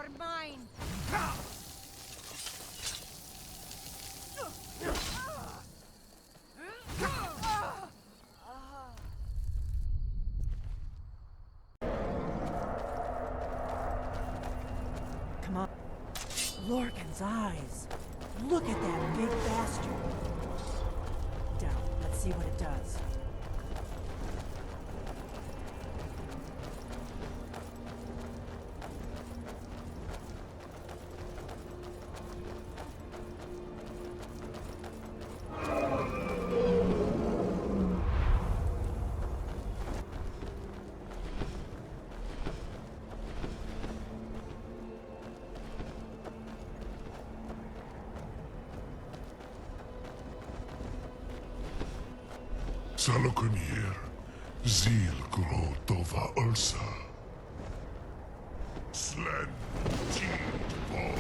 are mine! Come on. Lorcan's eyes. Look at that big bastard. Down. Let's see what it does. Sohloknir, zil grotova ulsa. Slen, tid ball.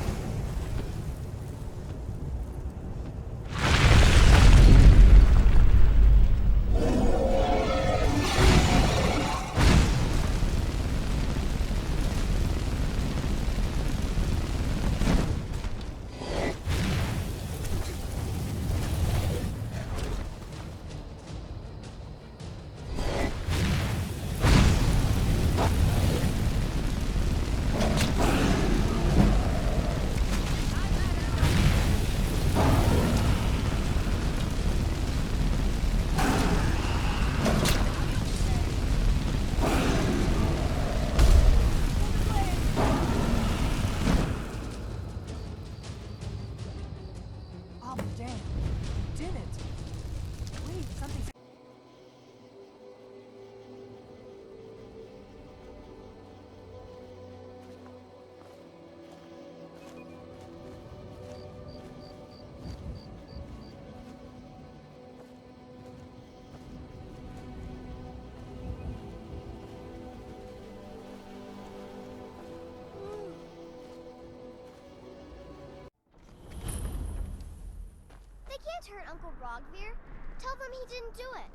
They can't hurt Uncle Rogvir. Tell them he didn't do it.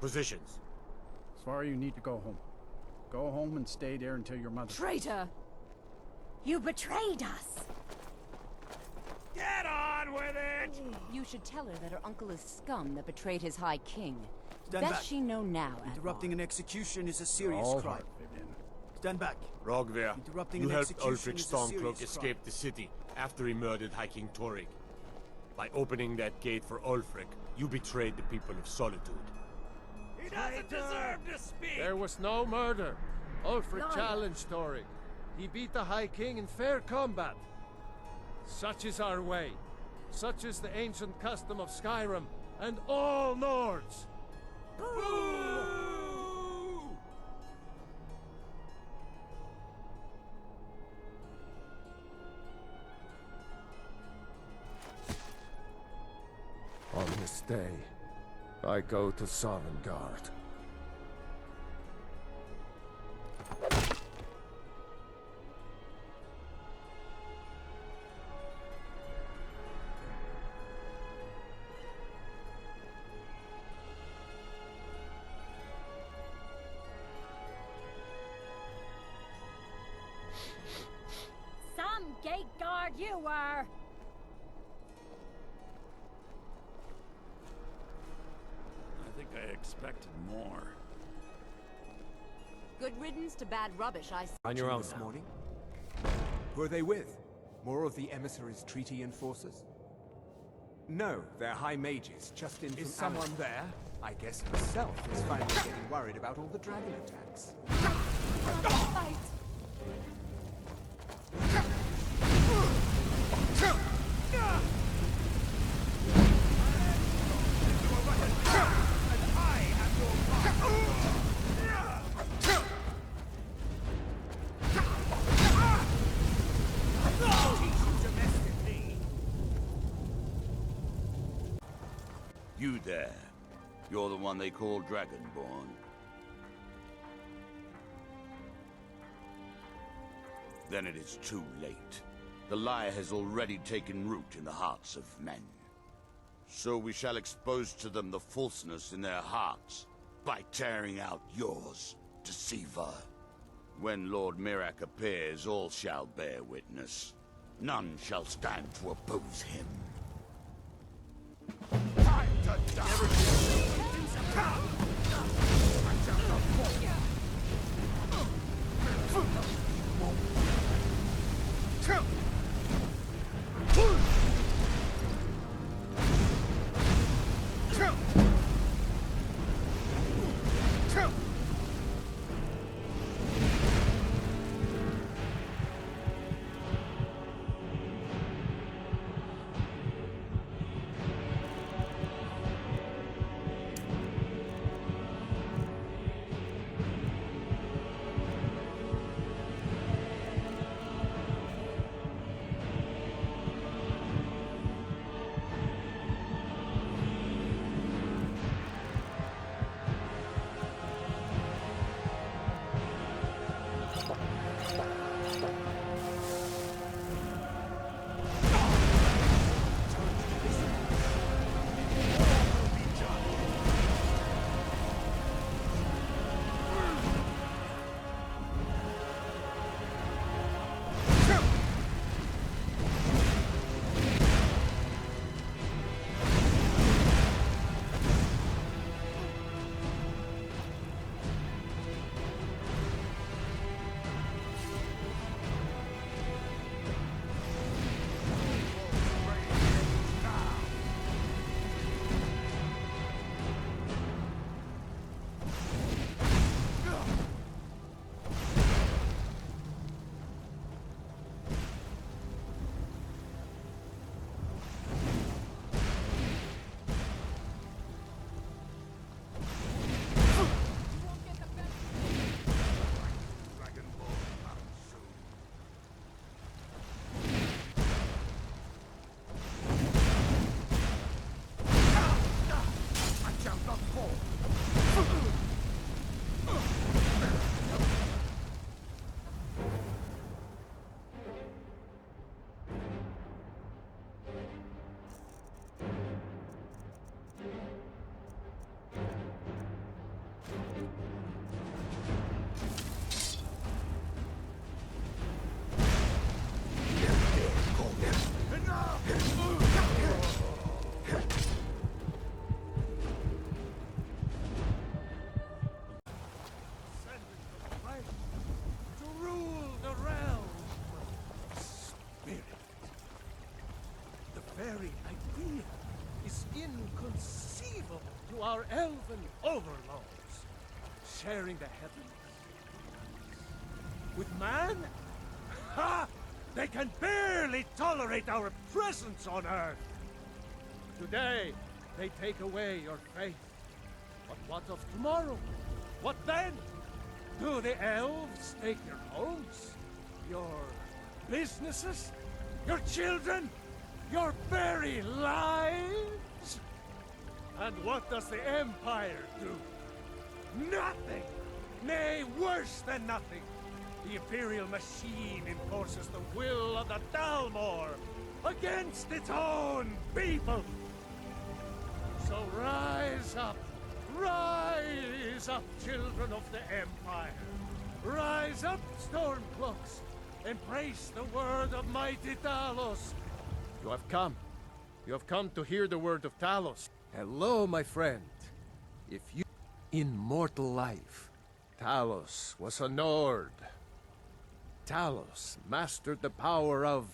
Positions. Sorry, you need to go home. Go home and stay there until your mother... Traitor! You betrayed us! Get on with it! You should tell her that her uncle is scum that betrayed his High King. Stand Best back. she know now, Interrupting an execution is a serious All crime. right, Vivian. Stand back. Rogvir, Interrupting you an helped execution Ulfric's is a Stormcloak serious escape the city after he murdered High King Torig. By opening that gate for Ulfric, you betrayed the people of Solitude. He doesn't deserve to speak! There was no murder. Ulfric challenged Torig. He beat the High King in fair combat. Such is our way. Such is the ancient custom of Skyrim and all Nords. Boo! On this day, I go to Sovngarde. Some gate guard you were! I think I expected more. Good riddance to bad rubbish, I see. On your own This now. morning? Who are they with? More of the emissaries' treaty enforcers? No, they're high mages, just in from someone Alan. there? I guess himself is finally getting worried about all the dragon attacks. Fight! You there. You're the one they call Dragonborn. Then it is too late. The lie has already taken root in the hearts of men. So we shall expose to them the falseness in their hearts by tearing out yours, deceiver. When Lord Miraak'ı appears, all shall bear witness. None shall stand to oppose him. Time to die! very idea is inconceivable to our elven overlords. Sharing the heavens with man? Ha! They can barely tolerate our presence on Earth. Today, they take away your faith. But what of tomorrow? What then? Do the elves take your homes? Your businesses? Your children? Your very lives? And what does the Empire do? Nothing! Nay, worse than nothing! The Imperial machine enforces the will of the Dalmor against its own people! So rise up, children of the Empire! Rise up, Stormcloaks! Embrace the word of mighty Talos! You have come. You have come to hear the word of Talos. Hello, my friend. If you... In mortal life, Talos was a Nord. Talos mastered the power of...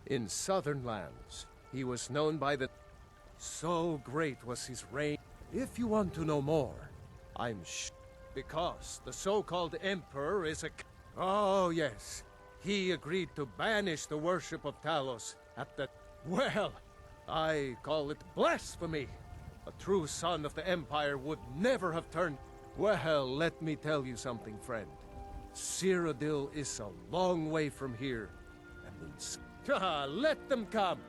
In southern lands, he was known by the... So great was his reign. If you want to know more, I'm because the so-called Emperor is a... Oh, yes. He agreed to banish the worship of Talos at the... Well, I call it blasphemy. A true son of the Empire would never have turned... Well, let me tell you something, friend. Cyrodiil is a long way from here. And let them come.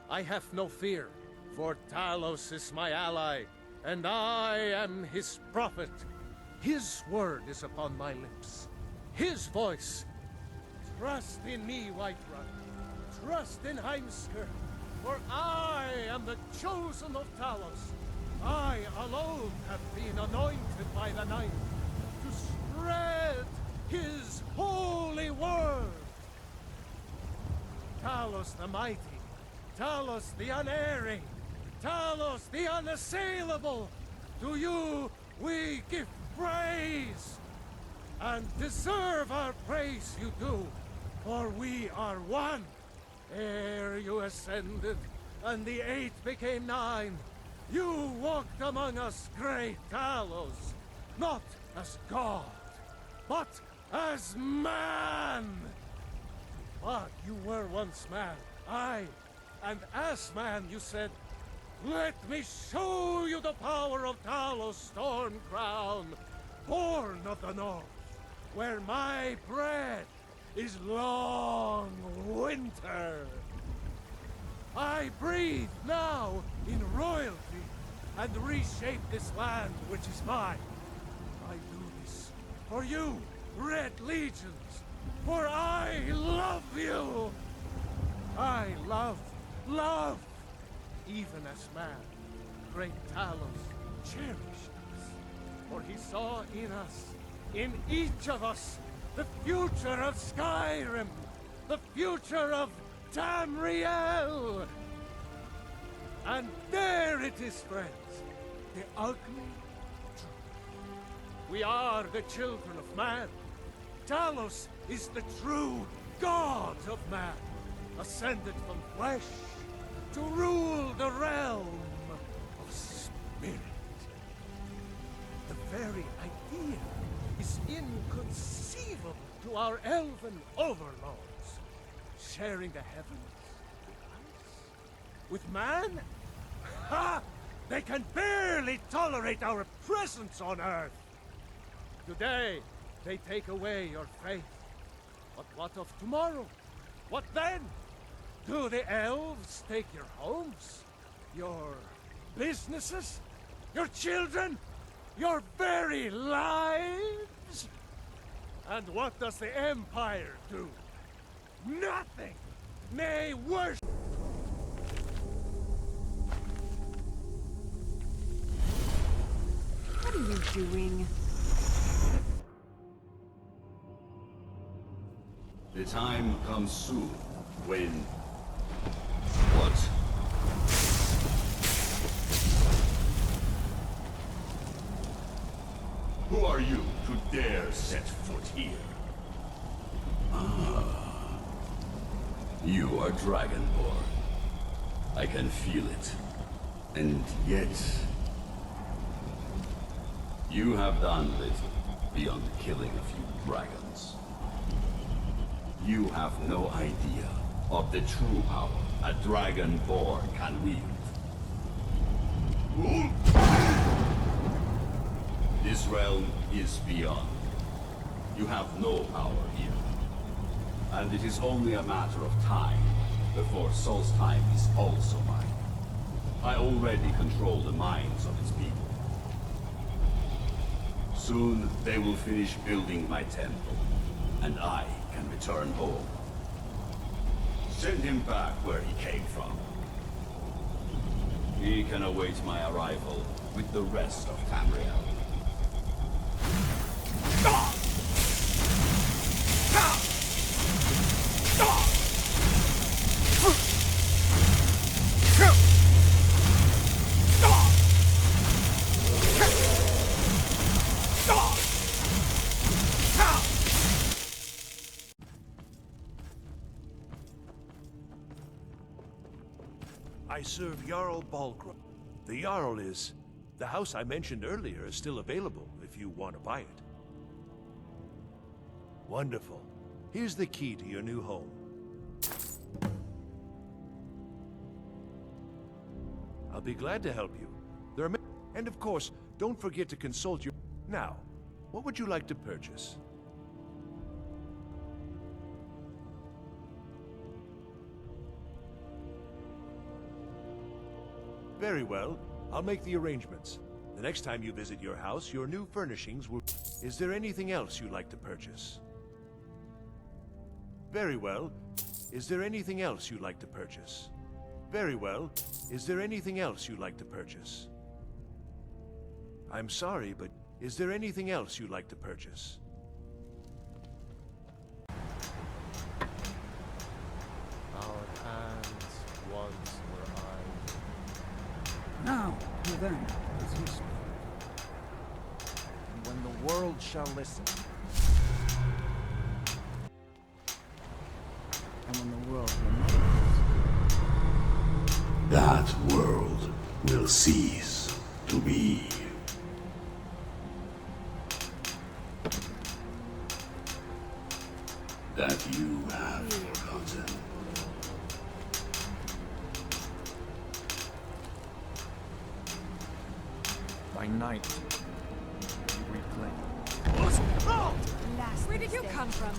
I have no fear, for Talos is my ally, and I am his prophet. His word is upon my lips. His voice. Trust in me, Whiterun. Trust in Heimskir, for I am the chosen of Talos. I alone have been anointed by the Ninth to spread his holy word. Talos the mighty, Talos the unerring, Talos the unassailable, to you we give praise. And deserve our praise you do, for we are one. Ere you ascended, and the 8 became 9, you walked among us, great Talos, not as God, but as man. But you were once man, aye, and as man you said, let me show you the power of Talos Storm Crown, born of the north, where my bread is long winter. I breathe now in royalty and reshape this land which is mine. I do this for you, Red Legions, for I love you. I love, even as man, great Talos cherished us, for he saw in us, in each of us, the future of Skyrim, the future of Tamriel. And there it is, friends, the ugly truth. We are the children of man. Talos is the true god of man, ascended from flesh to rule the realm of spirit. The very idea is inconceivable to our elven overlords, sharing the heavens with man? Ha! They can barely tolerate our presence on Earth. Today, they take away your faith. But what of tomorrow? What then? Do the elves take your homes? Your businesses? Your children? Your very lives? And what does the Empire do? Nothing! Nay, worse! What are you doing? The time comes soon when... What? Who are you to dare set foot here? Ah. You are Dragonborn. I can feel it. And yet... You have done little beyond killing a few dragons. You have no idea of the true power a Dragonborn can wield. This realm is beyond. You have no power here. And it is only a matter of time before Solstheim is also mine. I already control the minds of its people. Soon they will finish building my temple, and I can return home. Send him back where he came from. He can await my arrival with the rest of Tamriel. I serve Jarl Balgruuf. The Jarl is... The house I mentioned earlier is still available if you want to buy it. Wonderful. Here's the key to your new home. I'll be glad to help you. There are and of course, don't forget to consult your... Now, what would you like to purchase? Very well. I'll make the arrangements. The next time you visit your house, your new furnishings will... Is there anything else you'd like to purchase? Very well. Is there anything else you'd like to purchase? Very well. Is there anything else you'd like to purchase? I'm sorry, but is there anything else you'd like to purchase? then does he speak. And when the world shall listen. And when the world remembers. That world will cease to be. That you have forgotten. By night, we reclaim. Where did you come from?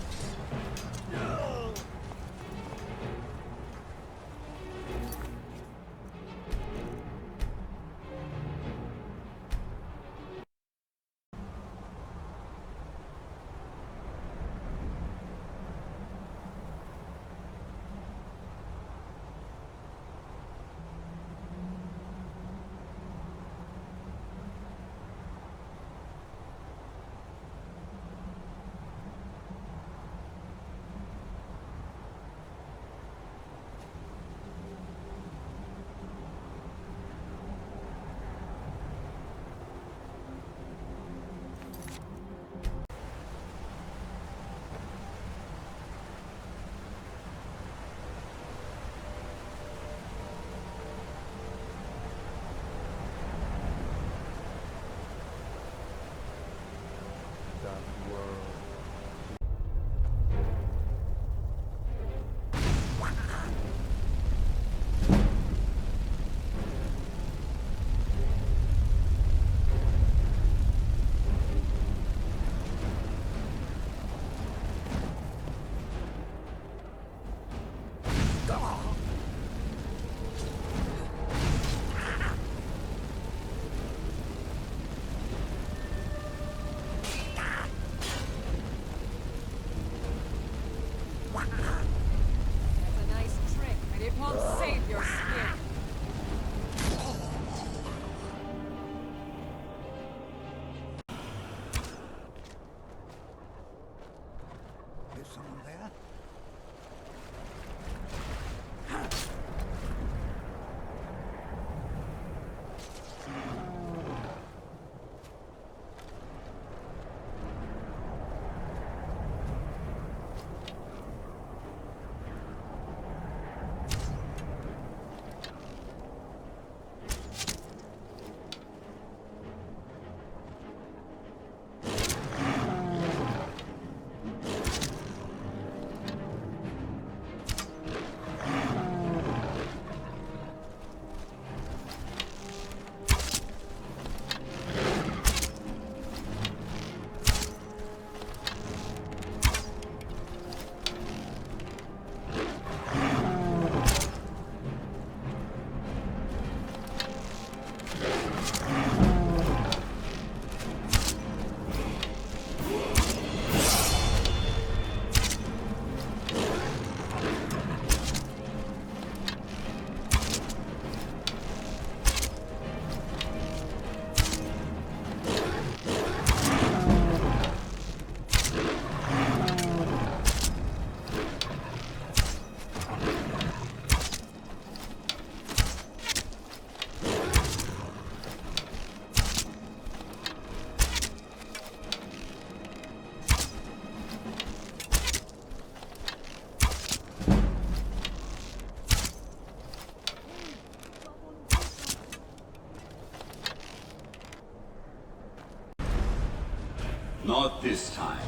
Not this time,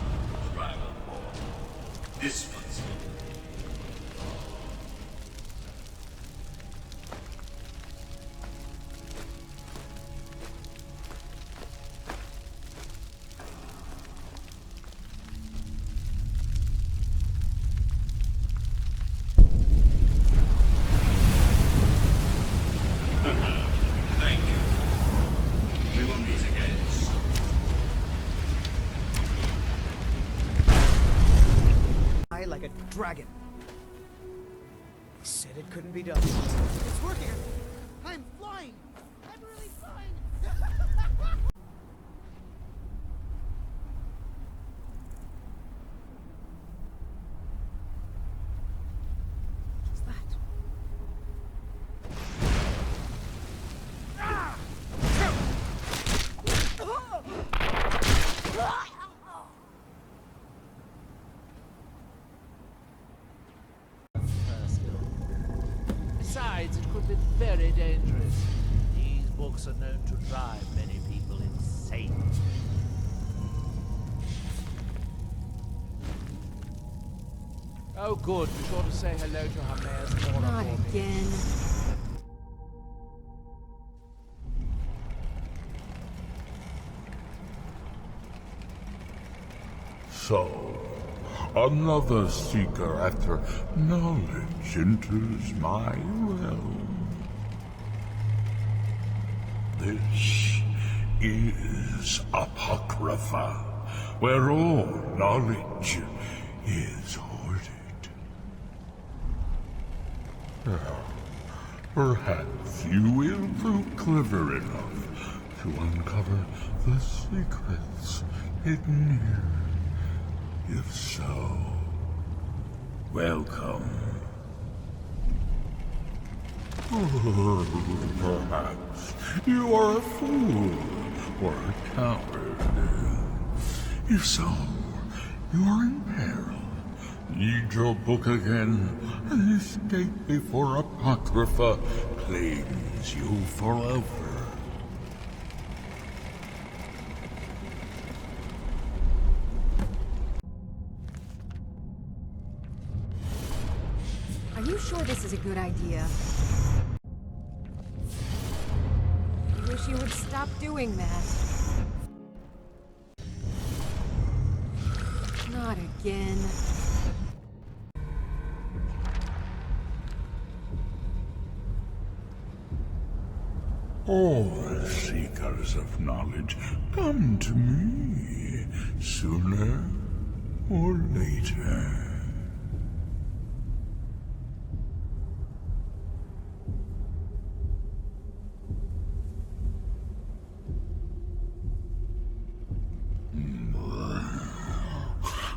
Dragon Ball. This one's Thank you. We will meet again soon. Like a dragon. Said it couldn't be done. It's working. I'm flying. I'm really flying. What's that? dangerous. These books are known to drive many people insane. Oh good, be sure to say hello to her mayor's corner Not for me. again. So, another seeker after knowledge enters my realm. This is Apocrypha, where all knowledge is hoarded. Perhaps you will prove clever enough to uncover the secrets hidden here. If so, welcome. Perhaps you are a fool or a coward. If so, you are in peril. Read your book again and escape before Apocrypha claims you forever. Are you sure this is a good idea? I wish you would stop doing that. Not again. All seekers of knowledge come to me sooner or later.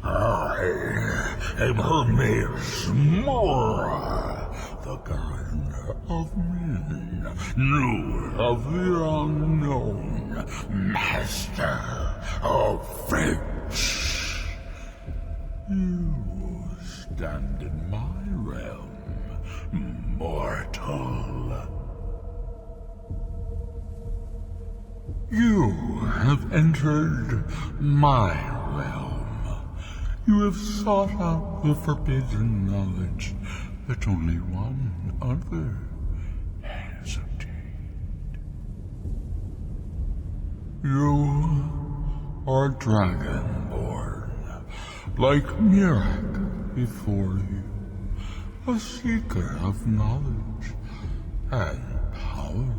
I am Hermes Mora, the guardian of men, lord of the unknown, master of fates. You stand in my realm, mortal. You have entered my realm. You have sought out the forbidden knowledge that only one other has obtained. You are dragonborn, like Miraak'ı before you, a seeker of knowledge and power.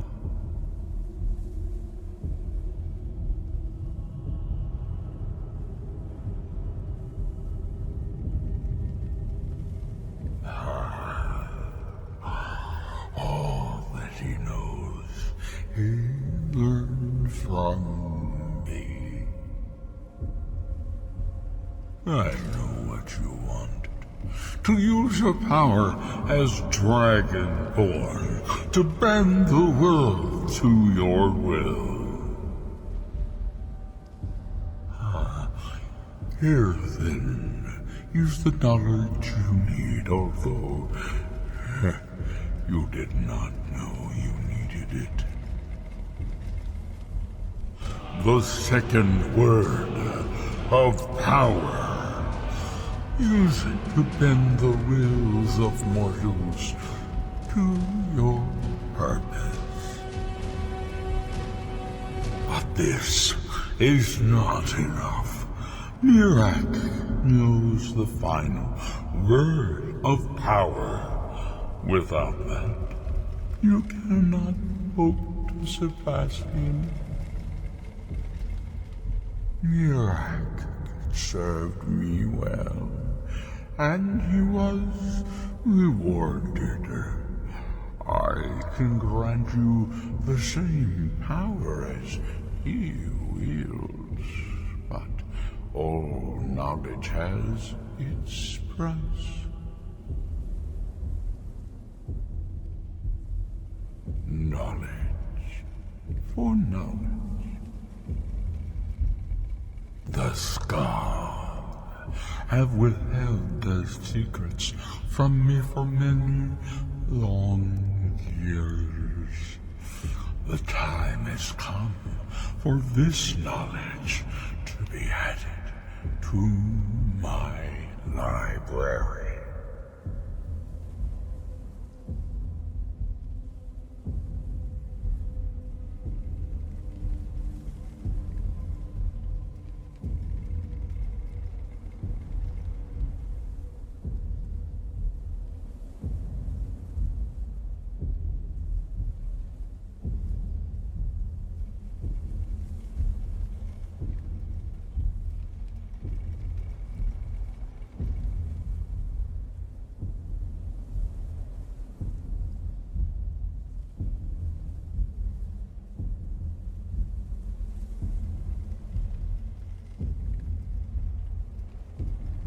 He knows. He learned from me. I know what you wanted. To use your power as Dragonborn, to bend the world to your will. Here then is the knowledge you need, although you did not know you needed it. The second word of power. Use it to bend the wills of mortals to your purpose. But this is not enough. Miraak'ı knows the final word of power. Without that, you cannot hope to surpass him. Miraak'ı served me well, and he was rewarded. I can grant you the same power as he wields, but all knowledge has its price. Knowledge for knowledge. The Scar have withheld their secrets from me for many long years. The time has come for this knowledge to be added to my library.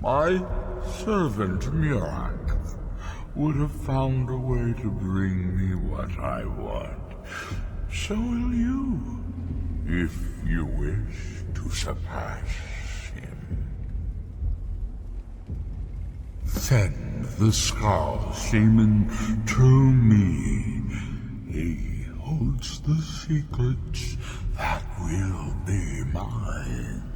My servant Miraak'ı would have found a way to bring me what I want. So will you, if you wish to surpass him. Send the Skull Shaman to me. He holds the secrets that will be mine.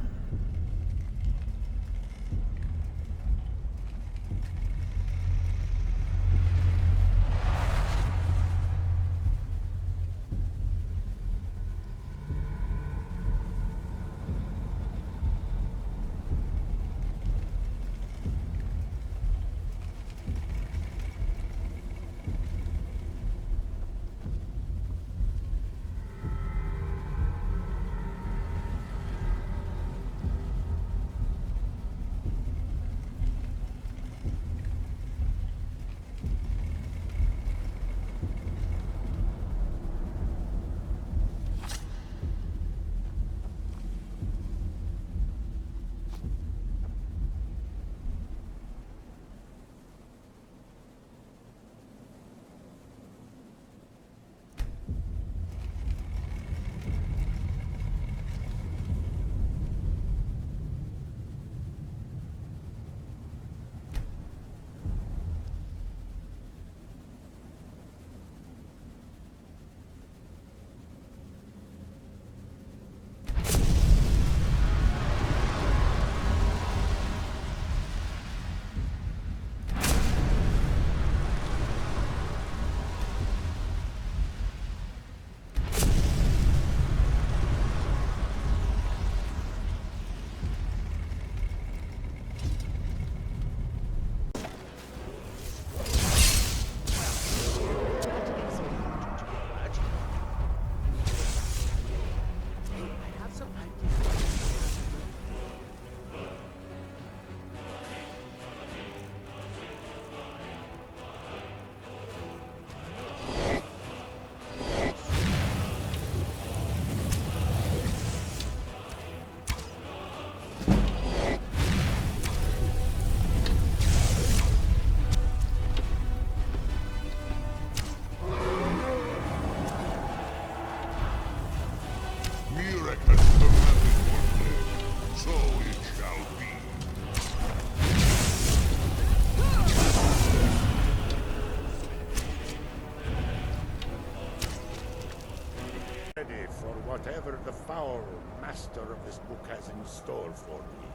Whatever the foul master of this book has in store for me.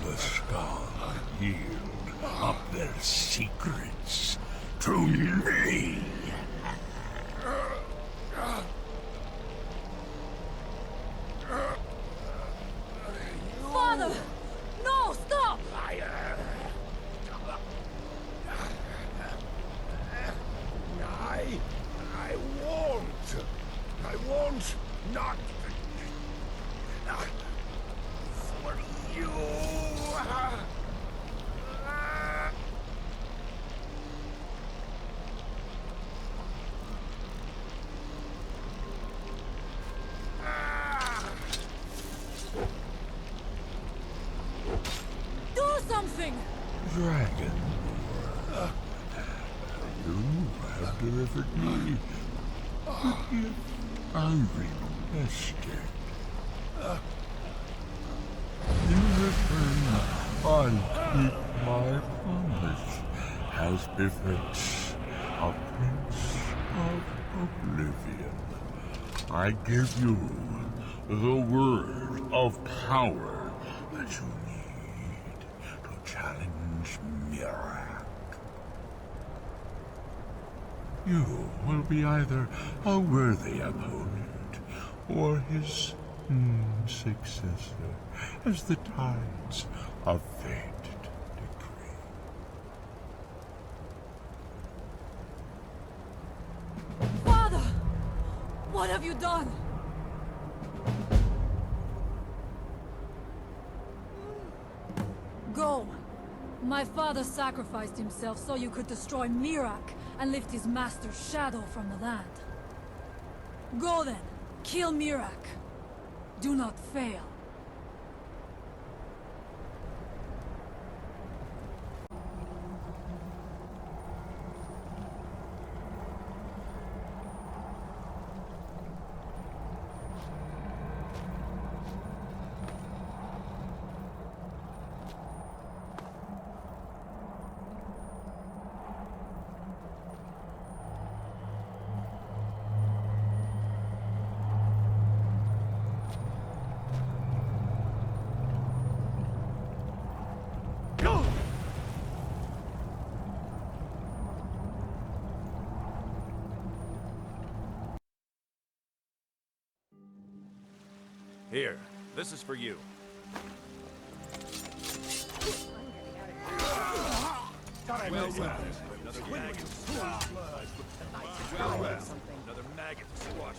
The Skull yield up their secrets to me. Father! No, stop! Liar! I won't not for you. Do something! Dragon, you have delivered me the gift I requested. In return, I keep my promise. has befits a prince of oblivion. I give you the word of power that you need to challenge Miraak'ı. You will be either a worthy opponent or his successor, as the tides of fate decree. Father! What have you done? Go. My father sacrificed himself so you could destroy Miraak'ı and lift his master's shadow from the land. Go then. Kill Miraak'ı. Do not fail. Here, this is for you. Well, another maggot. Another maggot squash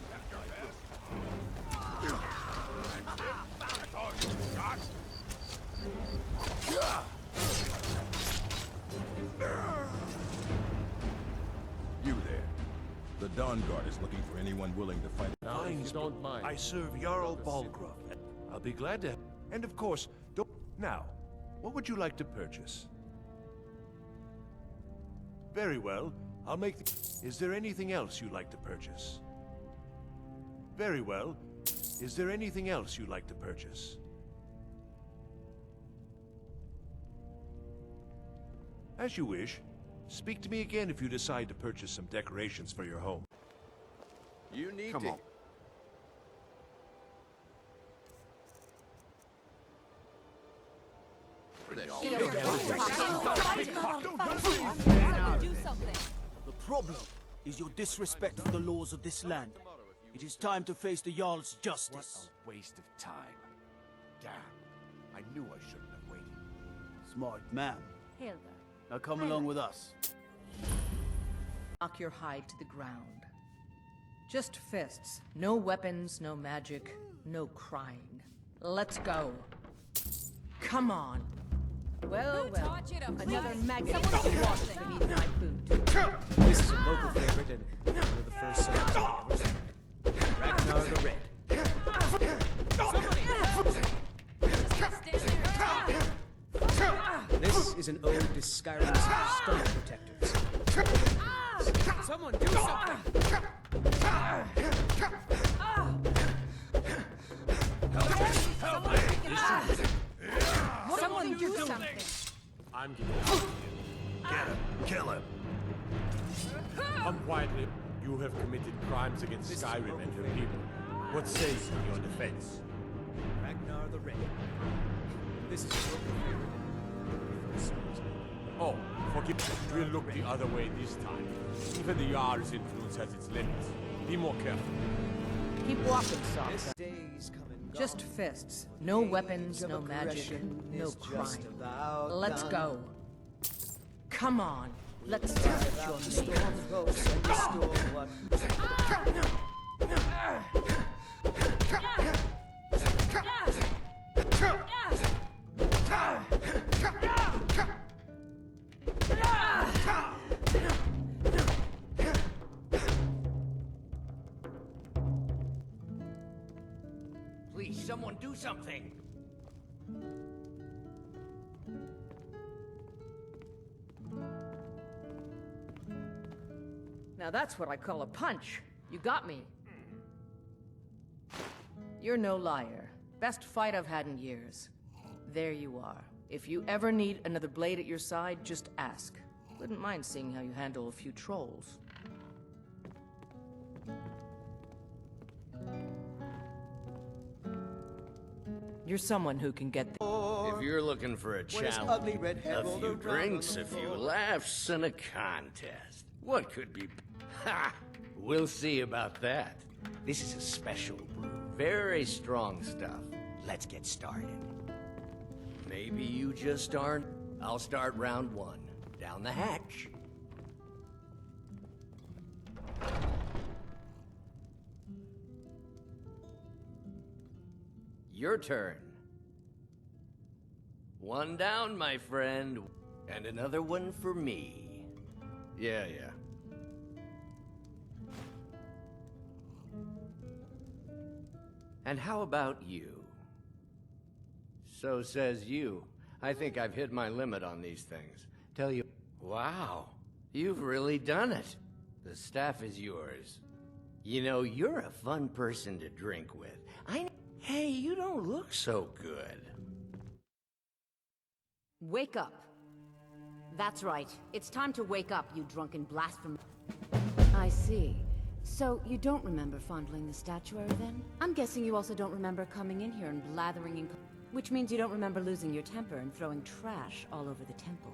back. You there. The Dawn Guard is looking for anyone willing to fight. Now, if you don't mind. I serve Jarl Balgruuf. I'll be glad to. And of course, don't. Now, what would you like to purchase? Very well. I'll make the. Is there anything else you'd like to purchase? Very well. Is there anything else you'd like to purchase? As you wish. Speak to me again if you decide to purchase some decorations for your home. You need Come to. on. Do something. The problem is your disrespect for the laws of this land. It is time to face the Jarl's justice. What a waste of time. Damn. I knew I shouldn't have waited. Smart man. Hilda. Now come along with us. Knock your hide to the ground. Just fists. No weapons, no magic, no crying. Let's go. Come on. Well, well. Another maggot squash beneath my boot. This is a local favorite, and you're the first celebrity I ever saw. Ragnar the Red. This is an ode to Skyrim's stone protectors. Someone do something! Help me! Someone do something! I'm getting Get him! Kill him! Come quietly. You have committed crimes against Skyrim and her people. What say you in your defense? Ragnar the Red. This is a local favorite. Oh, forgive me. We'll look the other way this time. Even the Jarl's influence has its limits. Be more careful. Keep walking, Sox. Just fists. No weapons, no magic, no crying. Let's go. Come on. Let's finish your Please, someone do something! Now that's what I call a punch. You got me. You're no liar. Best fight I've had in years. There you are. If you ever need another blade at your side, just ask. Wouldn't mind seeing how you handle a few trolls. You're someone who can get If you're looking for a challenge, a few drinks, a few laughs, and a contest, what could be... Ha! We'll see about that. This is a special brew. Very strong stuff. Let's get started. Maybe you just aren't... I'll start round one. Down the hatch. Your turn. One down, my friend. And another one for me. Yeah. And how about you? So says you. I think I've hit my limit on these things. Tell you... Wow, you've really done it. The staff is yours. You know, you're a fun person to drink with. Hey, you don't look so good. Wake up. That's right. It's time to wake up, you drunken blasphemer. I see. So, you don't remember fondling the statuary, then? I'm guessing you also don't remember coming in here and blathering in... Which means you don't remember losing your temper and throwing trash all over the temple.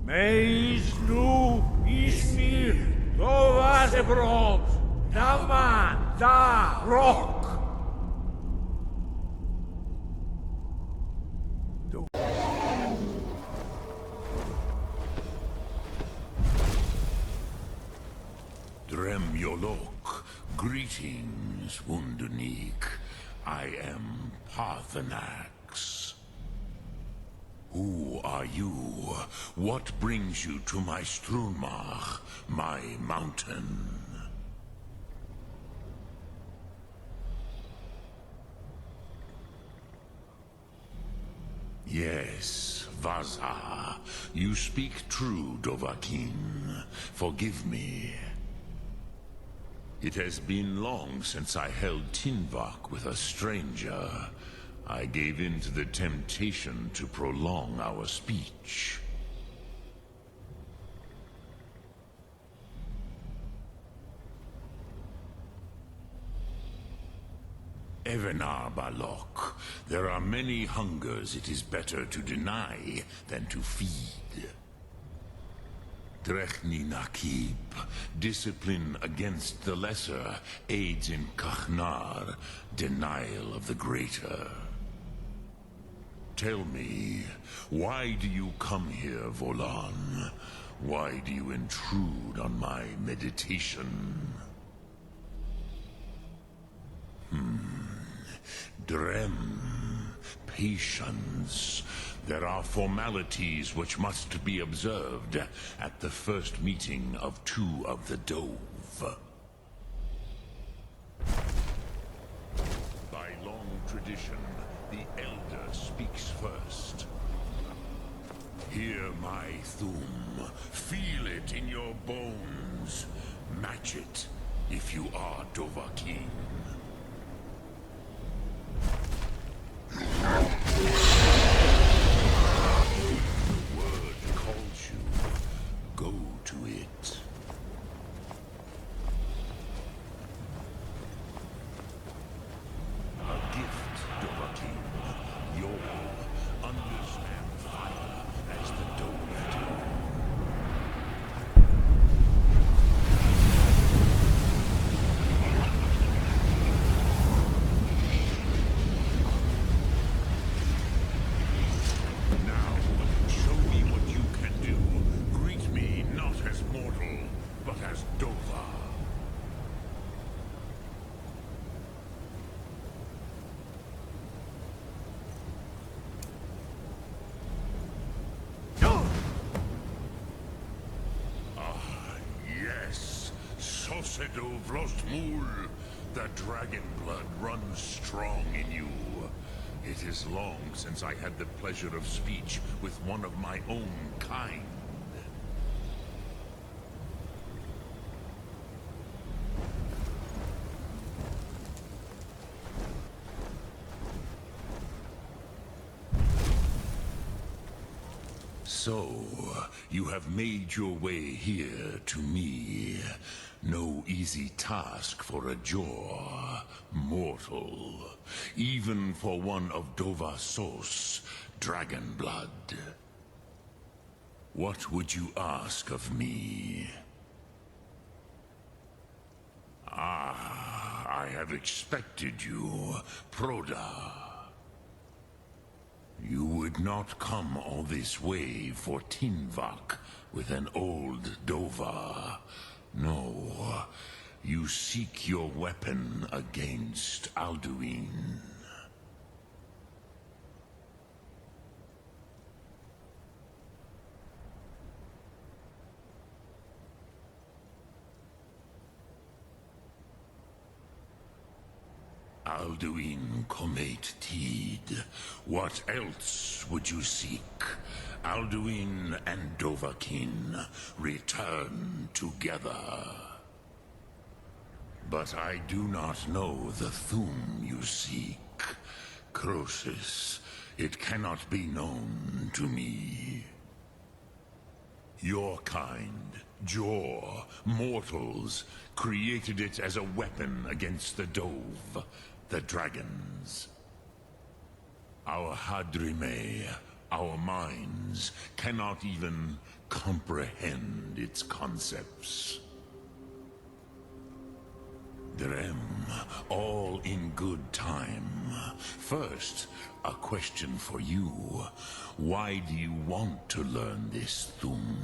Meis nu ismir dovas ebrod, daman da rock. Dremyolok, greetings, Wundernik. I am Parthenax. Who are you? What brings you to my Strunmach, my mountain? Vaza, you speak true, Dovahkiin. Forgive me. It has been long since I held Tinvak with a stranger. I gave in to the temptation to prolong our speech. Evenar Balok, there are many hungers it is better to deny than to feed. Drechni Nakib, discipline against the lesser aids in Kachnar, denial of the greater. Tell me, why do you come here, Volan? Why do you intrude on my meditation? Drem, patience. There are formalities which must be observed at the first meeting of two of the Dove. By long tradition, the elder speaks first. Hear my thum. Feel it in your bones. Match it if you are Dovahkiin. The word calls you. Go to it. A gift, Dovahkiin. Your understand fire as the Dove do. The dragon blood runs strong in you. It is long since I had the pleasure of speech with one of my own kind. So, you have made your way here to me. No easy task for a Jor, mortal. Even for one of Dovasos, dragon blood. What would you ask of me? I have expected you, Proda. You would not come all this way for Tinvak with an old Dova. No, you seek your weapon against Alduin. Alduin Comate Teed. What else would you seek? Alduin and Dovahkiin return together. But I do not know the Thum you seek. Croesus, it cannot be known to me. Your kind, Jor, mortals, created it as a weapon against the Dove, the dragons. Our Hadrime, our minds, cannot even comprehend its concepts. Drem, all in good time. First, a question for you. Why do you want to learn this Thum?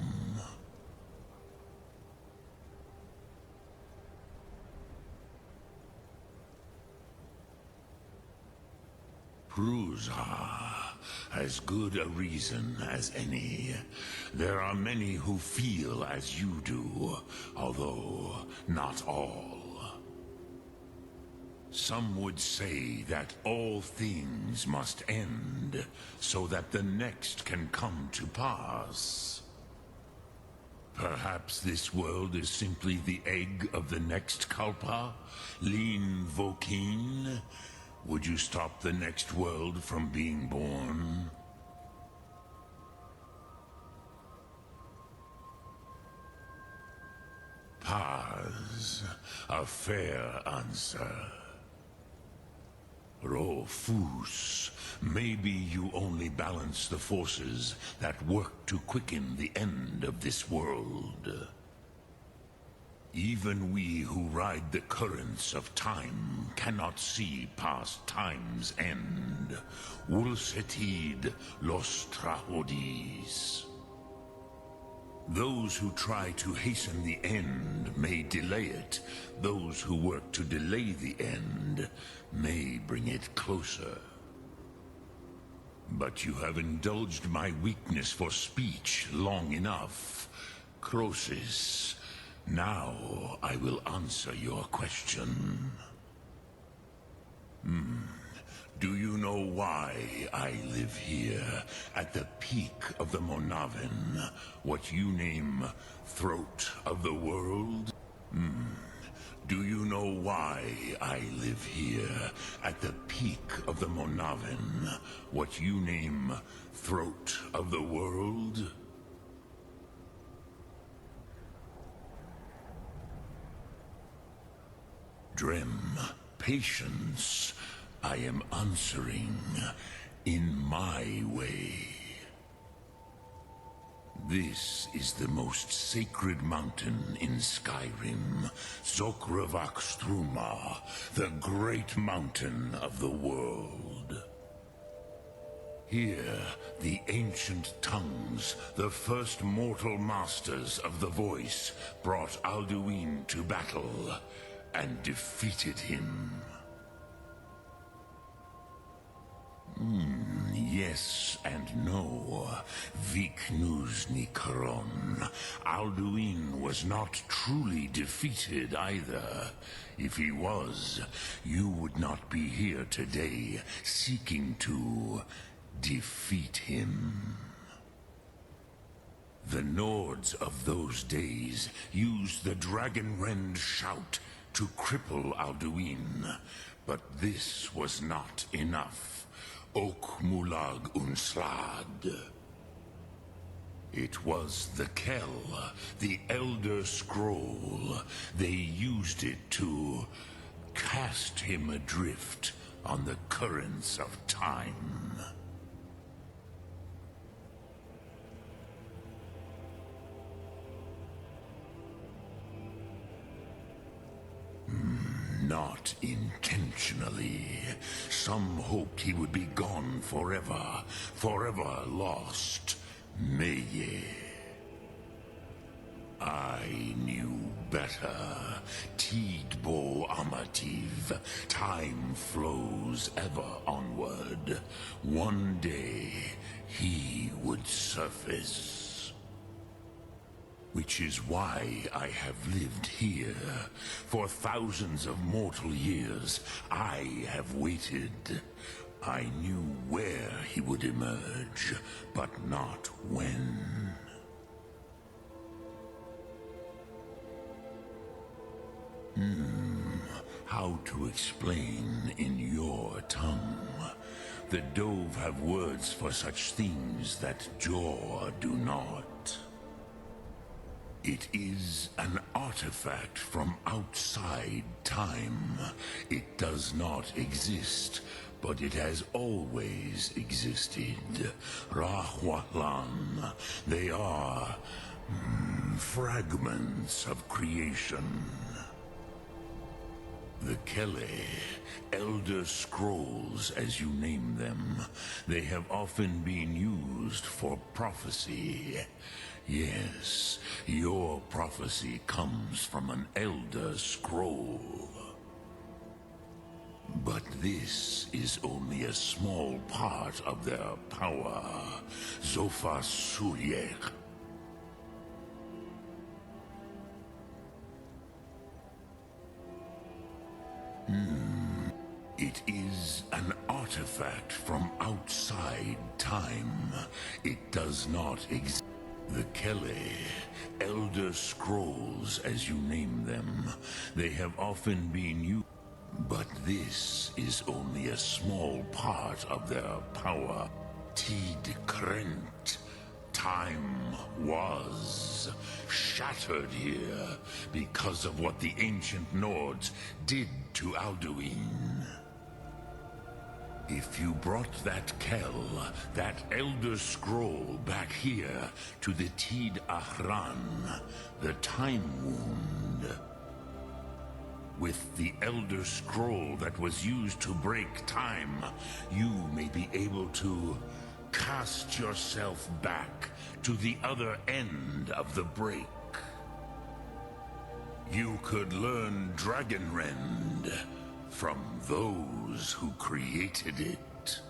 Prusa, as good a reason as any. There are many who feel as you do, although not all. Some would say that all things must end, so that the next can come to pass. Perhaps this world is simply the egg of the next Kalpa, Lean Vokin. Would you stop the next world from being born? Paz, a fair answer. Rofus, maybe you only balance the forces that work to quicken the end of this world. Even we who ride the currents of time cannot see past time's end. Ulsetid los trahodis. Those who try to hasten the end may delay it. Those who work to delay the end may bring it closer. But you have indulged my weakness for speech long enough. Croesus, now I will answer your question. Do you know why I live here, at the peak of the Monavin, what you name throat of the world? Do you know why I live here, at the peak of the Monavin, what you name throat of the world? Drem, patience. I am answering in my way. This is the most sacred mountain in Skyrim, Zokravakstruma, the great mountain of the world. Here, the ancient tongues, the first mortal masters of the voice, brought Alduin to battle and defeated him. Yes and no. Viknuzny Karon. Alduin was not truly defeated either. If he was, you would not be here today seeking to defeat him. The Nords of those days used the Dragonrend shout to cripple Alduin, but this was not enough. Ok Mulag Unslag. It was the Kell, the Elder Scroll. They used it to cast him adrift on the currents of time. Not intentionally. Some hoped he would be gone forever, forever lost. Meye. I knew better. Tidbo Amativ. Time flows ever onward. One day, he would surface. Which is why I have lived here. For thousands of mortal years, I have waited. I knew where he would emerge, but not when. How to explain in your tongue? The Dove have words for such things that Jor do not. It is an artifact from outside time. It does not exist, but it has always existed. Rahwalan. They are fragments of creation. The Kele, Elder Scrolls as you name them, they have often been used for prophecy. Yes, your prophecy comes from an Elder Scroll. But this is only a small part of their power. Zofa Suryek. artifact from outside time. It does not exist. The Kele, Elder Scrolls as you name them, they have often been used. But this is only a small part of their power. Tid Krent. Time was shattered here because of what the ancient Nords did to Alduin. If you brought that Kell, that Elder Scroll back here to the Tid Ahran, the Time Wound, with the Elder Scroll that was used to break time, you may be able to cast yourself back to the other end of the break. You could learn Dragonrend from those who created it.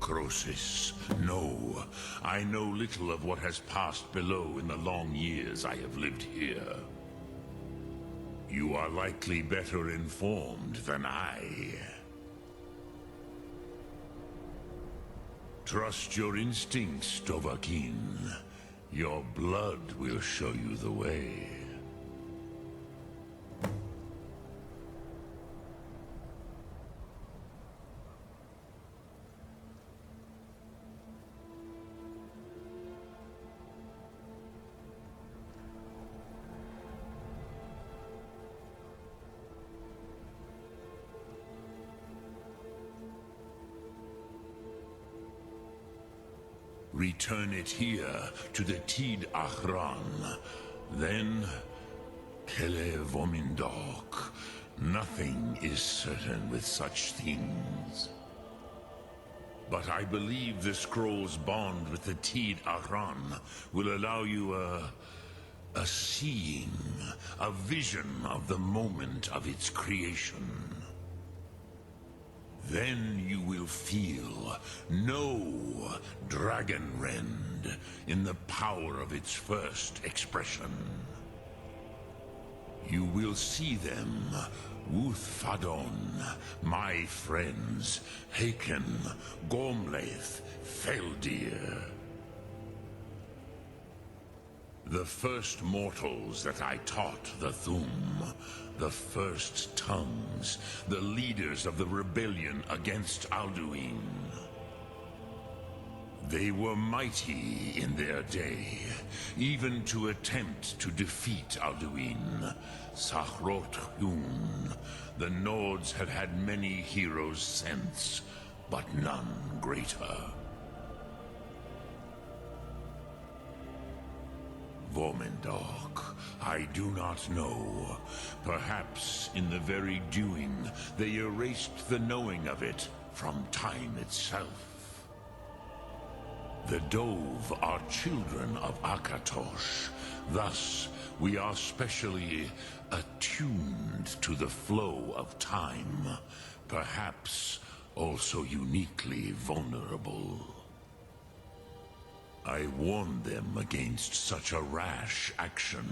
Croesus, no. I know little of what has passed below in the long years I have lived here. You are likely better informed than I. Trust your instincts, Dovahkiin. Your blood will show you the way. Return it here to the Tid Ahran. Then, Kele Vomindok. Nothing is certain with such things. But I believe the scroll's bond with the Tid Ahran will allow you a seeing, a vision of the moment of its creation. Then you will feel, know Dragonrend in the power of its first expression. You will see them, Wuthfadon, my friends, Haken, Gormlaith, Feldir. The first mortals that I taught the Thum, the first tongues, the leaders of the rebellion against Alduin. They were mighty in their day, even to attempt to defeat Alduin. Sahrot Hyun, the Nords have had many heroes since, but none greater. Vomindok, I do not know. Perhaps in the very doing, they erased the knowing of it from time itself. The Dove are children of Akatosh. Thus, we are specially attuned to the flow of time. Perhaps also uniquely vulnerable. I warned them against such a rash action.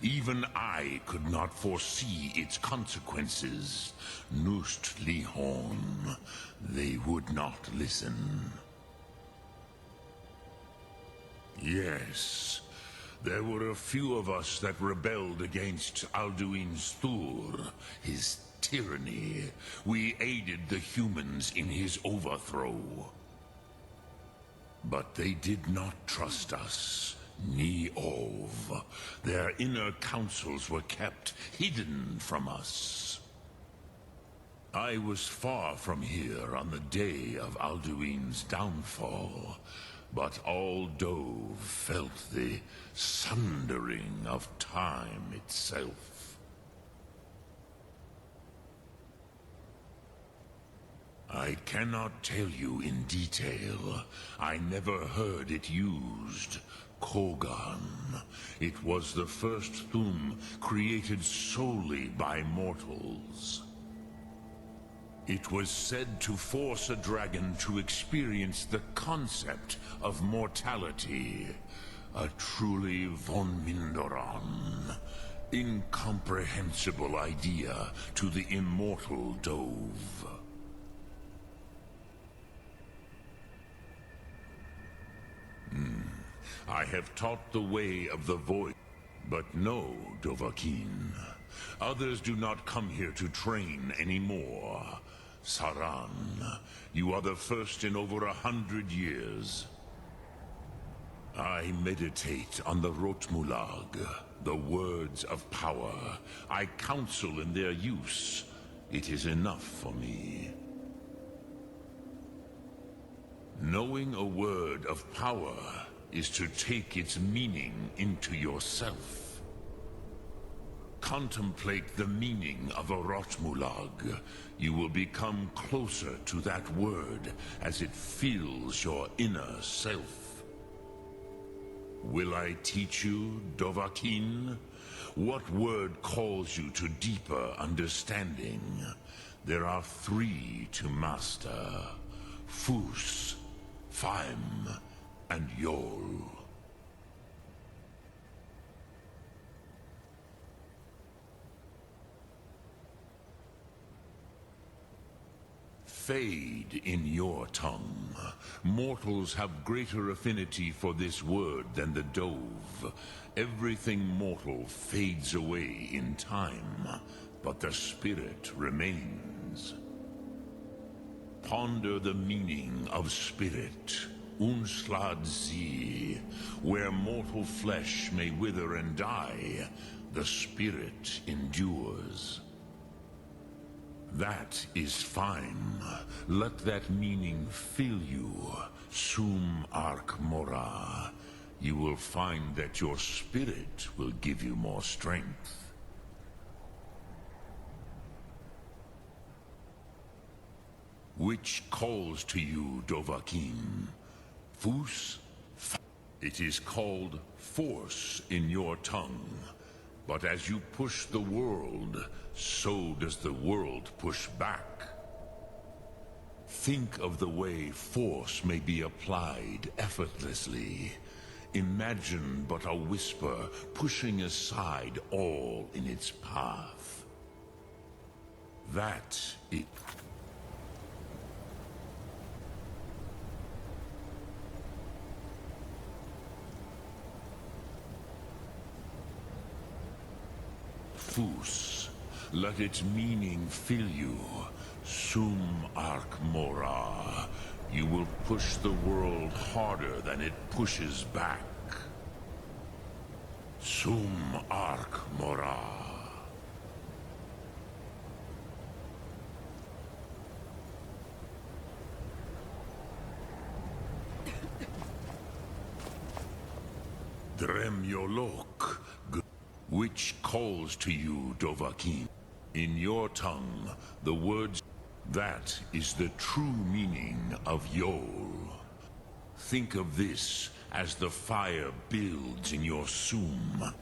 Even I could not foresee its consequences. Nust Lihorn, they would not listen. Yes, there were a few of us that rebelled against Alduin's Thur, his tyranny. We aided the humans in his overthrow. But they did not trust us, ni Ov. Their inner counsels were kept hidden from us. I was far from here on the day of Alduin's downfall, but all Dove felt the sundering of time itself. I cannot tell you in detail. I never heard it used. Kogan. It was the first Thum created solely by mortals. It was said to force a dragon to experience the concept of mortality. A truly von Mindoran. incomprehensible idea to the immortal Dove. I have taught the way of the void. But no, Dovahkiin. Others do not come here to train anymore. Saran, you are the first in over 100 years. I meditate on the Rotmulag, the words of power. I counsel in their use. It is enough for me. Knowing a word of power is to take its meaning into yourself. Contemplate the meaning of a Rotmulag. You will become closer to that word as it fills your inner self. Will I teach you, Dovahkiin? What word calls you to deeper understanding? There are 3 to master: Fus, Faim, and Yol. Fade in your tongue. Mortals have greater affinity for this word than the Dove. Everything mortal fades away in time, but the spirit remains. Ponder the meaning of spirit. Unslad zi. Where mortal flesh may wither and die, the spirit endures. That is fine. Let that meaning fill you. Sum arc mora. You will find that your spirit will give you more strength. Which calls to you, Dovahkiin? Fus? It is called force in your tongue. But as you push the world, so does the world push back. Think of the way force may be applied effortlessly. Imagine but a whisper pushing aside all in its path. That it. Fus, let its meaning fill you. Sum arc mora. You will push the world harder than it pushes back. Sum arc mora. Dremyolok. Which calls to you, Dovahkiin? In your tongue, the words, that is the true meaning of Yol. Think of this as the fire builds in your sum.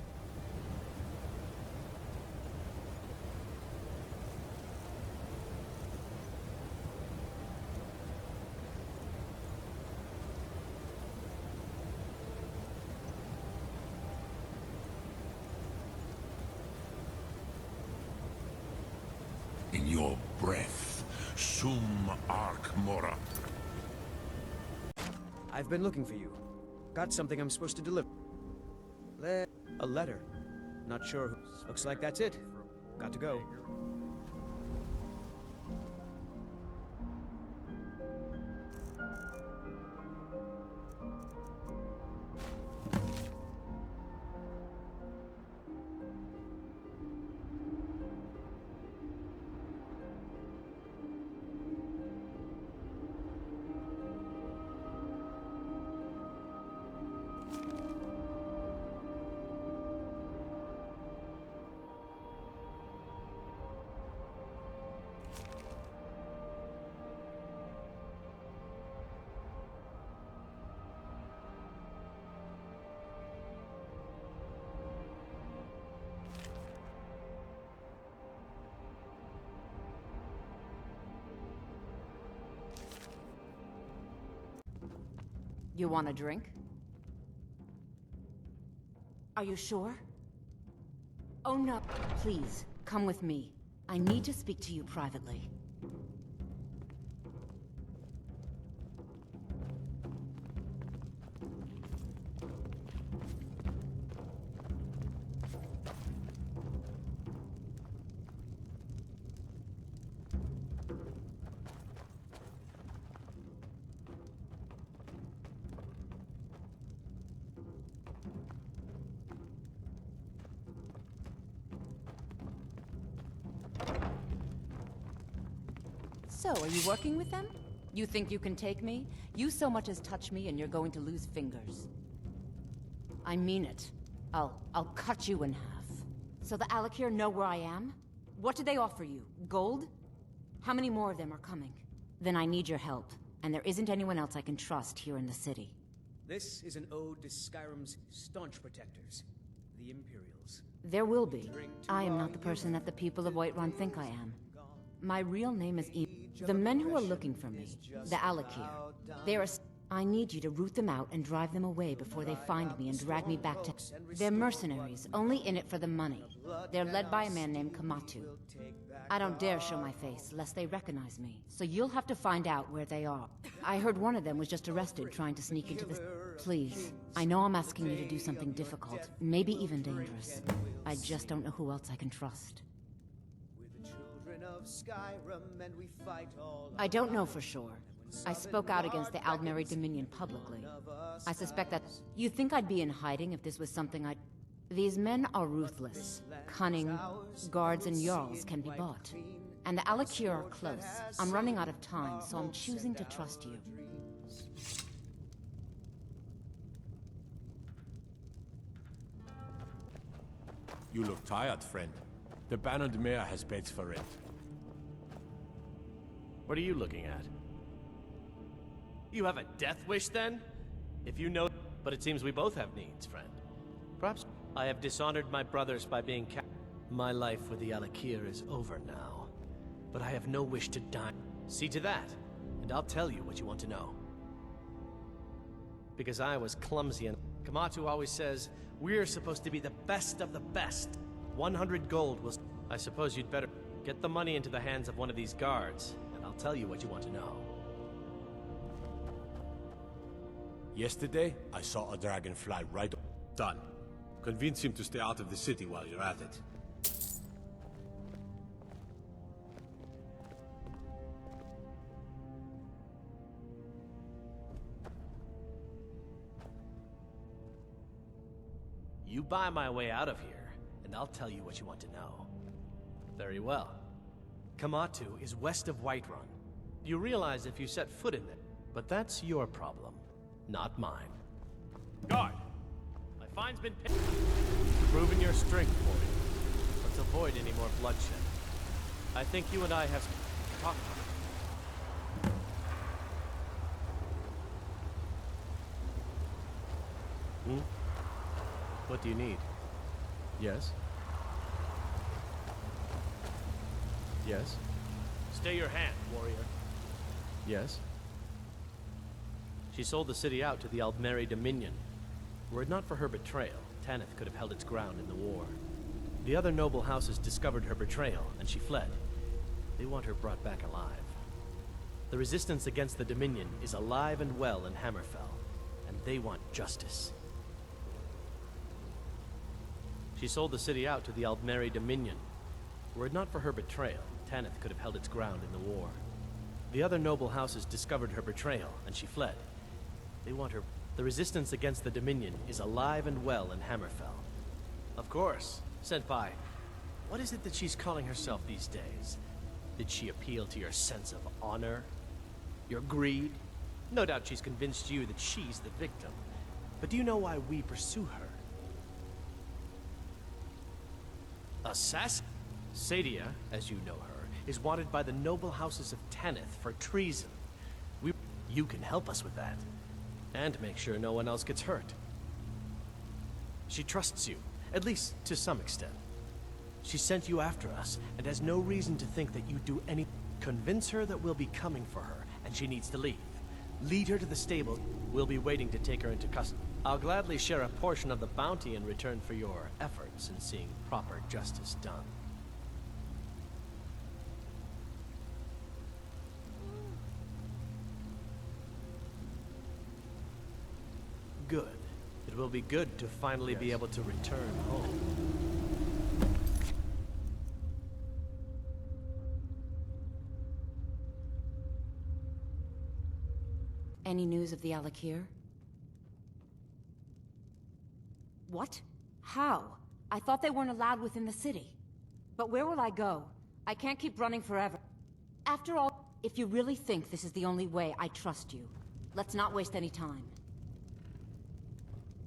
In your breath, sum arc mora. I've been looking for you. Got something I'm supposed to deliver. A letter. Not sure who. Looks like that's it. Got to go. You want a drink? Are you sure? Oh no, please, come with me. I need to speak to you privately. So, are you working with them? You think you can take me? You so much as touch me and you're going to lose fingers. I mean it. I'll cut you in half. So the Alakir know where I am? What do they offer you? Gold? How many more of them are coming? Then I need your help, and there isn't anyone else I can trust here in the city. This is an ode to Skyrim's staunch protectors, the Imperials. There will be. I am not the person that the people of Whiterun think I am. My real name is The men who are looking for me, the Alakir, I need you to root them out and drive them away before they find me and drag me back to... They're mercenaries, only in it for the money. They're led by a man named Kamatu. I don't dare show my face, lest they recognize me, so you'll have to find out where they are. I heard one of them was just arrested trying to sneak into the... Please, I know I'm asking you to do something difficult, maybe even dangerous. I just don't know who else I can trust. I don't know for sure. I spoke out against the Aldmeri Dominion publicly. I suspect that... You think I'd be in hiding if this was something I'd... These men are ruthless, cunning, guards and jarls can be bought. And the Alakir are close. I'm running out of time, so I'm choosing to trust you. You look tired, friend. The Bannered Mare has beds for rent. What are you looking at? You have a death wish, then? If you know... But it seems we both have needs, friend. Perhaps I have dishonored my brothers by being My life with the Alakir is over now. But I have no wish to die. See to that, and I'll tell you what you want to know. Because I was clumsy and... Kamatu always says, we're supposed to be the best of the best. 100 gold was... I suppose you'd better get the money into the hands of one of these guards, and I'll tell you what you want to know. Yesterday, I saw a dragon fly right... Done. Convince him to stay out of the city while you're at it. You buy my way out of here, and I'll tell you what you want to know. Very well. Kamatu is west of Whiterun. You realize if you set foot in there, but that's your problem, not mine. Guard! My fine's been paid. Proven your strength, boy. Let's avoid any more bloodshed. I think you and I have talked. What do you need? Yes? Yes? Stay your hand, warrior. Yes? She sold the city out to the Aldmeri Dominion. Were it not for her betrayal, Tanith could have held its ground in the war. The other noble houses discovered her betrayal, and she fled. They want her brought back alive. The resistance against the Dominion is alive and well in Hammerfell, and they want justice. She sold the city out to the Aldmeri Dominion. Were it not for her betrayal, Tanith could have held its ground in the war. The other noble houses discovered her betrayal, and she fled. They want her... The resistance against the Dominion is alive and well in Hammerfell. Of course, Senpai. What is it that she's calling herself these days? Did she appeal to your sense of honor? Your greed? No doubt she's convinced you that she's the victim. But do you know why we pursue her? Assassin? Sadia, as you know her, is wanted by the noble houses of Tanith for treason. You can help us with that. And make sure no one else gets hurt. She trusts you, at least to some extent. She sent you after us, and has no reason to think that you'd do any... Convince her that we'll be coming for her, and she needs to leave. Lead her to the stable. We'll be waiting to take her into custody. I'll gladly share a portion of the bounty in return for your efforts in seeing proper justice done. Good. It will be good to finally be able to return home. Any news of the Alakir? What? How? I thought they weren't allowed within the city. But where will I go? I can't keep running forever. After all, if you really think this is the only way, I trust you. Let's not waste any time.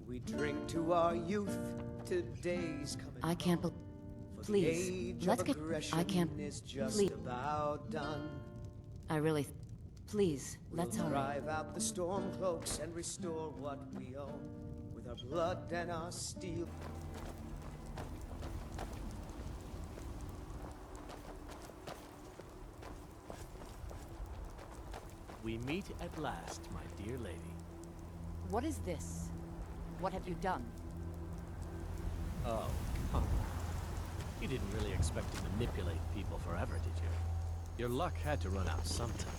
We drink to our youth, today's coming. I can't believe. Please, let's get. I can't. Please. About done. I really. Please, let's hurry. Drive out the storm cloaks and restore what we own with our blood and our steel. We meet at last, my dear lady. What is this? What have you done? Oh, come on. You didn't really expect to manipulate people forever, did you? Your luck had to run out sometime.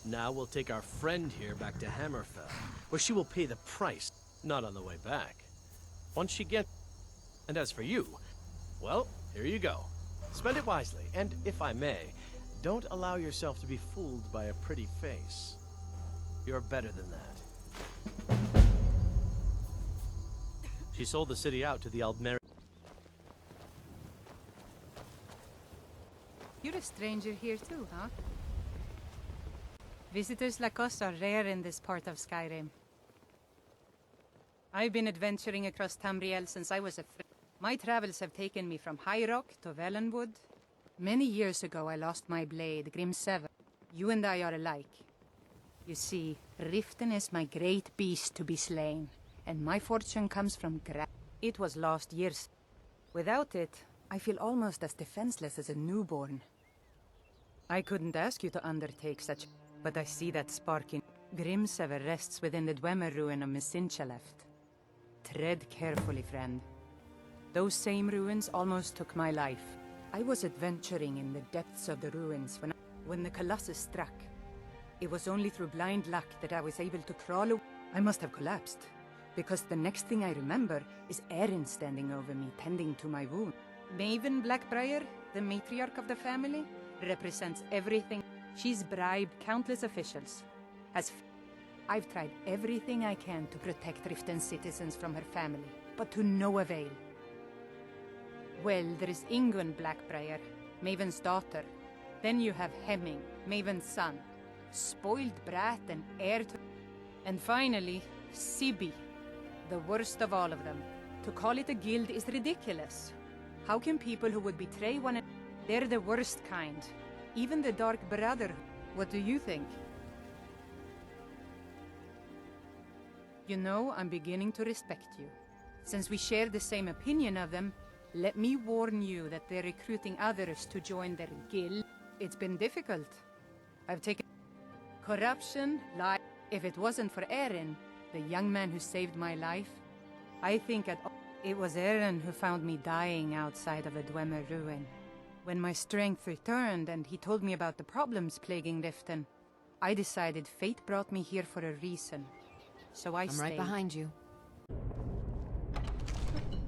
Now we'll take our friend here back to Hammerfell, where she will pay the price, not on the way back. Once she gets... And as for you, well, here you go. Spend it wisely, and if I may, don't allow yourself to be fooled by a pretty face. You're better than that. She sold the city out to the Aldmeri. You're a stranger here too, huh? Visitors like us are rare in this part of Skyrim. I've been adventuring across Tamriel since I was a My travels have taken me from High Rock to Valenwood. Many years ago I lost my blade, Grimsever. You and I are alike. You see, Riften is my great beast to be slain, and my fortune comes from It was lost years. Without it, I feel almost as defenseless as a newborn. I couldn't ask you to undertake such, but I see that spark in Grimsever rests within the Dwemer ruin of Misinchaleft. Tread carefully, friend. Those same ruins almost took my life. I was adventuring in the depths of the ruins when the Colossus struck. It was only through blind luck that I was able to crawl away. I must have collapsed, because the next thing I remember is Erin standing over me, tending to my wound. Maven Blackbriar, the matriarch of the family, represents everything. She's bribed countless officials. I've tried everything I can to protect Riften's citizens from her family, but to no avail. Well, there is Ingun Blackbriar, Maven's daughter. Then you have Hemming, Maven's son. Spoiled brat and heir to... And finally, Sibi, the worst of all of them. To call it a guild is ridiculous. How can people who would betray one another... They're the worst kind. Even the Dark Brotherhood. What do you think? You know, I'm beginning to respect you. Since we share the same opinion of them, let me warn you that they're recruiting others to join their guild. It's been difficult. I've taken corruption, lie. If it wasn't for Erin, the young man who saved my life, I think it was Erin who found me dying outside of a Dwemer ruin. When my strength returned and he told me about the problems plaguing Riften, I decided fate brought me here for a reason. So I'm right stayed. behind you.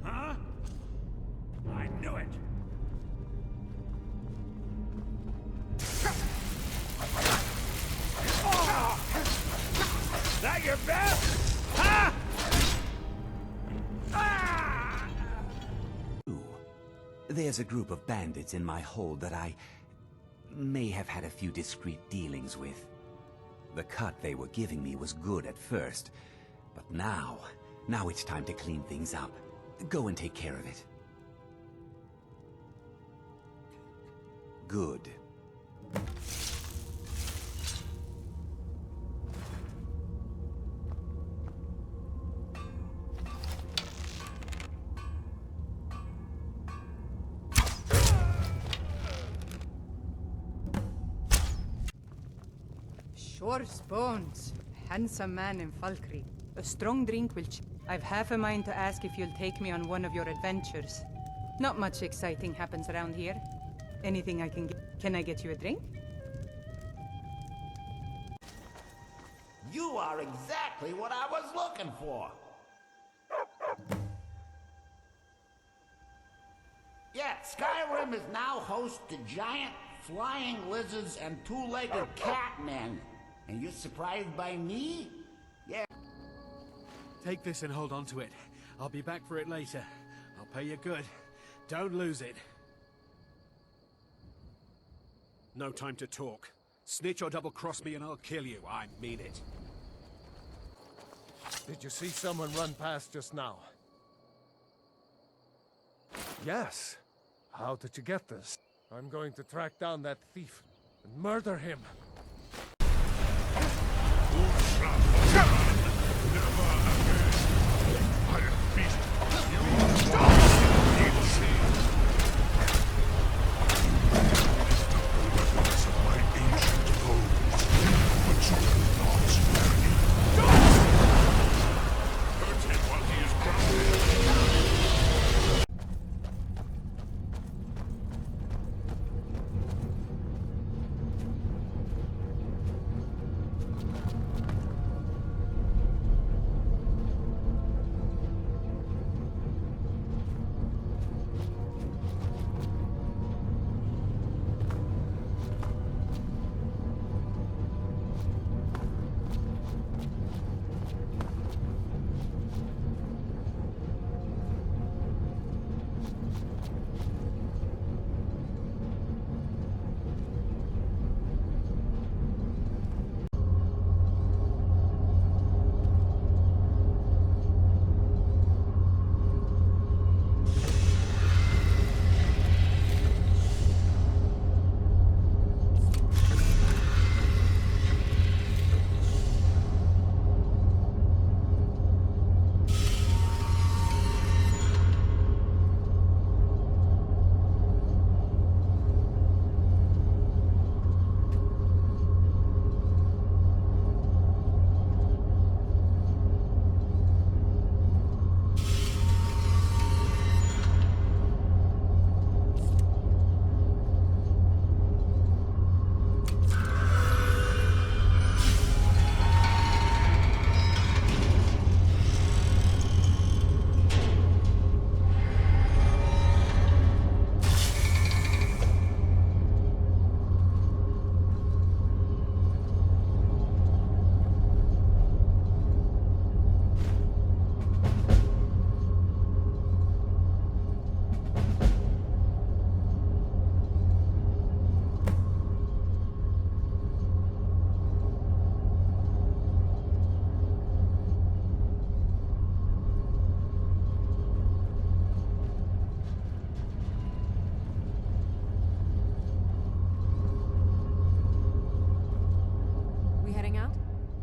Huh? I knew it! That your best? Huh? There's a group of bandits in my hold that I may have had a few discreet dealings with. The cut they were giving me was good at first, but now it's time to clean things up. Go and take care of it. Good. Shor's bones. Handsome man in Falkreath. A strong drink will I've half a mind to ask if you'll take me on one of your adventures. Not much exciting happens around here. Anything I can get? Can I get you a drink? You are exactly what I was looking for. Yeah, Skyrim is now host to giant flying lizards and two-legged catmen. And you're surprised by me? Yeah. Take this and hold on to it. I'll be back for it later. I'll pay you good. Don't lose it. No time to talk. Snitch or double-cross me and I'll kill you. I mean it. Did you see someone run past just now? Yes. How did you get this? I'm going to track down that thief and murder him.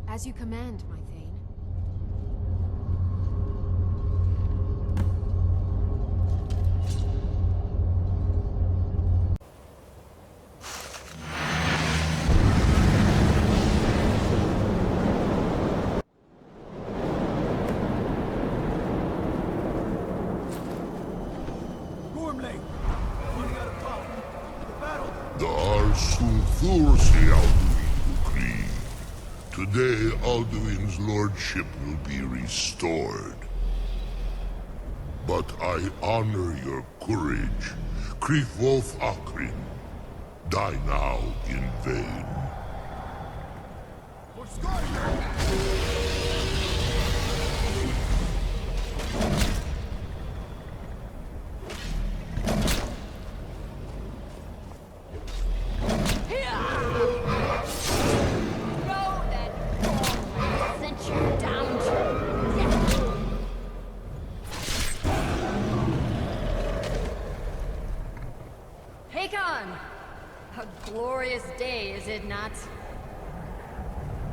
As you command, my Thane. Today, Alduin's lordship will be restored. But I honor your courage. Kriegwolf Akrin. Die now in vain.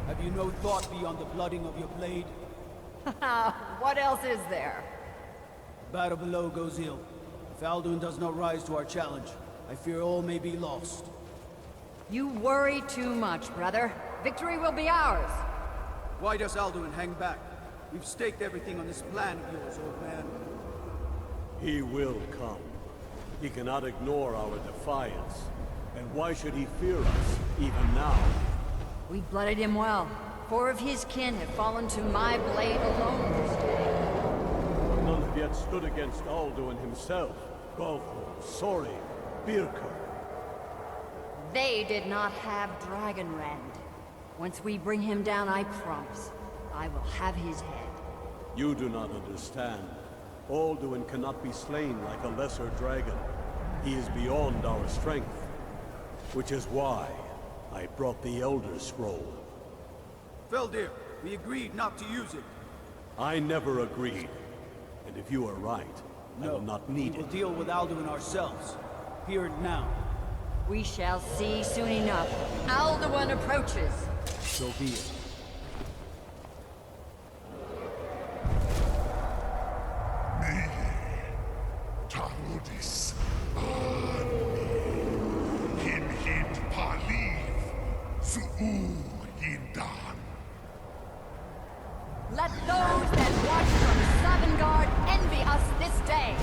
Have you no thought beyond the blooding of your blade? What else is there? The battle below goes ill. If Alduin does not rise to our challenge, I fear all may be lost. You worry too much, brother. Victory will be ours. Why does Alduin hang back? We've staked everything on this plan of yours, old man. He will come. He cannot ignore our defiance. And why should he fear us, even now? We blooded him well. 4 of his kin have fallen to my blade alone this day. None have yet stood against Alduin himself. Golfo, Sori, Birka. They did not have Dragonrend. Once we bring him down, I promise, I will have his head. You do not understand. Alduin cannot be slain like a lesser dragon. He is beyond our strength. Which is why I brought the Elder Scroll. Feldir, we agreed not to use it. I never agreed. And if you are right, I will not need it. We will deal with Alduin ourselves. Here and now. We shall see soon enough. Alduin approaches. So be it. Tarudis Hinhid Paliv Su'uhindan. Let those that watch from Sovngarde envy us this day.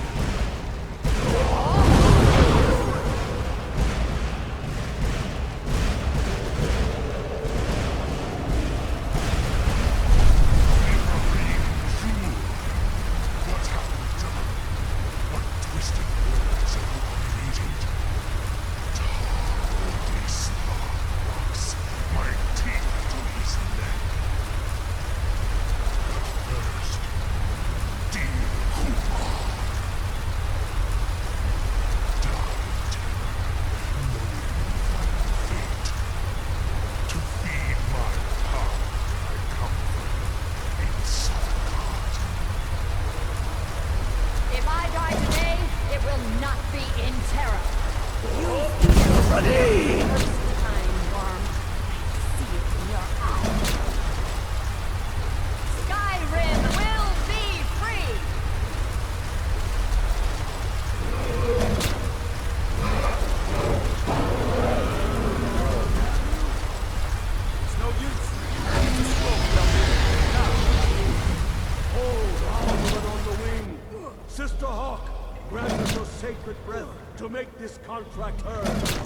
Contract heard.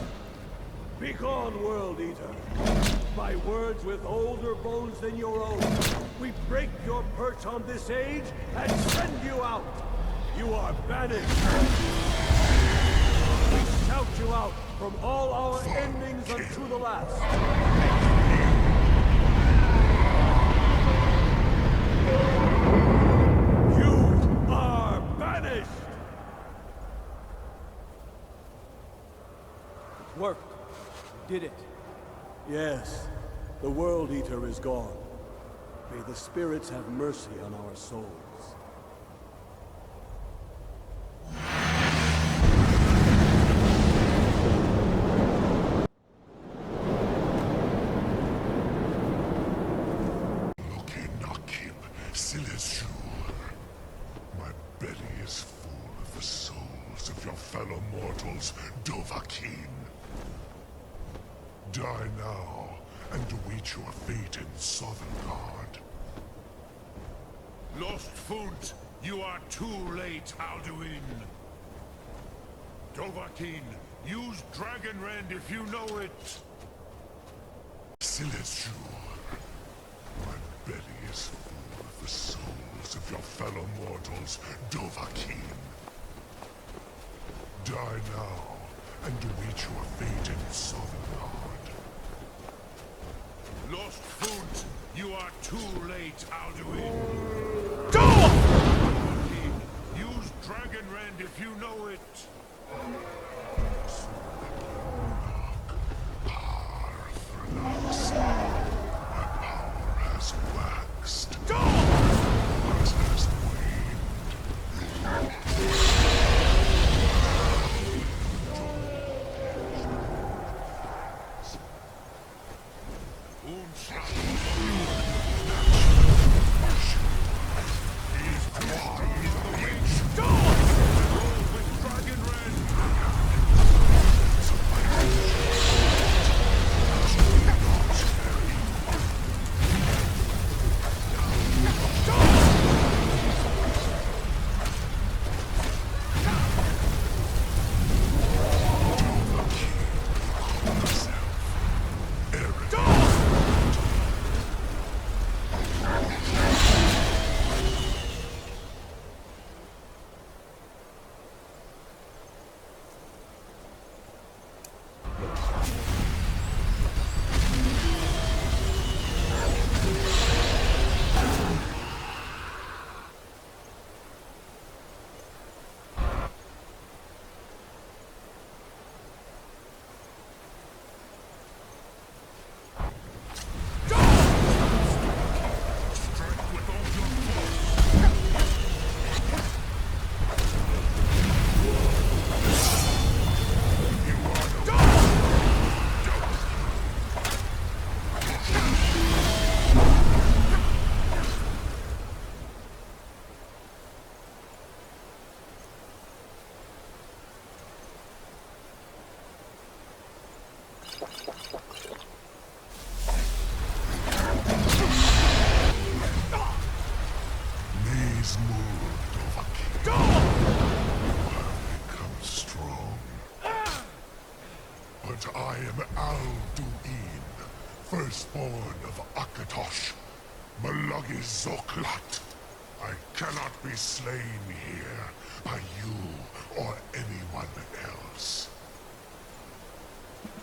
Begone, World Eater. By words with older bones than your own, we break your perch on this age and send you out. You are banished. We shout you out from all our endings unto the last. You are banished. Worked. Did it. Yes. The World Eater is gone. May the spirits have mercy on our souls. My belly is full of the souls of your fellow mortals, Dovahkiin. Die now, and await your fate in Sovngarde. Lost Funt, you are too late, Alduin. Dovahkiin, use Dragonrend if you know it. Silesur, my belly is full of the souls of your fellow mortals, Dovahkiin. Die now, and await your fate in Sovngarde. Lost Funt, you are too late, Alduin. Use Dragonrend if you know it. My power has waxed. What has waned? Knees moved over king. You have become strong. But I am Alduin, firstborn of Akatosh, Malagis Zoklat. I cannot be slain here by you or anyone else.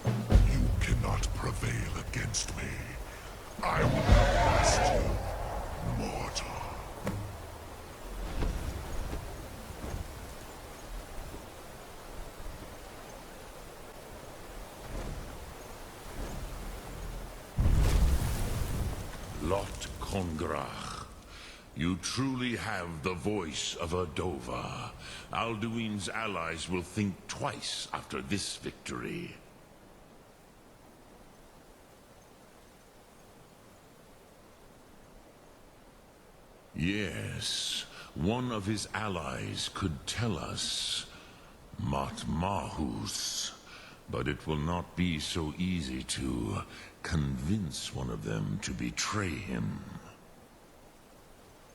You cannot prevail against me. I will outlast you, mortal. Lot Kongrach, you truly have the voice of a Dova. Alduin's allies will think twice after this victory. Yes, one of his allies could tell us Matmahus, but it will not be so easy to convince one of them to betray him.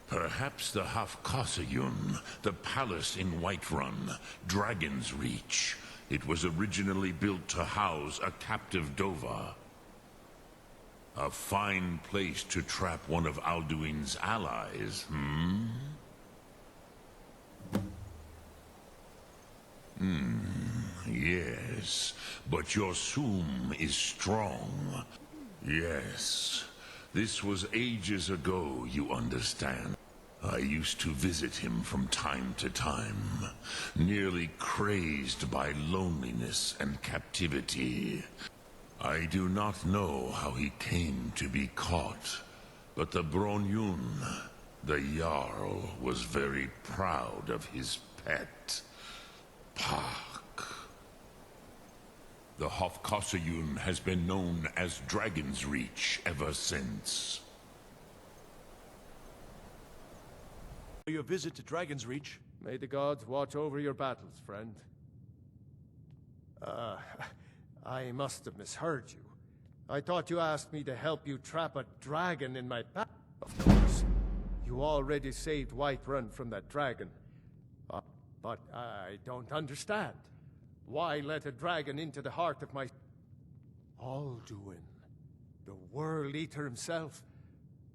Perhaps the Hafkasayun, the palace in Whiterun, Dragon's Reach. It was originally built to house a captive Dova. A fine place to trap one of Alduin's allies, Yes, but your Sum is strong. Yes, this was ages ago, you understand. I used to visit him from time to time, nearly crazed by loneliness and captivity. I do not know how he came to be caught, but the Bronyun, the Jarl, was very proud of his pet, Pak. The Hofkasayun has been known as Dragon's Reach ever since. Your visit to Dragon's Reach? May the gods watch over your battles, friend. I must have misheard you. I thought you asked me to help you trap a dragon in my path. Of course. You already saved Whiterun from that dragon. But I don't understand. Why let a dragon into the heart of my... Alduin, the World Eater himself.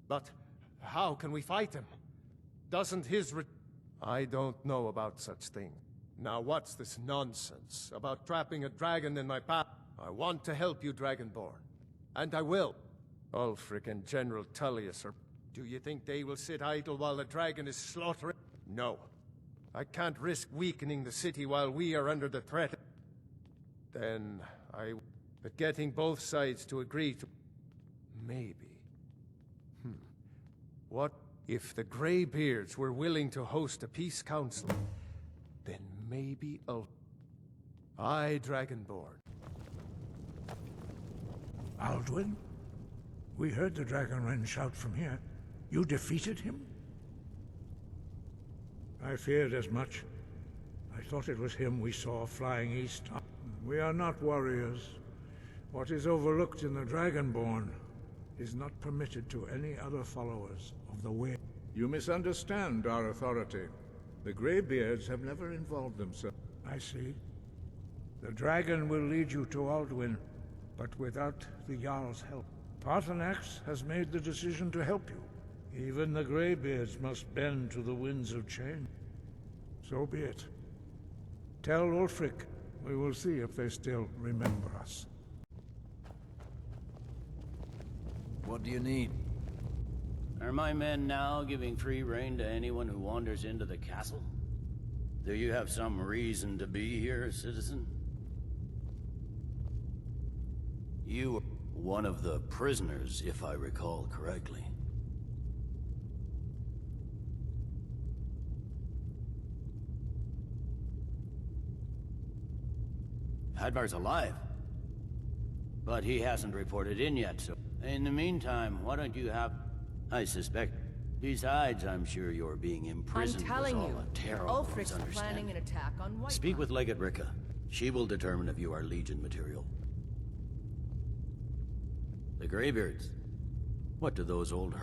But how can we fight him? Doesn't his I don't know about such things. Now what's this nonsense about trapping a dragon in my path? I want to help you, Dragonborn. And I will. Ulfric and General Tullius are... Do you think they will sit idle while the dragon is slaughtering? No. I can't risk weakening the city while we are under the threat. Then But getting both sides to agree to... Maybe. What if the Greybeards were willing to host a peace council? Then maybe I, Dragonborn. Alduin? We heard the Dragonren shout from here. You defeated him? I feared as much. I thought it was him we saw flying east. We are not warriors. What is overlooked in the Dragonborn is not permitted to any other followers of the way. You misunderstand our authority. The Greybeards have never involved themselves. I see. The dragon will lead you to Alduin, but without the Jarl's help. Paarthurnax has made the decision to help you. Even the Greybeards must bend to the winds of change. So be it. Tell Ulfric. We will see if they still remember us. What do you need? Are my men now giving free rein to anyone who wanders into the castle? Do you have some reason to be here, citizen? You were one of the prisoners, if I recall correctly. Hadvar's alive. But he hasn't reported in yet, so... In the meantime, why don't you have... I suspect... Besides, I'm sure you're being imprisoned. I'm telling was all you, a terrible Ulfric's planning an attack on Whiterun. Speak with Legate Ricca. She will determine if you are Legion material. The Greybeards? What do those old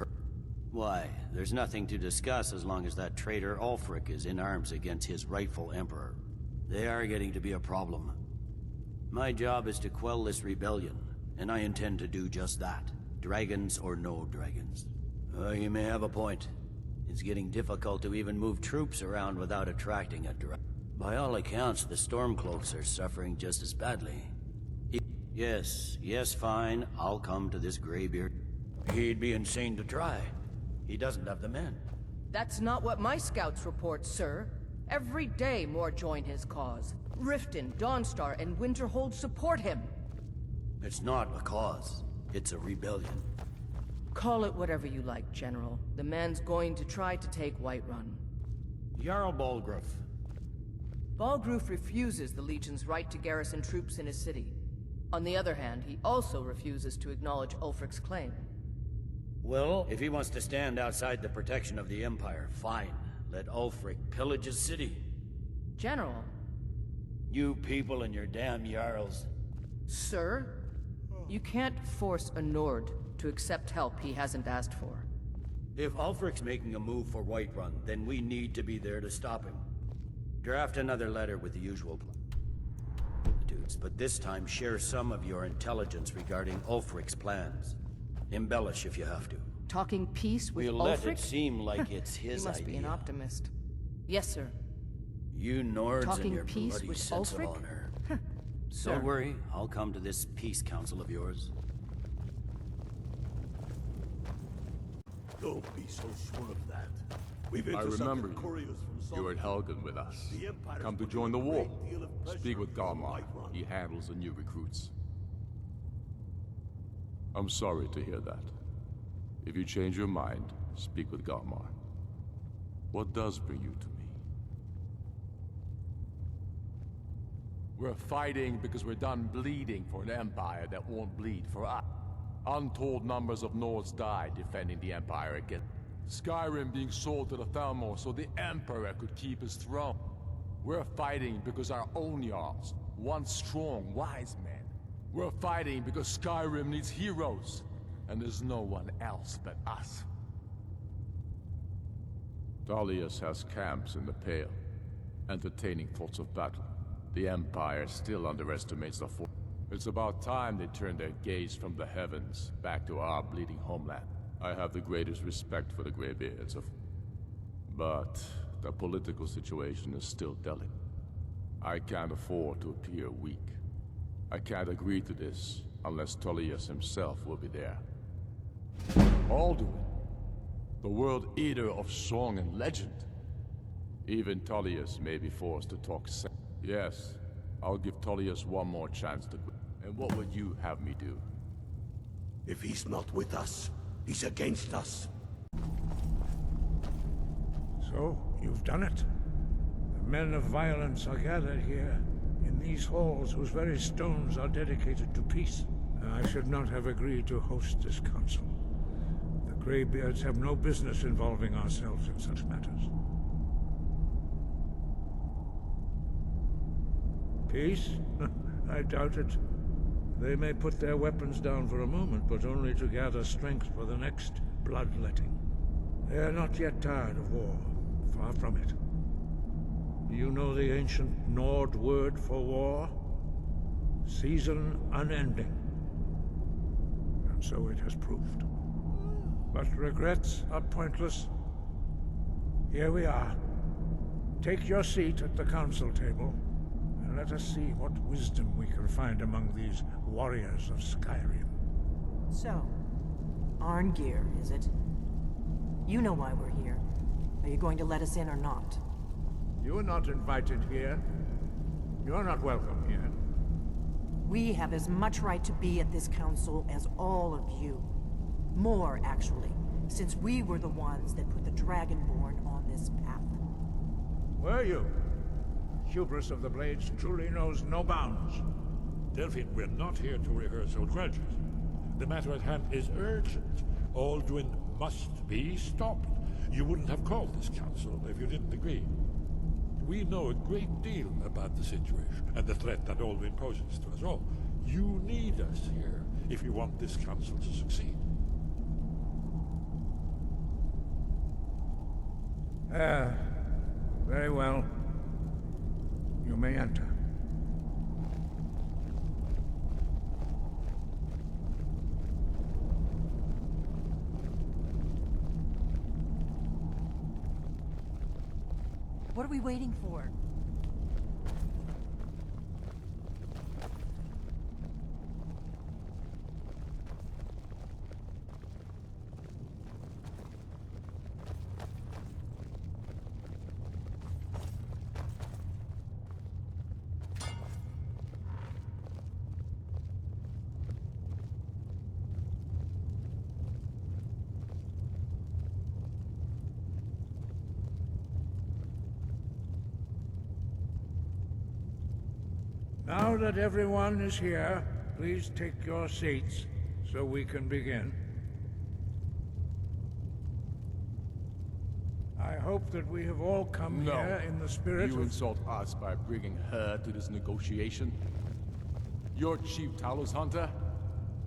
Why, there's nothing to discuss as long as that traitor Ulfric is in arms against his rightful emperor. They are getting to be a problem. My job is to quell this rebellion, and I intend to do just that. Dragons or no dragons. You may have a point. It's getting difficult to even move troops around without attracting a dragon. By all accounts, the Stormcloaks are suffering just as badly. Yes, fine. I'll come to this Greybeard. He'd be insane to try. He doesn't have the men. That's not what my scouts report, sir. Every day more join his cause. Riften, Dawnstar, and Winterhold support him. It's not a cause. It's a rebellion. Call it whatever you like, General. The man's going to try to take Whiterun. Jarl Balgruuf. Balgruuf refuses the Legion's right to garrison troops in his city. On the other hand, he also refuses to acknowledge Ulfric's claim. Well, if he wants to stand outside the protection of the Empire, fine. Let Ulfric pillage his city. General. You people and your damn Jarls. Sir? You can't force a Nord to accept help he hasn't asked for. If Ulfric's making a move for Whiterun, then we need to be there to stop him. Draft another letter with the usual dudes, but this time share some of your intelligence regarding Ulfric's plans. Embellish if you have to. Talking peace with Ulfric? We'll let it seem like it's his He must idea. be an optimist. Yes, sir. You Nords Talking and your peace bloody with sense of Ulfric? honor. Sir. Don't worry, I'll come to this peace council of yours. Don't be so sure of that. We've I intercepted remember couriers from you were at Helgen with us. Come to join the war. Speak with Garmar. He handles the new recruits. I'm sorry to hear that. If you change your mind, speak with Garmar. What does bring you to me? We're fighting because we're done bleeding for an empire that won't bleed for us. Untold numbers of Nords died defending the empire against Skyrim being sold to the Thalmor so the emperor could keep his throne. We're fighting because our own Jarls want strong, wise men. We're fighting because Skyrim needs heroes, and there's no one else but us. Dalius has camps in the Pale, entertaining thoughts of battle. The Empire still underestimates the force. It's about time they turn their gaze from the heavens back to our bleeding homeland. I have the greatest respect for the Greybeards but the political situation is still delicate. I can't afford to appear weak. I can't agree to this unless Tullius himself will be there. Alduin, the world eater of song and legend. Even Tullius may be forced to talk sense. Yes, I'll give Tullius one more chance to quit. And what would you have me do? If he's not with us, he's against us. So, you've done it. The men of violence are gathered here, in these halls whose very stones are dedicated to peace. I should not have agreed to host this council. The Greybeards have no business involving ourselves in such matters. Peace? I doubt it. They may put their weapons down for a moment, but only to gather strength for the next bloodletting. They are not yet tired of war. Far from it. You know the ancient Nord word for war? Season unending. And so it has proved. But regrets are pointless. Here we are. Take your seat at the council table, and let us see what wisdom we can find among these warriors of Skyrim. So, Arngeir, is it? You know why we're here. Are you going to let us in or not? You are not invited here. You're not welcome here. We have as much right to be at this council as all of you. More, actually, since we were the ones that put the Dragonborn on this path. Were you? Hubris of the Blades truly knows no bounds. Delphine, we're not here to rehearse old grudges. The matter at hand is urgent. Alduin must be stopped. You wouldn't have called this council if you didn't agree. We know a great deal about the situation and the threat that Alduin poses to us all. You need us here if you want this council to succeed. Very well. You may enter. What are we waiting for? Now that everyone is here, please take your seats so we can begin. I hope that we have all come here in the spirit You of... insult us by bringing her to this negotiation? You're Chief Talos Hunter?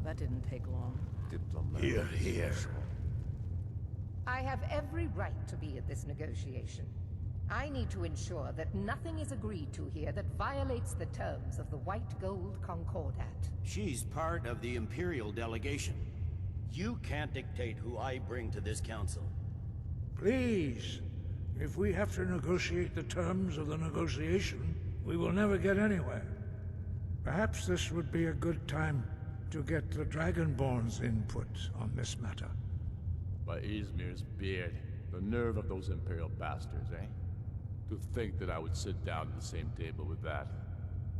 That didn't take long. Here, here. I have every right to be at this negotiation. I need to ensure that nothing is agreed to here that violates the terms of the White Gold Concordat. She's part of the Imperial delegation. You can't dictate who I bring to this council. Please, if we have to negotiate the terms of the negotiation, we will never get anywhere. Perhaps this would be a good time to get the Dragonborn's input on this matter. By Izmir's beard, the nerve of those Imperial bastards, eh? To think that I would sit down at the same table with that.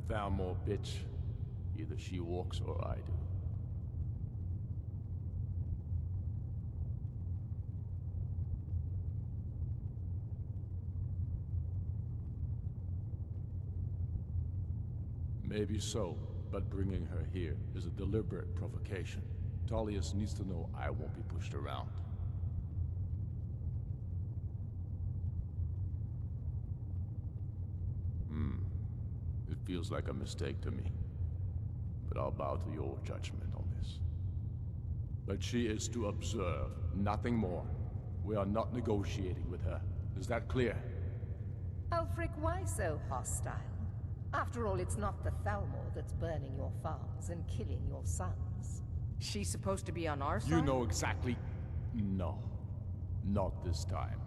Thalmor bitch. Either she walks or I do. Maybe so, but bringing her here is a deliberate provocation. Tullius needs to know I won't be pushed around. It feels like a mistake to me, but I'll bow to your judgment on this. But she is to observe, nothing more. We are not negotiating with her. Is that clear? Ulfric, why so hostile? After all, it's not the Thalmor that's burning your farms and killing your sons. She's supposed to be on our side? You know exactly... No. Not this time.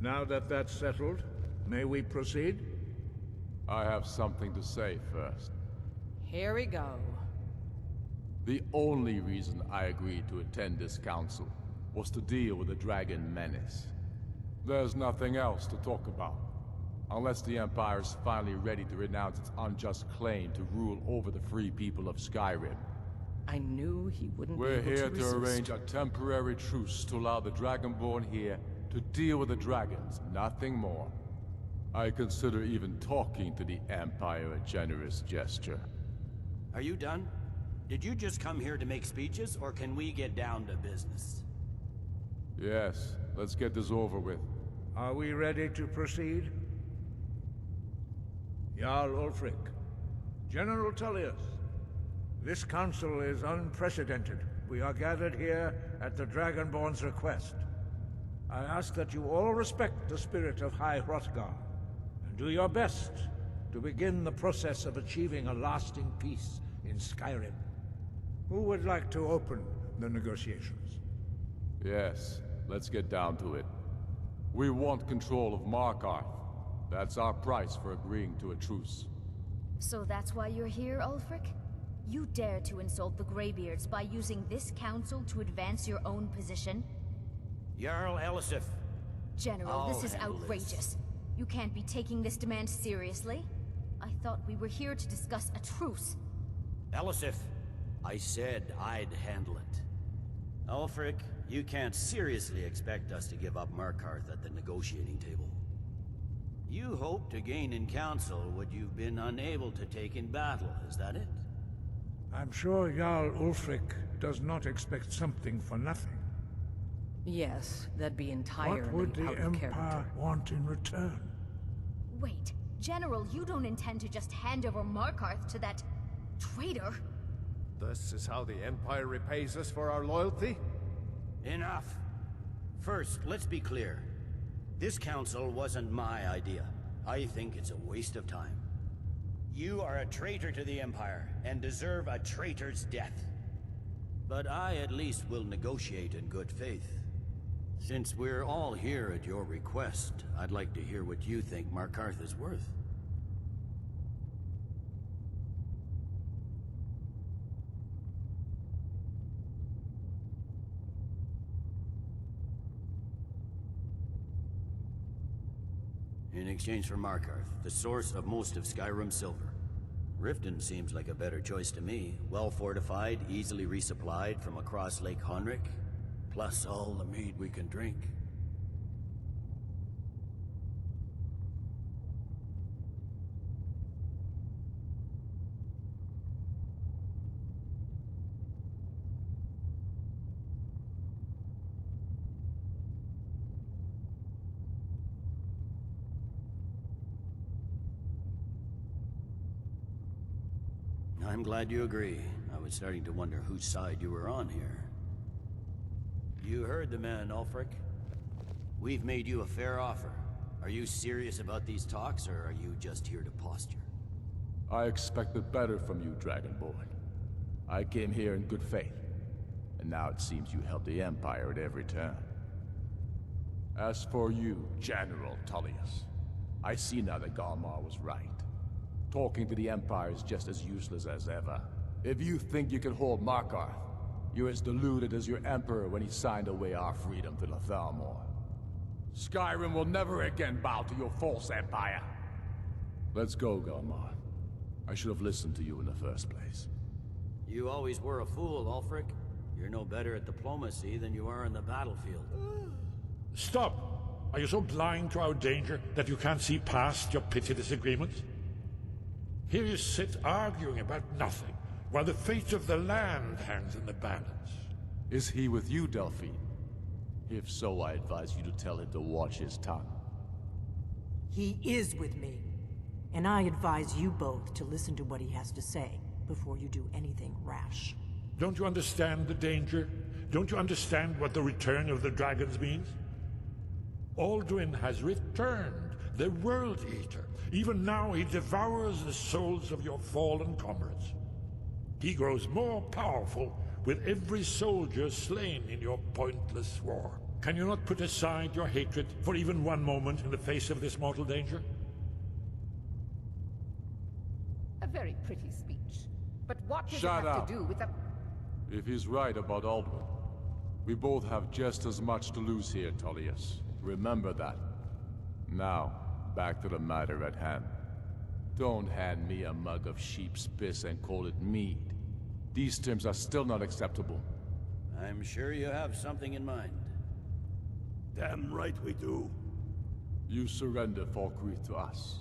Now that that's settled, may we proceed? I have something to say first. Here we go. The only reason I agreed to attend this council was to deal with the dragon menace. There's nothing else to talk about. Unless the Empire's finally ready to renounce its unjust claim to rule over the free people of Skyrim. I knew he wouldn't be We're able here to to arrange a temporary truce to allow the Dragonborn here to deal with the dragons, nothing more. I consider even talking to the Empire a generous gesture. Are you done? Did you just come here to make speeches, or can we get down to business? Yes, let's get this over with. Are we ready to proceed? Jarl Ulfric, General Tullius, this council is unprecedented. We are gathered here at the Dragonborn's request. I ask that you all respect the spirit of High Hrothgar, and do your best to begin the process of achieving a lasting peace in Skyrim. Who would like to open the negotiations? Yes, let's get down to it. We want control of Markarth. That's our price for agreeing to a truce. So that's why you're here, Ulfric? You dare to insult the Greybeards by using this council to advance your own position? Jarl Elisif. General, this is outrageous. You can't be taking this demand seriously. I thought we were here to discuss a truce. Elisif, I said I'd handle it. Ulfric, you can't seriously expect us to give up Markarth at the negotiating table. You hoped to gain in council what you've been unable to take in battle, is that it? I'm sure Jarl Ulfric does not expect something for nothing. Yes, that'd be entirely What would the out of Empire character. want in return? Wait, General, you don't intend to just hand over Markarth to that... Traitor? This is how the Empire repays us for our loyalty? Enough. First, let's be clear. This council wasn't my idea. I think it's a waste of time. You are a traitor to the Empire, and deserve a traitor's death. But I at least will negotiate in good faith. Since we're all here at your request, I'd like to hear what you think Markarth is worth. In exchange for Markarth, the source of most of Skyrim's silver. Riften seems like a better choice to me. Well fortified, easily resupplied from across Lake Honric, plus all the mead we can drink. I'm glad you agree. I was starting to wonder whose side you were on here. You heard the man, Ulfric. We've made you a fair offer. Are you serious about these talks, or are you just here to posture? I expected better from you, Dragonborn. I came here in good faith, and now it seems you help the Empire at every turn. As for you, General Tullius, I see now that Galmar was right. Talking to the Empire is just as useless as ever. If you think you can hold Markarth, you're as deluded as your Emperor when he signed away our freedom to the Thalmor. Skyrim will never again bow to your false empire. Let's go, Galmar. I should have listened to you in the first place. You always were a fool, Ulfric. You're no better at diplomacy than you are in the battlefield. Stop! Are you so blind to our danger that you can't see past your petty disagreements? Here you sit arguing about nothing, while the fate of the land hangs in the balance. Is he with you, Delphine? If so, I advise you to tell him to watch his tongue. He is with me. And I advise you both to listen to what he has to say before you do anything rash. Don't you understand the danger? Don't you understand what the return of the dragons means? Alduin has returned, the World Eater. Even now he devours the souls of your fallen comrades. He grows more powerful with every soldier slain in your pointless war. Can you not put aside your hatred for even one moment in the face of this mortal danger? A very pretty speech. But what does Shut it have up. to do with a... If he's right about Alduin, we both have just as much to lose here, Tullius. Remember that. Now, back to the matter at hand. Don't hand me a mug of sheep's piss and call it mead. These terms are still not acceptable. I'm sure you have something in mind. Damn right we do. You surrender Falkreath to us.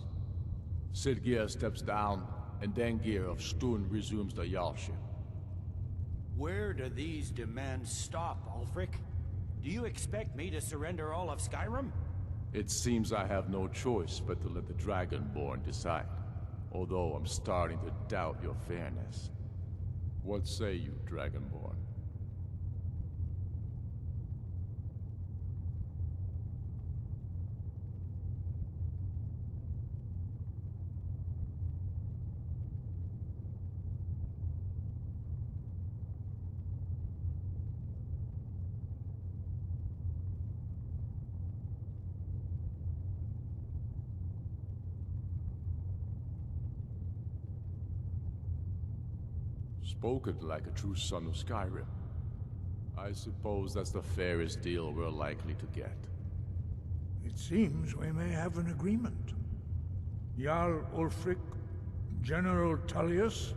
Sidgeir steps down, and Dengir of Stun resumes the Jarlship. Where do these demands stop, Ulfric? Do you expect me to surrender all of Skyrim? It seems I have no choice but to let the Dragonborn decide. Although I'm starting to doubt your fairness. What say you, Dragonborn? Spoken like a true son of Skyrim. I suppose that's the fairest deal we're likely to get. It seems we may have an agreement. Jarl Ulfric, General Tullius,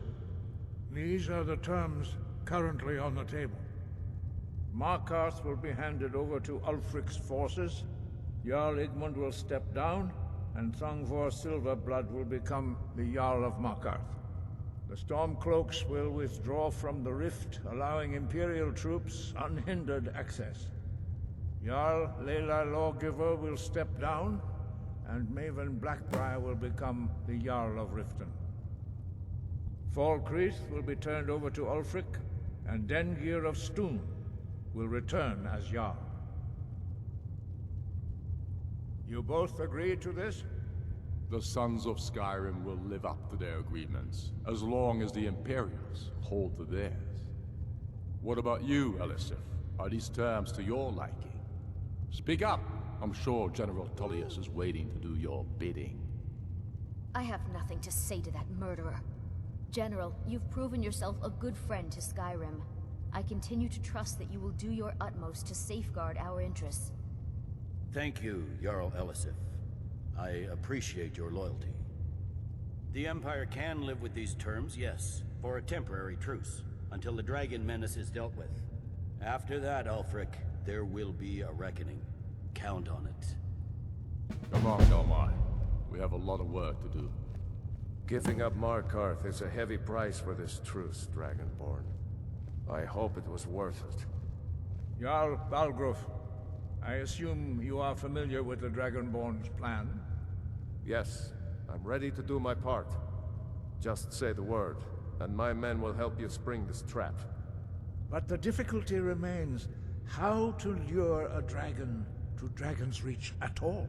these are the terms currently on the table. Markarth will be handed over to Ulfric's forces, Jarl Igmund will step down, and Thongvor Silverblood will become the Jarl of Markarth. The Stormcloaks will withdraw from the rift, allowing Imperial troops unhindered access. Jarl Layla Lawgiver will step down, and Maven Blackbriar will become the Jarl of Riften. Falkreath will be turned over to Ulfric, and Dengir of Stoon will return as Jarl. You both agree to this? The sons of Skyrim will live up to their agreements, as long as the Imperials hold to theirs. What about you, Elisif? Are these terms to your liking? Speak up! I'm sure General Tullius is waiting to do your bidding. I have nothing to say to that murderer. General, you've proven yourself a good friend to Skyrim. I continue to trust that you will do your utmost to safeguard our interests. Thank you, Jarl Elisif. I appreciate your loyalty. The Empire can live with these terms, yes, for a temporary truce, until the dragon menace is dealt with. After that, Ulfric, there will be a reckoning. Count on it. Come on, Delmar. We have a lot of work to do. Giving up Markarth is a heavy price for this truce, Dragonborn. I hope it was worth it. Jarl Balgruf, I assume you are familiar with the Dragonborn's plan? Yes, I'm ready to do my part. Just say the word, and my men will help you spring this trap. But the difficulty remains how to lure a dragon to Dragon's Reach at all.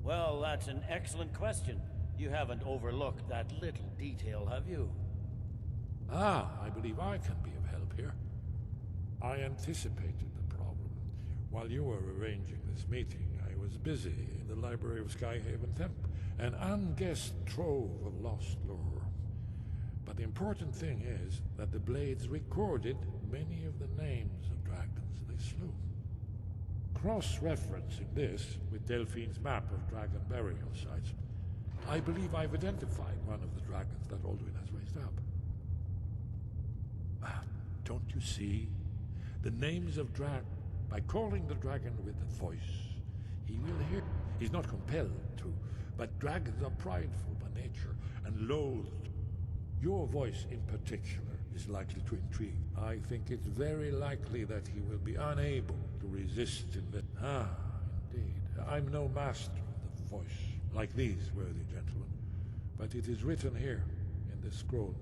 Well, that's an excellent question. You haven't overlooked that little detail, have you? Ah, I believe I can be of help here. I anticipated the problem. While you were arranging this meeting, I was busy in the library of Skyhaven Temple, an unguessed trove of lost lore. But the important thing is that the Blades recorded many of the names of dragons they slew. Cross-referencing this with Delphine's map of dragon burial sites, I believe I've identified one of the dragons that Alduin has raised up. Don't you see? The names of by calling the dragon with the voice, he will hear. He's not compelled to, but dragons are prideful by nature and loathed. Your voice in particular is likely to intrigue. I think it's very likely that he will be unable to resist in the... Indeed. I'm no master of the voice, like these worthy gentlemen, but it is written here in this scroll.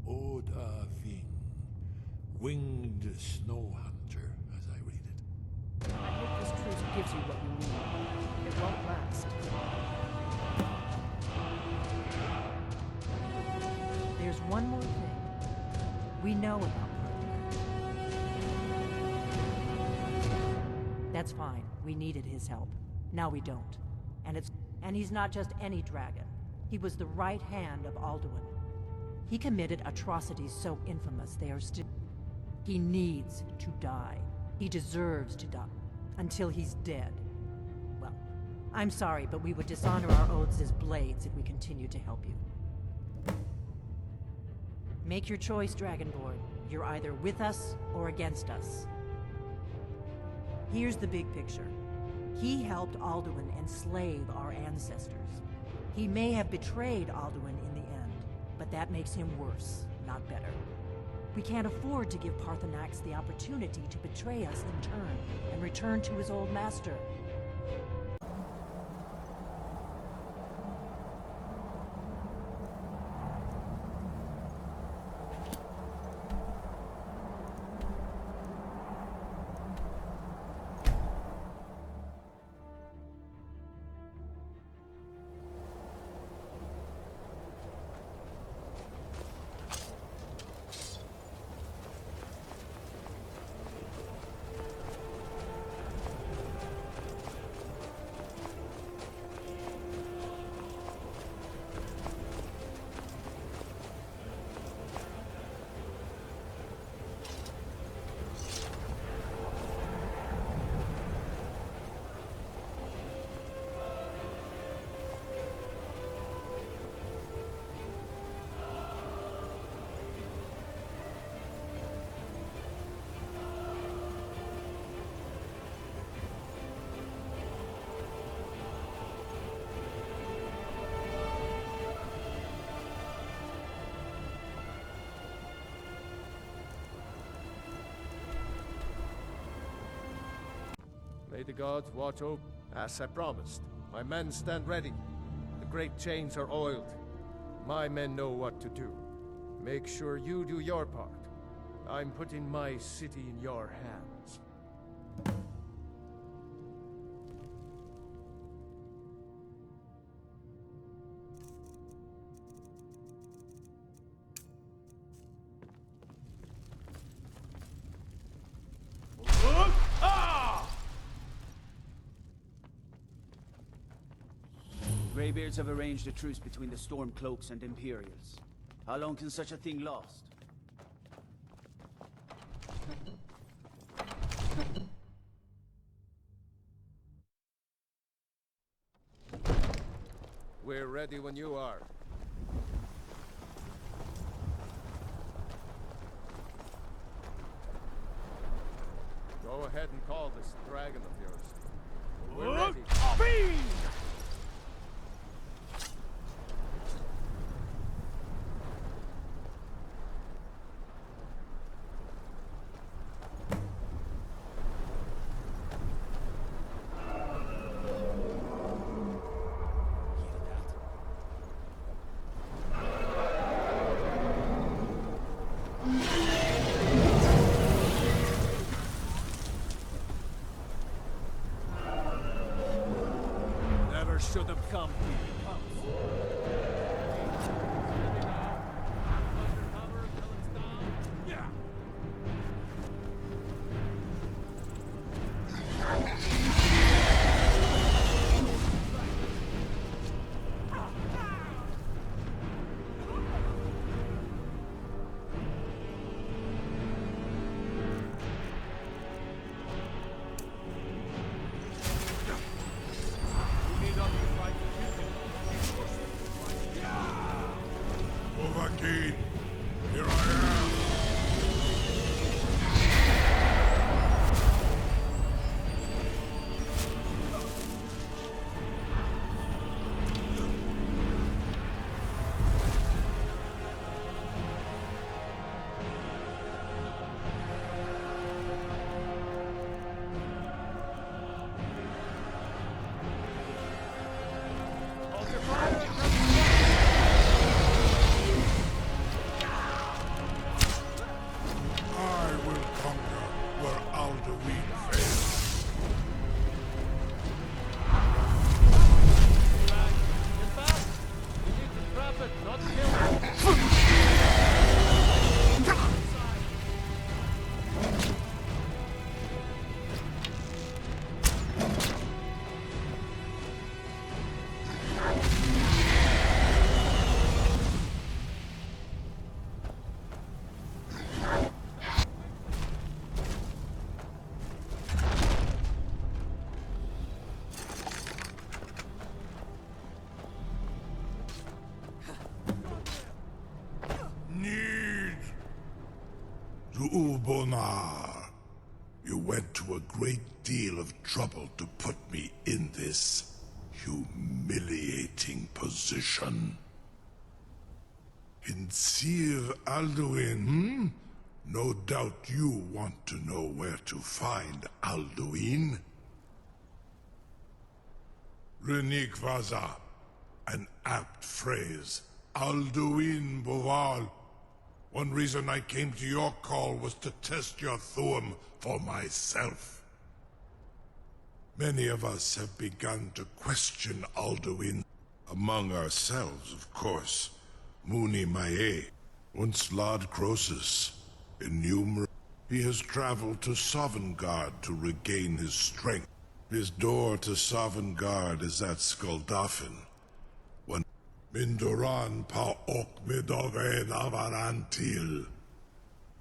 Oda Ving, winged snow hunter, as I read it. I hope this truce gives you what you need. It won't last. There's one more thing. We know about Kartal'a. That's fine. We needed his help. Now we don't. And he's not just any dragon. He was the right hand of Alduin. He committed atrocities so infamous they are still... He needs to die. He deserves to die. Until he's dead. Well, I'm sorry, but we would dishonor our oaths as Blades if we continued to help you. Make your choice, Dragonborn. You're either with us or against us. Here's the big picture. He helped Alduin enslave our ancestors. He may have betrayed Alduin in the end, but that makes him worse, not better. We can't afford to give Paarthurnax the opportunity to betray us in turn and return to his old master. May the gods watch over. As I promised, my men stand ready. The great chains are oiled. My men know what to do. Make sure you do your part. I'm putting my city in your hands. Greybeards have arranged a truce between the Stormcloaks and Imperials. How long can such a thing last? We're ready when you are. Go ahead and call this dragon of yours. We're ready. Should have come. Here I am. Ubonar, you went to a great deal of trouble to put me in this humiliating position. In Sir Alduin, No doubt you want to know where to find Alduin. Renik Vaza, an apt phrase. Alduin Boval. One reason I came to your call was to test your Thuum for myself. Many of us have begun to question Alduin. Among ourselves, of course. Muni Mae, once Lord Croesus, innumerable. He has traveled to Sovngarde to regain his strength. His door to Sovngarde is at Skuldafn. When Mindoran pa ok midoven avarantil.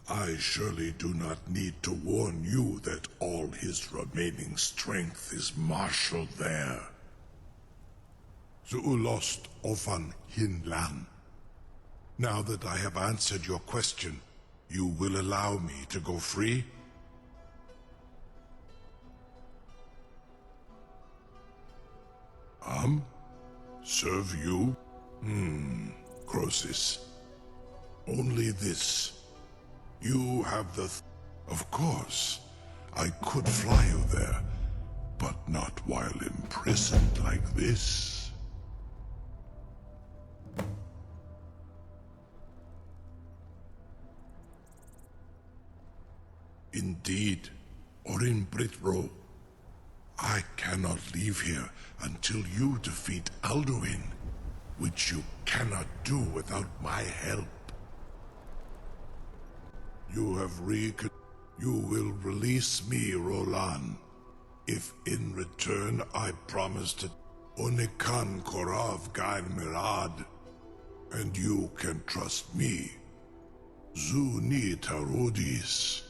I surely do not need to warn you that all his remaining strength is marshaled there. Zuulost ofan hinlan. Now that I have answered your question, you will allow me to go free? Serve you? Croesus. Only this. You have the Of course, I could fly you there, but not while imprisoned like this. Indeed, or in Britro. I cannot leave here until you defeat Alduin, which you cannot do without my help. You have You will release me, Roland, if in return I promise to Onikan Korav Gain Mirad, and you can trust me. Zuni Tarudis.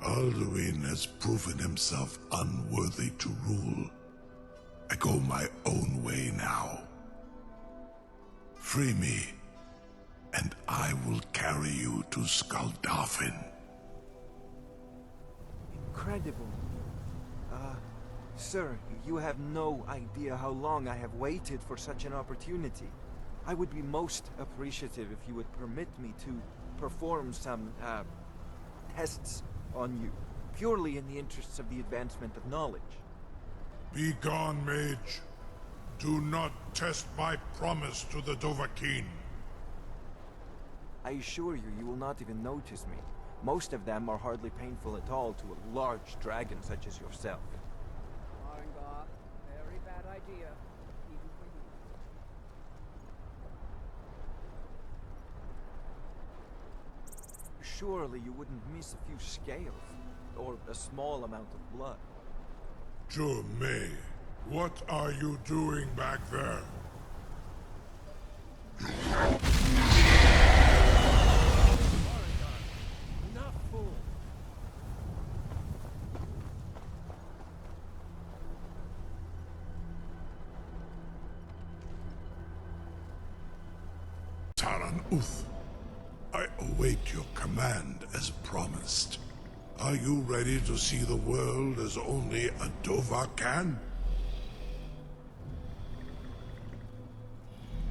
Alduin has proven himself unworthy to rule. I go my own way now. Free me, and I will carry you to Skaldafin. Incredible. Sir, you have no idea how long I have waited for such an opportunity. I would be most appreciative if you would permit me to perform some, tests on you, purely in the interests of the advancement of knowledge. Be gone, mage. Do not test my promise to the Dovahkiin. I assure you, you will not even notice me. Most of them are hardly painful at all to a large dragon such as yourself. Very bad idea, even for you. Surely you wouldn't miss a few scales, or a small amount of blood. May, what are you doing back there? Enough, fool! Taran Uth, I await your command as promised. Are you ready to see the world as only a Dova can?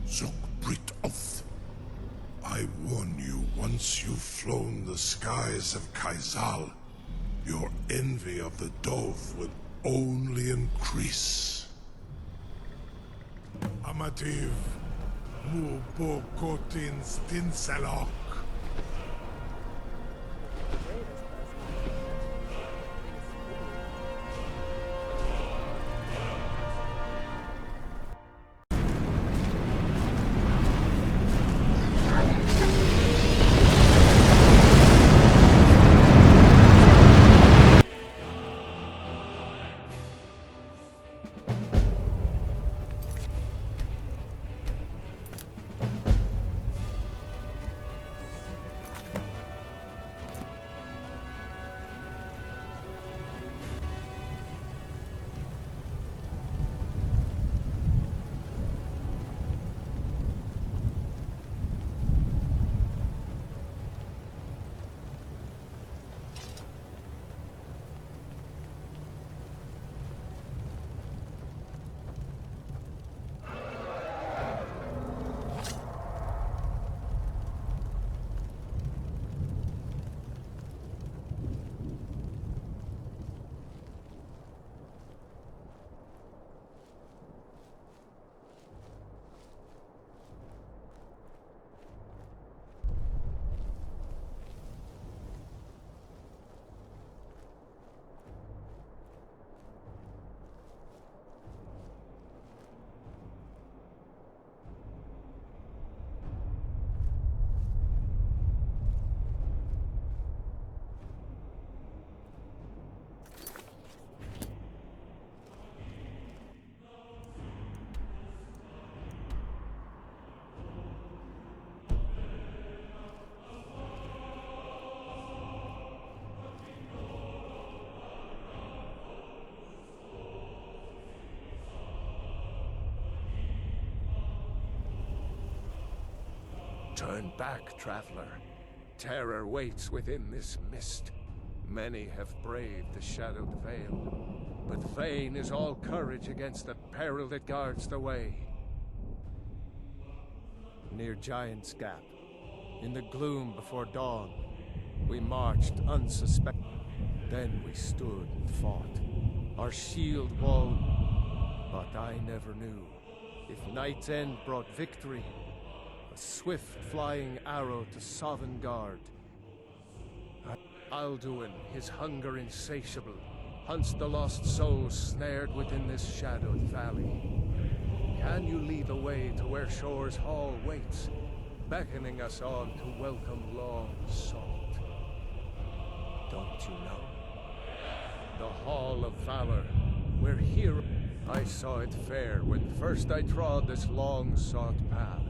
Zukbrit Oth, I warn you, once you've flown the skies of Kaizal, your envy of the Dove will only increase. Amativ, Mubokotin Stinselok. Turn back, traveler. Terror waits within this mist. Many have braved the shadowed veil, but vain is all courage against the peril that guards the way. Near Giant's Gap, in the gloom before dawn, we marched unsuspected. Then we stood and fought, our shield wall. But I never knew if Night's End brought victory, a swift flying arrow to Sovngarde. Alduin, his hunger insatiable, hunts the lost souls snared within this shadowed valley. Can you lead the way to where Shore's Hall waits, beckoning us on to welcome long sought? Don't you know? The Hall of Valor, where hero... I saw it fair when first I trod this long-sought path.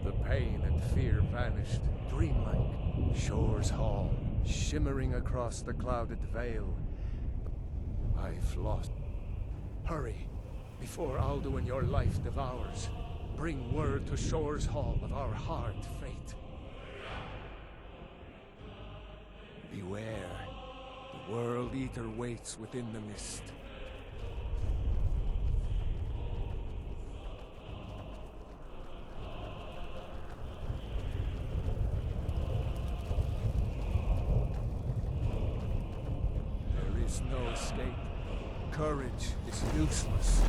The pain and fear vanished, dreamlike. Shore's Hall, shimmering across the clouded veil. I've lost. Hurry, before Alduin your life devours. Bring word to Shore's Hall of our hard fate. Beware, the World Eater waits within the mist. No escape. Courage is useless.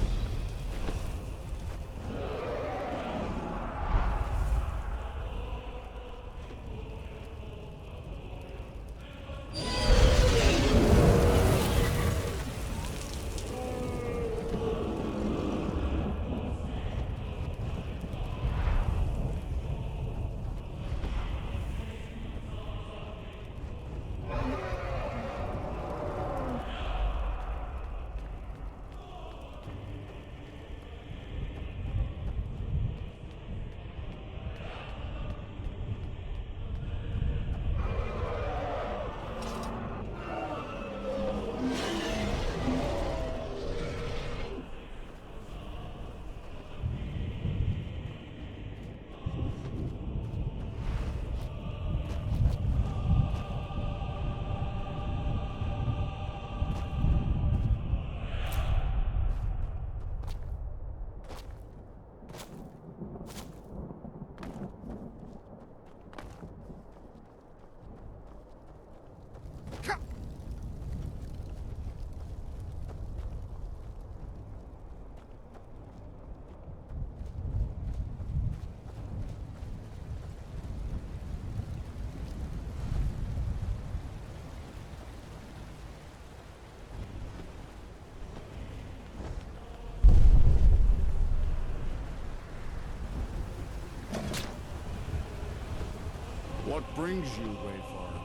What brings you, Wayfarer?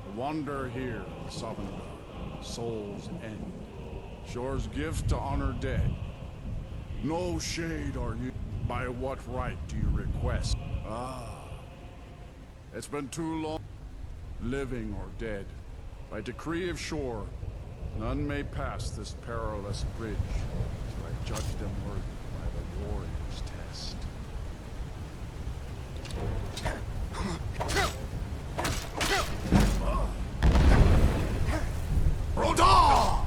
A wander here in Sovngarde, Soul's End. Shore's gift to honor dead. No shade are you. By what right do you request? Ah. It's been too long. Living or dead. By decree of Shore, none may pass this perilous bridge till I judge them worthy by the warrior's test. Rodon!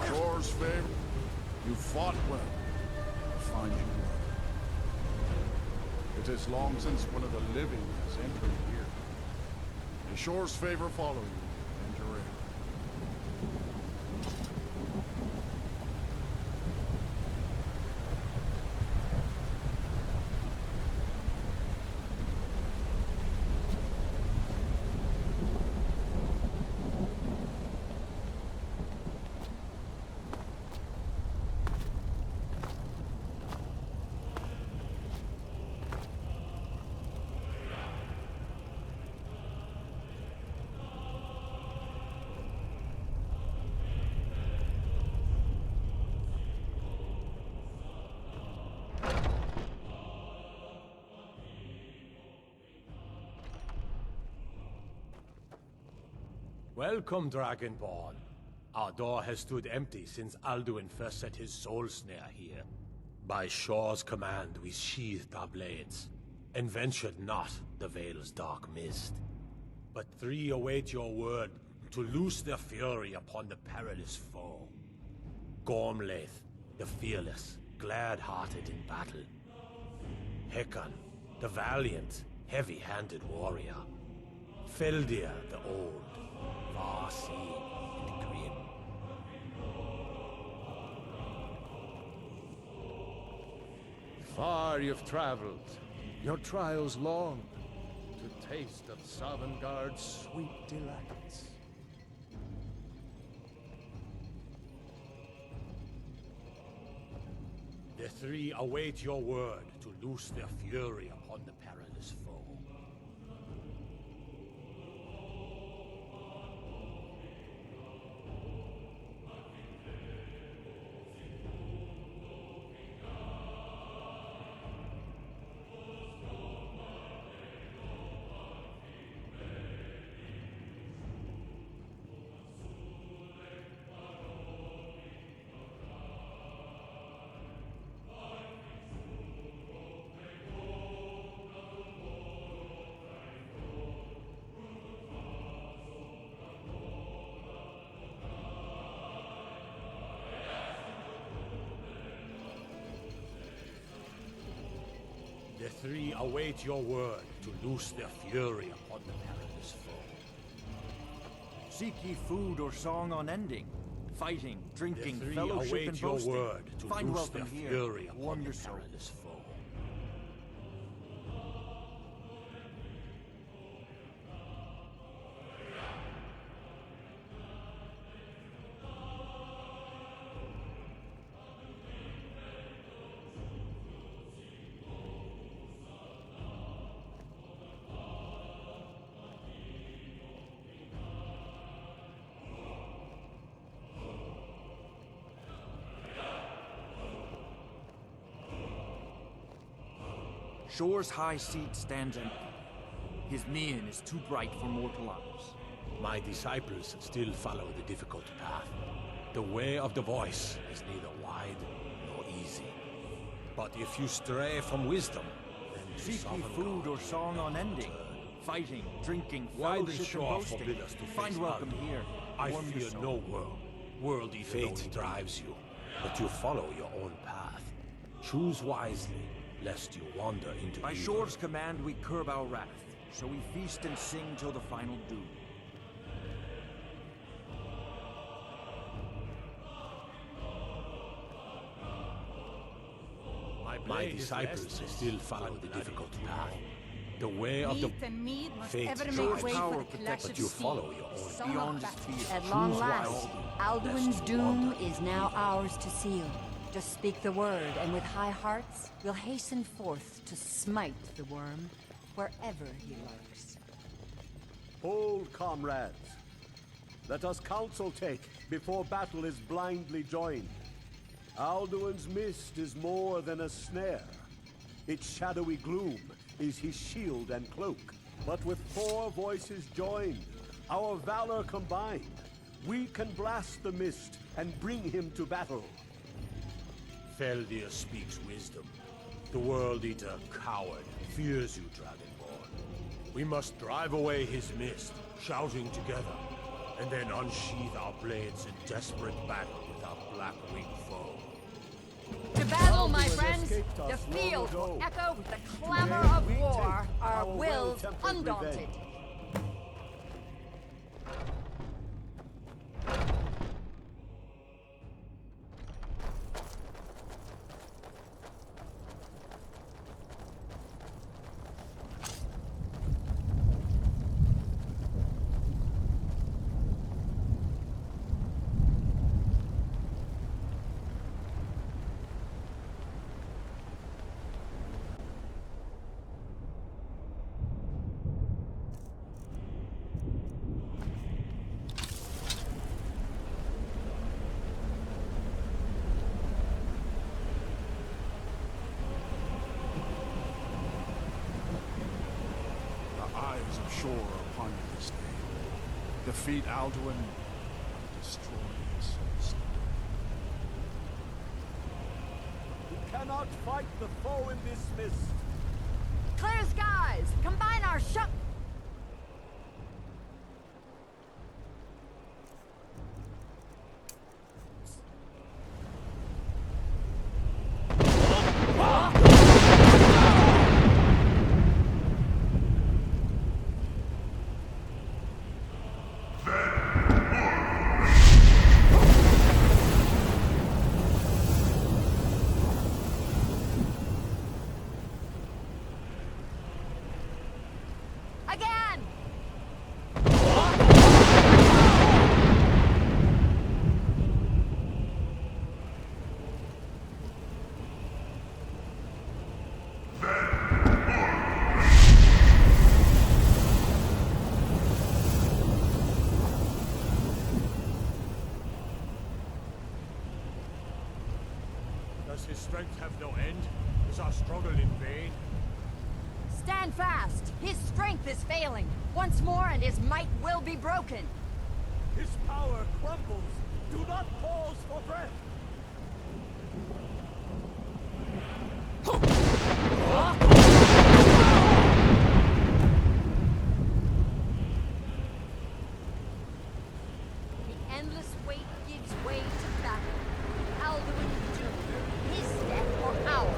Shore's favor, you fought well. I find you well. It is long since one of the living has entered here. May Shore's favor follow you and your heir. Welcome, Dragonborn. Our door has stood empty since Alduin first set his soul snare here. By Shore's command, we sheathed our blades, and ventured not the Vale's dark mist. But three await your word to loose their fury upon the perilous foe. Gormlaith, the fearless, glad-hearted in battle. Hecon, the valiant, heavy-handed warrior. Feldir the Old, far-seeing and grim. Far you've traveled, your trials long, to taste of Sovngarde's sweet delights. The three await your word to loose their fury upon the perilous foe. The three await your word to loose their fury upon the perilous foe. Seek ye food or song unending, fighting, drinking, The three fellowship await and your boasting. word to Find loose welcome their here, fury upon warm the your soul. perilous foe. Shore's high seat stands empty. His mien is too bright for mortal eyes. My disciples still follow the difficult path. The way of the voice is neither wide nor easy. But if you stray from wisdom, then to Seek ye Sovngarde food or you song will unending, return. fighting, drinking, Why does fellowship and Shore boasting. forbid us to Find face welcome Aldo? here, I warm your fear soul. no world. Worldly fate drives you, but you follow your own path. Choose wisely, lest you wander into By evil. Shore's command we curb our wrath, so we feast and sing till the final doom. My disciples still follow the difficult path. The way of the Meat and mead must fate ever drives make way you, for the clash but of you steel. follow your own Some Beyond battle. his fear. At long Choose last, wisely, Alduin's lest you doom wander is now ours to seal. Just speak the word, and with high hearts, we'll hasten forth to smite the worm wherever he lurks. Hold, comrades. Let us counsel take before battle is blindly joined. Alduin's mist is more than a snare. Its shadowy gloom is his shield and cloak. But with 4 voices joined, our valor combined, we can blast the mist and bring him to battle. Feldir speaks wisdom. The World Eater, coward, fears you, Dragonborn. We must drive away his mist, shouting together, and then unsheath our blades in desperate battle with our black-winged foe. To battle, my Alduin friends! escaped The us long field will ago. echo with the clamor Today of we war, take our our wills well-tempered undaunted. revenge. The eyes of Shore are upon you this day. Defeat Alduin, destroy his soul. We cannot fight the foe in this mist. Clear skies! Combine our shot! his strength have no end? Is our struggle in vain? Stand fast! His strength is failing! Once more and his might will be broken! His power crumbles! Do not pause for breath! The endless weight gives way to battle. Alduin's doom. His death or ours.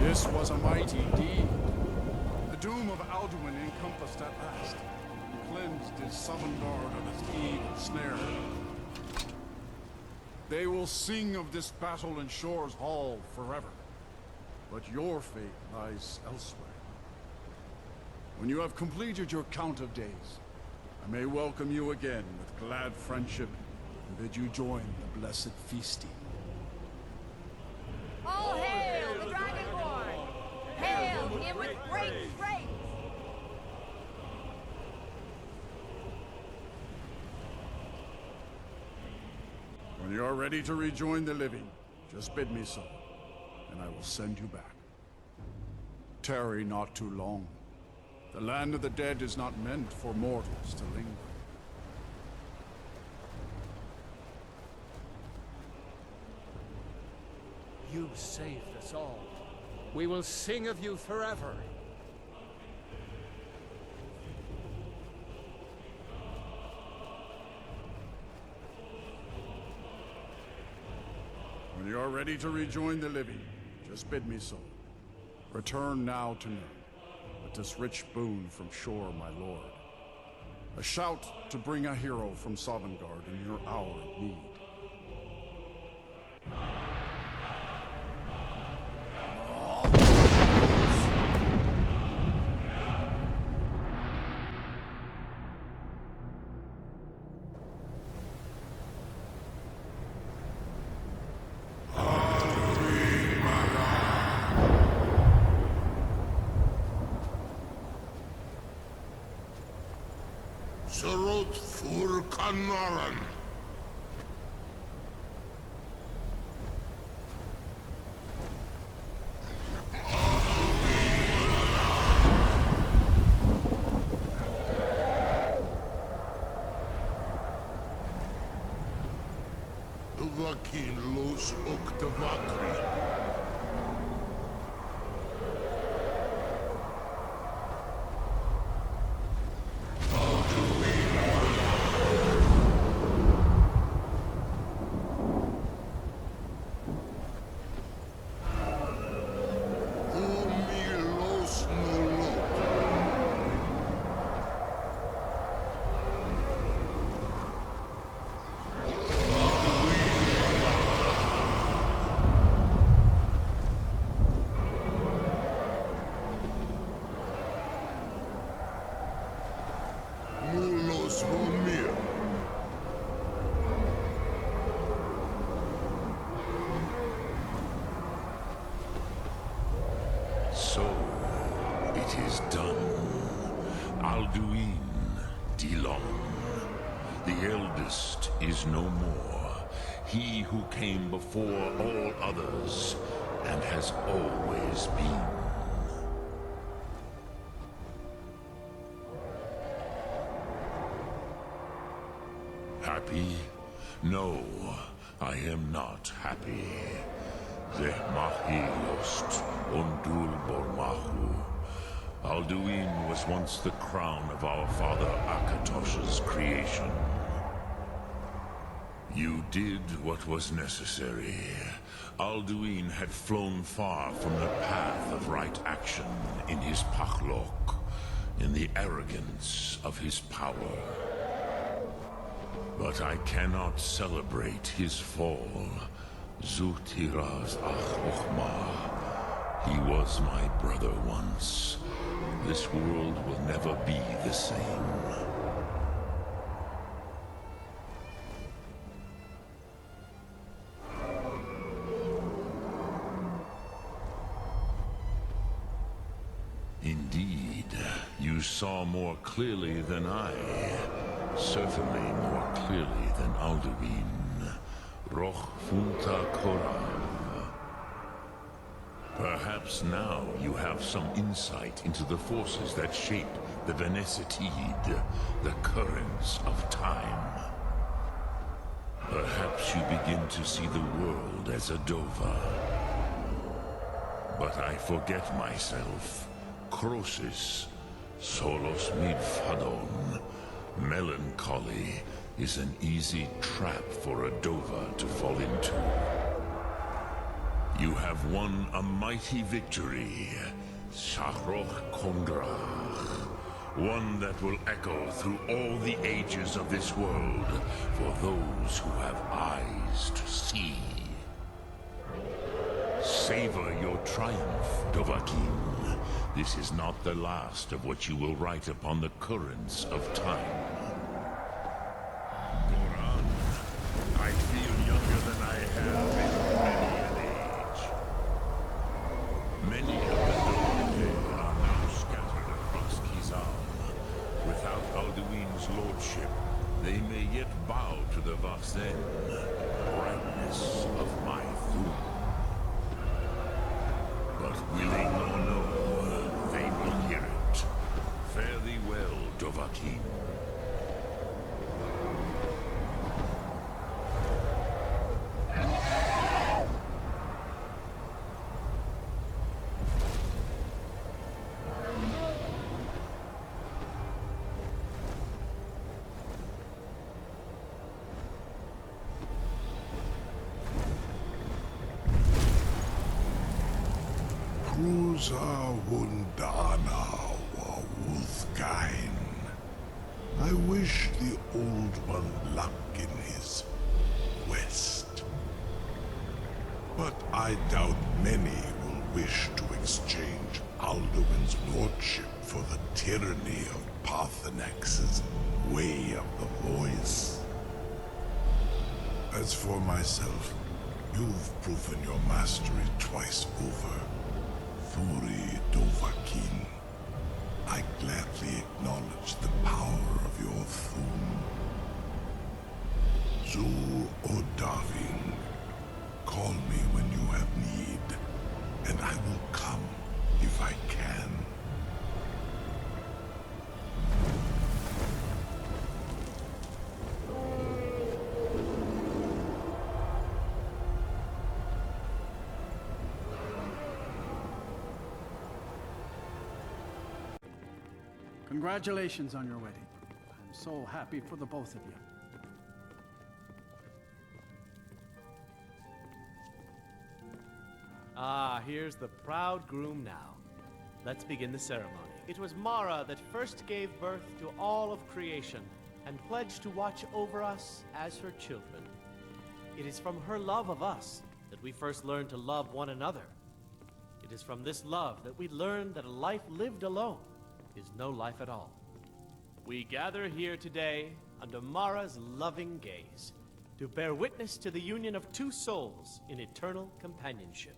This was a mighty deed. The doom of Alduin encompassed at last. Cleansed his Sovngarde of its evil snare. They will sing of this battle in Shore's Hall forever. But your fate lies elsewhere. When you have completed your count of days, I may welcome you again with glad friendship and bid you join the blessed feasting. All hail the Dragonborn! Hail him with great strength! When you are ready to rejoin the living, just bid me so, and I will send you back. Tarry not too long. The land of the dead is not meant for mortals to linger. You saved us all. We will sing of you forever. When you are ready to rejoin the living, just bid me so. Return now to none, but this rich boon from Shore, my lord. A shout to bring a hero from Sovngarde in your hour of need. Sarot fur kanaran. Vakin los oktavakri. So, it is done. Alduin, Dilon. The eldest is no more. He who came before all others and has always been. Happy? No, I am not happy. Zeh mahi lost, undul bormahu. Alduin was once the crown of our father Akatosh's creation. You did what was necessary. Alduin had flown far from the path of right action in his pachlok, in the arrogance of his power. But I cannot celebrate his fall. Zutiraz Ach. He was my brother once. This world will never be the same. Indeed, you saw more clearly than I. Certainly more clearly than Alduin. Roch funta korav. Perhaps now you have some insight into the forces that shape the Venesetid, the currents of time. Perhaps you begin to see the world as a dova. But I forget myself. Crosis, solos midfadon. Melancholy is an easy trap for a dova to fall into. You have won a mighty victory, Shahroch Kondrach. One that will echo through all the ages of this world for those who have eyes to see. Savor your triumph, Dovahkiin. This is not the last of what you will write upon the currents of time. Duran, I feel younger than I have in many an age. Many of the Dovahkiin are now scattered across Kizal. Without Alduin's lordship, they may yet bow to the Vaxen, brightness of my Thum. But willing or no, they will hear it. Fare thee well, Dovahkiin. Cruza Wundana Wawuthkain. I wish the Old One luck in his quest. But I doubt many will wish to exchange Alduin's lordship for the tyranny of Paarthurnax's way of the voice. As for myself, you've proven your mastery twice over. Thuri Dovahkiin, I gladly acknowledge the power of your Thum. Zu Odaving, call me when you have need, and I will come if I can. Congratulations on your wedding. I'm so happy for the both of you. Ah, here's the proud groom now. Let's begin the ceremony. It was Mara that first gave birth to all of creation and pledged to watch over us as her children. It is from her love of us that we first learned to love one another. It is from this love that we learn that a life lived alone is no life at all. We gather here today under Mara's loving gaze to bear witness to the union of two souls in eternal companionship.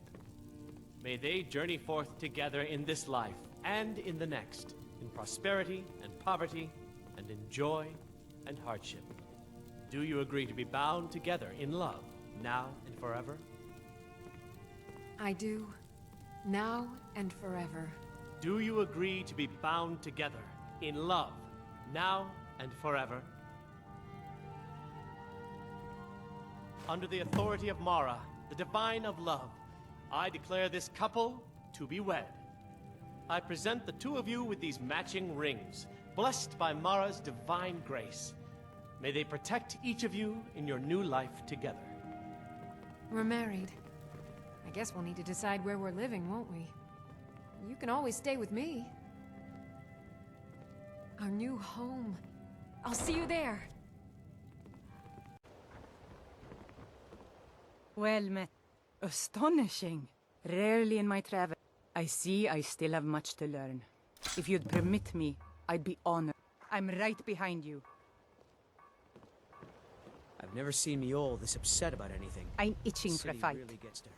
May they journey forth together in this life and in the next, in prosperity and poverty, and in joy and hardship. Do you agree to be bound together in love, now and forever? I do. Now and forever. Do you agree to be bound together in love, now and forever? Under the authority of Mara, the divine of love, I declare this couple to be wed. I present the two of you with these matching rings, blessed by Mara's divine grace. May they protect each of you in your new life together. We're married. I guess we'll need to decide where we're living, won't we? You can always stay with me. Our new home. I'll see you there. Well met. Astonishing. Rarely in my travel. I see I still have much to learn. If you'd permit me, I'd be honored. I'm right behind you. I've never seen Miol this upset about anything. I'm itching for a fight. Really gets to her.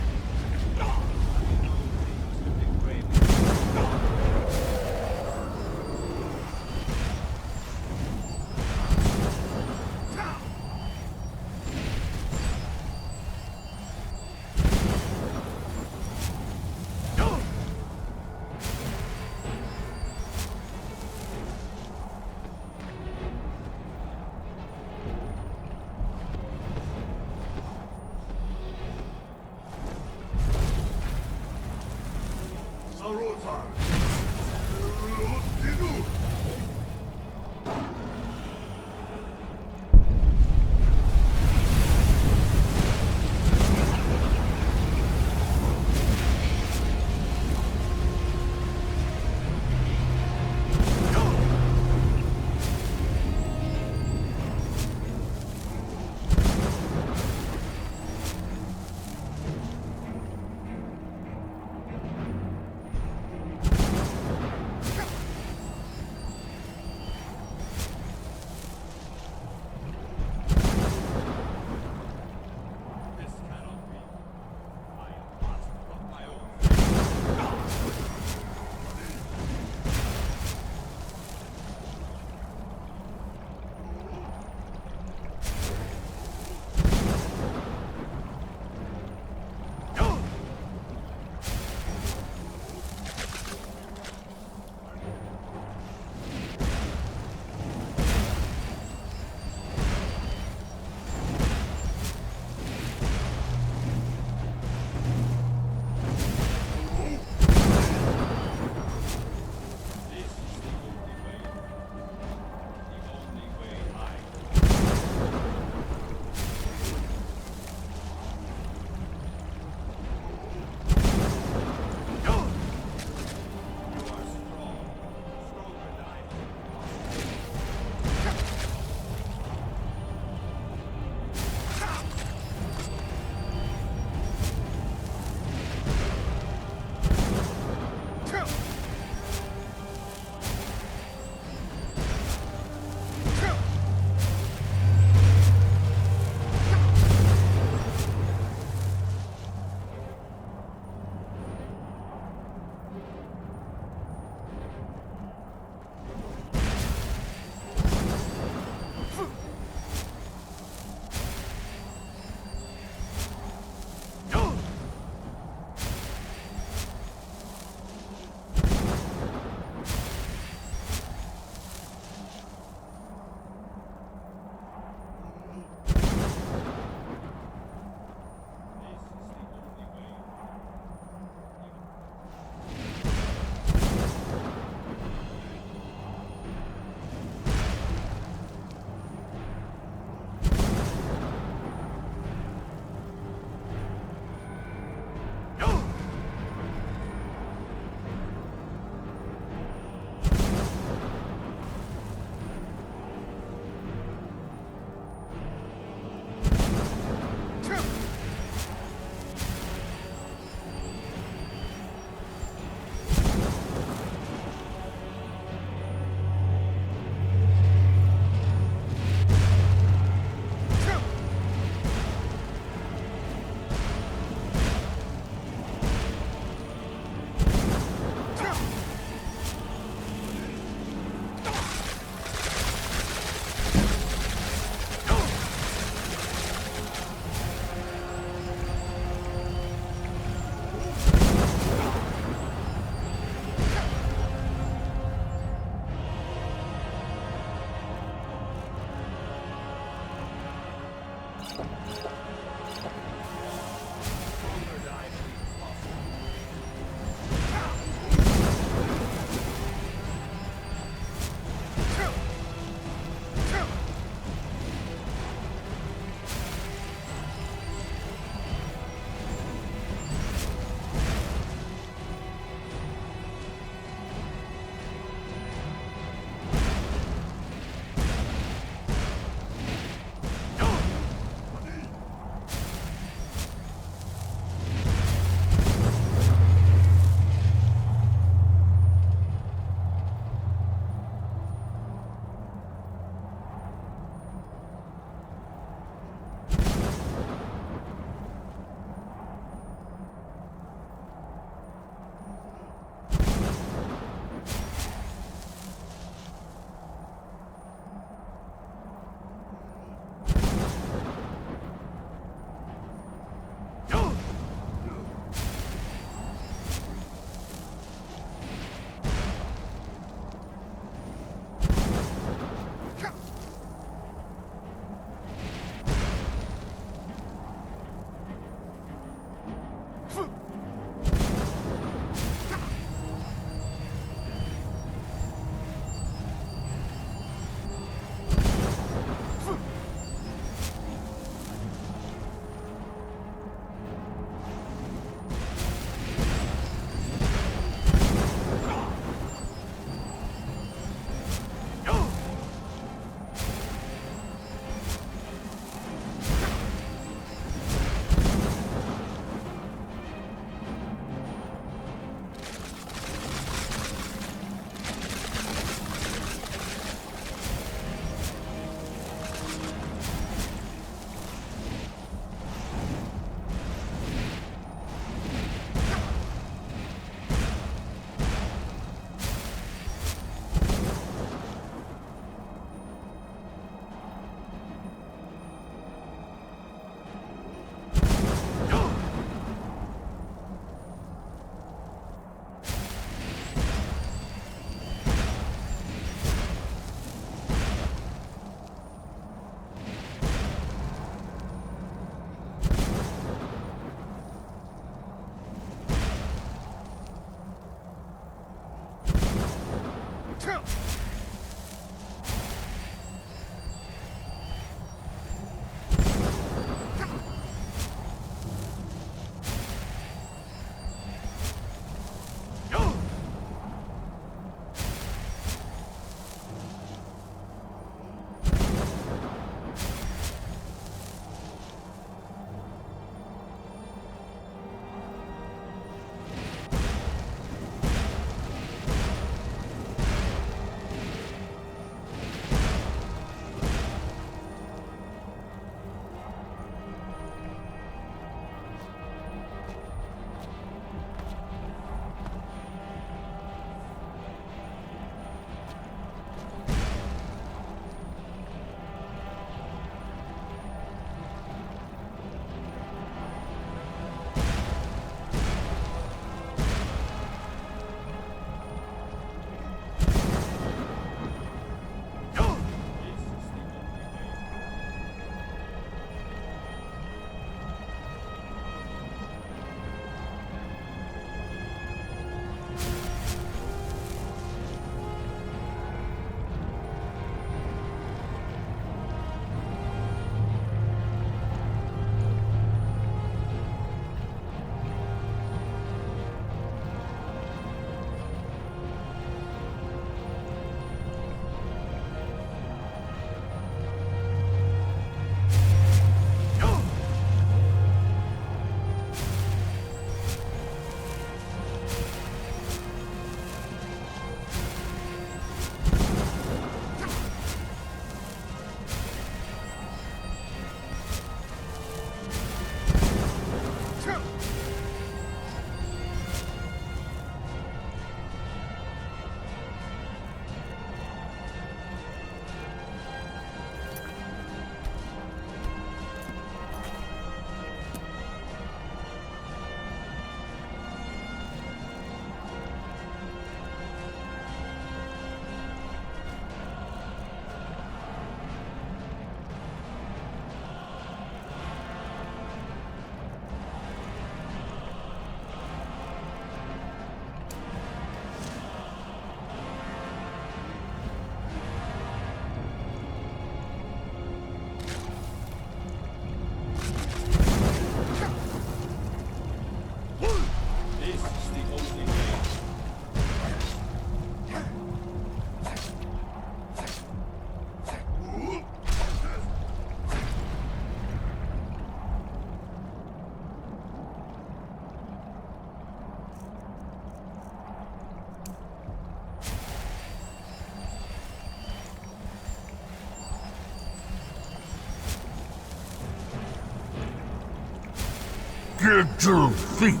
did you think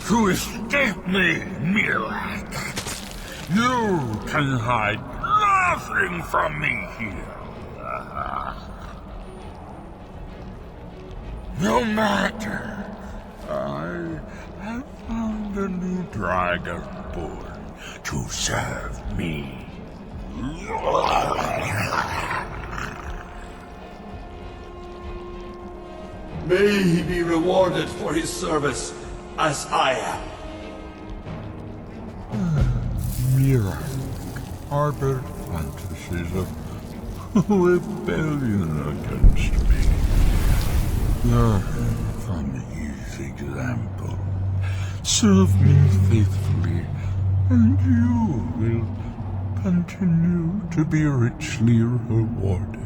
to escape me, Miraak'ı? You can hide nothing from me here. No matter. I have found a new dragonborn to serve me. May he be rewarded for his service, as I am. Miraak'ı harbored fantasies of rebellion against me. Learn from his example. Serve me faithfully, and you will continue to be richly rewarded.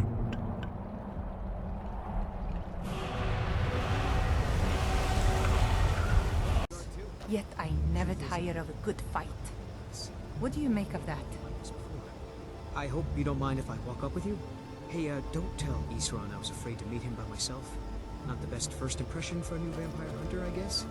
Yet I never tire of a good fight. What do you make of that? I hope you don't mind if I walk up with you. Hey, don't tell Isran I was afraid to meet him by myself. Not the best first impression for a new vampire hunter, I guess.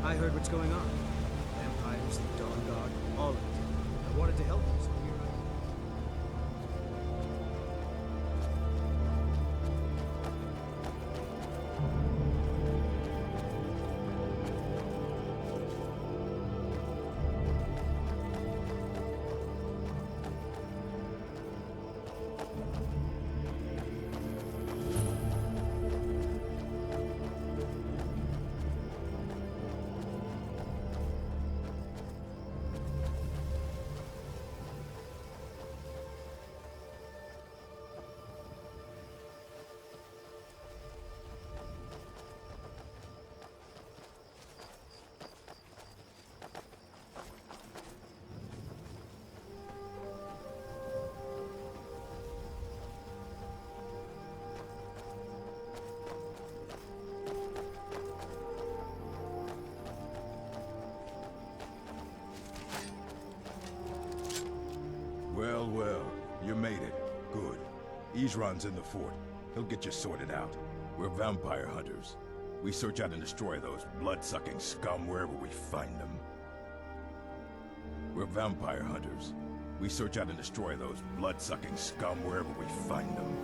I heard what's going on. Vampires, the Dawn Guard, all of it. I wanted to help you, so here I am. Well, well, you made it. Good. Isran's in the fort. He'll get you sorted out. We're vampire hunters. We search out and destroy those blood-sucking scum wherever we find them. We're vampire hunters. We search out and destroy those blood-sucking scum wherever we find them.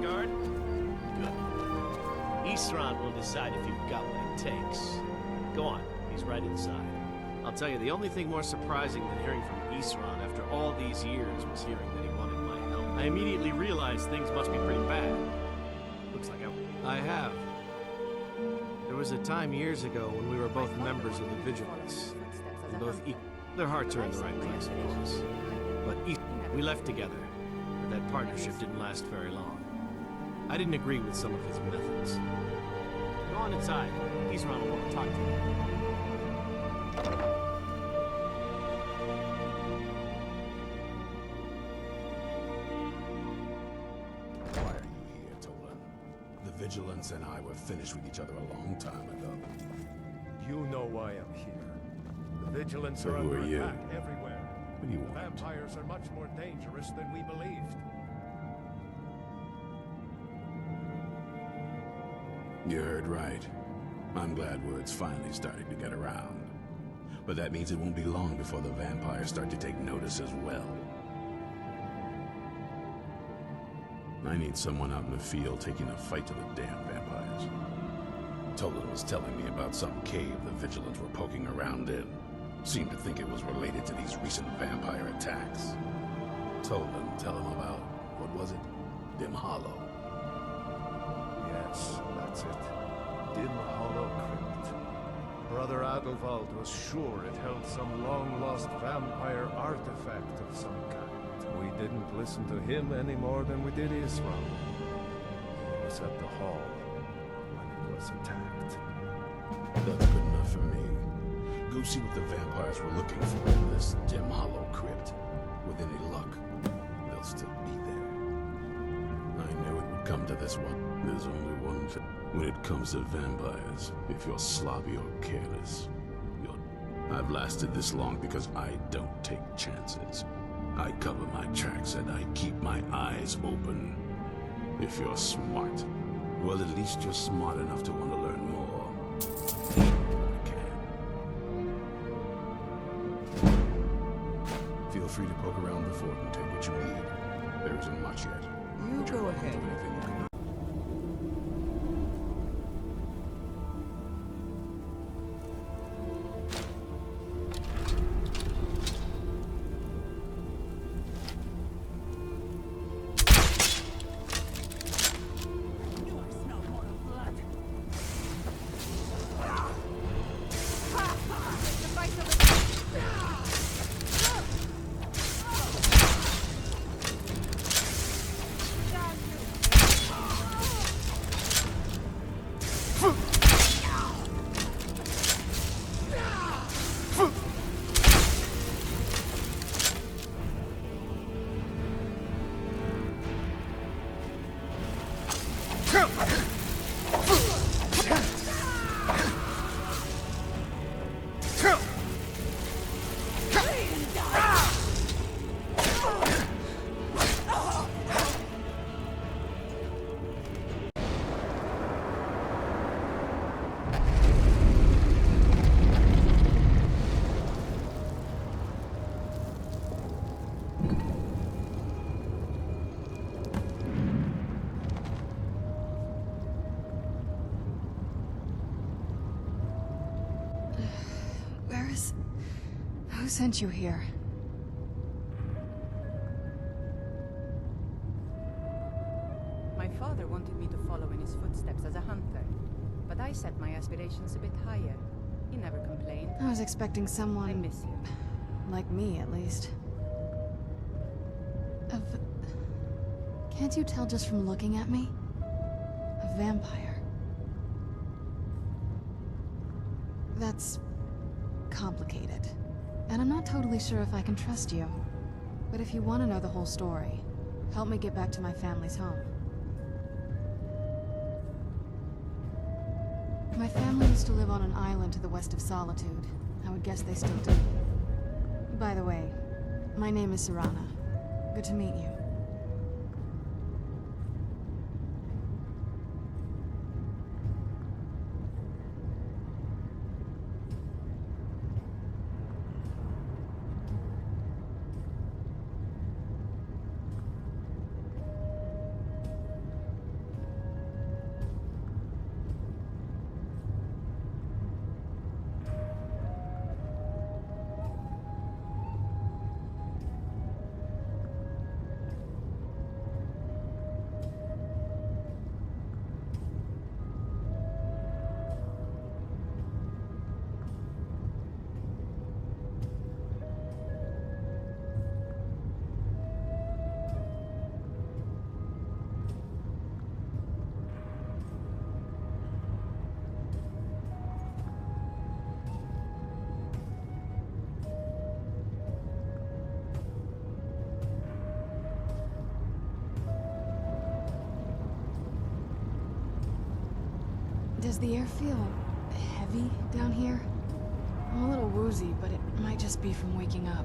Guard? Good. Isran will decide if you've got what it takes. Go on, he's right inside. I'll tell you, the only thing more surprising than hearing from Isran after all these years was hearing that he wanted my help. I immediately realized things must be pretty bad. Looks like I have. There was a time years ago when we were both members of the Vigilance. And both their hearts are in the right place, of course. But we left together, but that partnership didn't last very long. I didn't agree with some of his methods. Go on inside. Isran will want to talk to you. Why are you here, Tolan? The Vigilance and I were finished with each other a long time ago. You know why I'm here. The Vigilance So are who under are you? attack everywhere. What do you want? Vampires are much more dangerous than we believed. You heard right. I'm glad word's finally starting to get around. But that means it won't be long before the vampires start to take notice as well. I need someone out in the field taking a fight to the damn vampires. Tolan was telling me about some cave the Vigilants were poking around in. Seemed to think it was related to these recent vampire attacks. Tolan, tell him about, what was it? Dim Hollow. Yes, that's it. Dim Hollow Crypt. Brother Adalvald was sure it held some long-lost vampire artifact of some kind. We didn't listen to him any more than we did Isram. He was at the hall when it was attacked. That's good enough for me. Go see what the vampires were looking for in this Dim Hollow Crypt. With any luck, they'll still be there. I knew it would come to this one. There's only one thing. When it comes to vampires, if you're sloppy or careless, I've lasted this long because I don't take chances. I cover my tracks and I keep my eyes open. If you're smart, well, at least you're smart enough to want to learn more. Feel free to poke around the fort and take what you need. There isn't much yet. You go ahead. Who sent you here? My father wanted me to follow in his footsteps as a hunter, but I set my aspirations a bit higher. He never complained. I was expecting someone... I miss him. Like me, at least. Can't you tell just from looking at me? A vampire. That's... complicated. And I'm not totally sure if I can trust you. But if you want to know the whole story, help me get back to my family's home. My family used to live on an island to the west of Solitude. I would guess they still do. By the way, my name is Serana. Good to meet you. Does the air feel heavy down here? I'm a little woozy, but it might just be from waking up.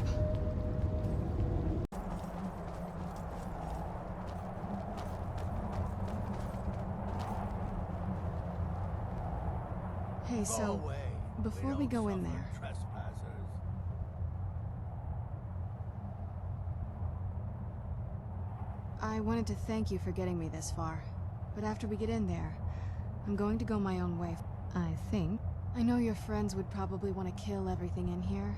Hey, so, before we go in there, I wanted to thank you for getting me this far. But after we get in there, I'm going to go my own way, I think. I know your friends would probably want to kill everything in here.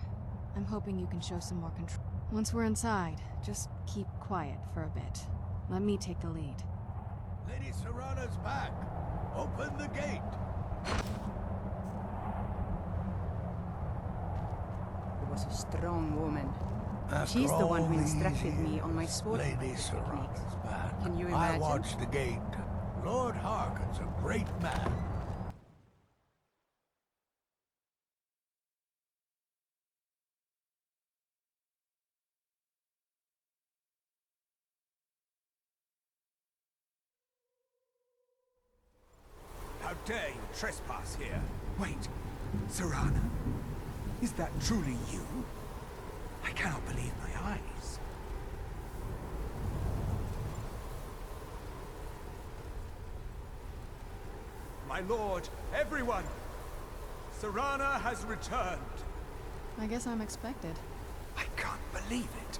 I'm hoping you can show some more control. Once we're inside, just keep quiet for a bit. Let me take the lead. Lady Serana's back. Open the gate. She was a strong woman. After She's the one all who these instructed me years, on my sword Lady techniques. Serana's back. Can you I imagine? watched the gate. Lord Harkon's a great man. How dare you trespass here? Wait, Serana? Is that truly you? I cannot believe my eyes. My lord, everyone! Serana has returned. I guess I'm expected. I can't believe it.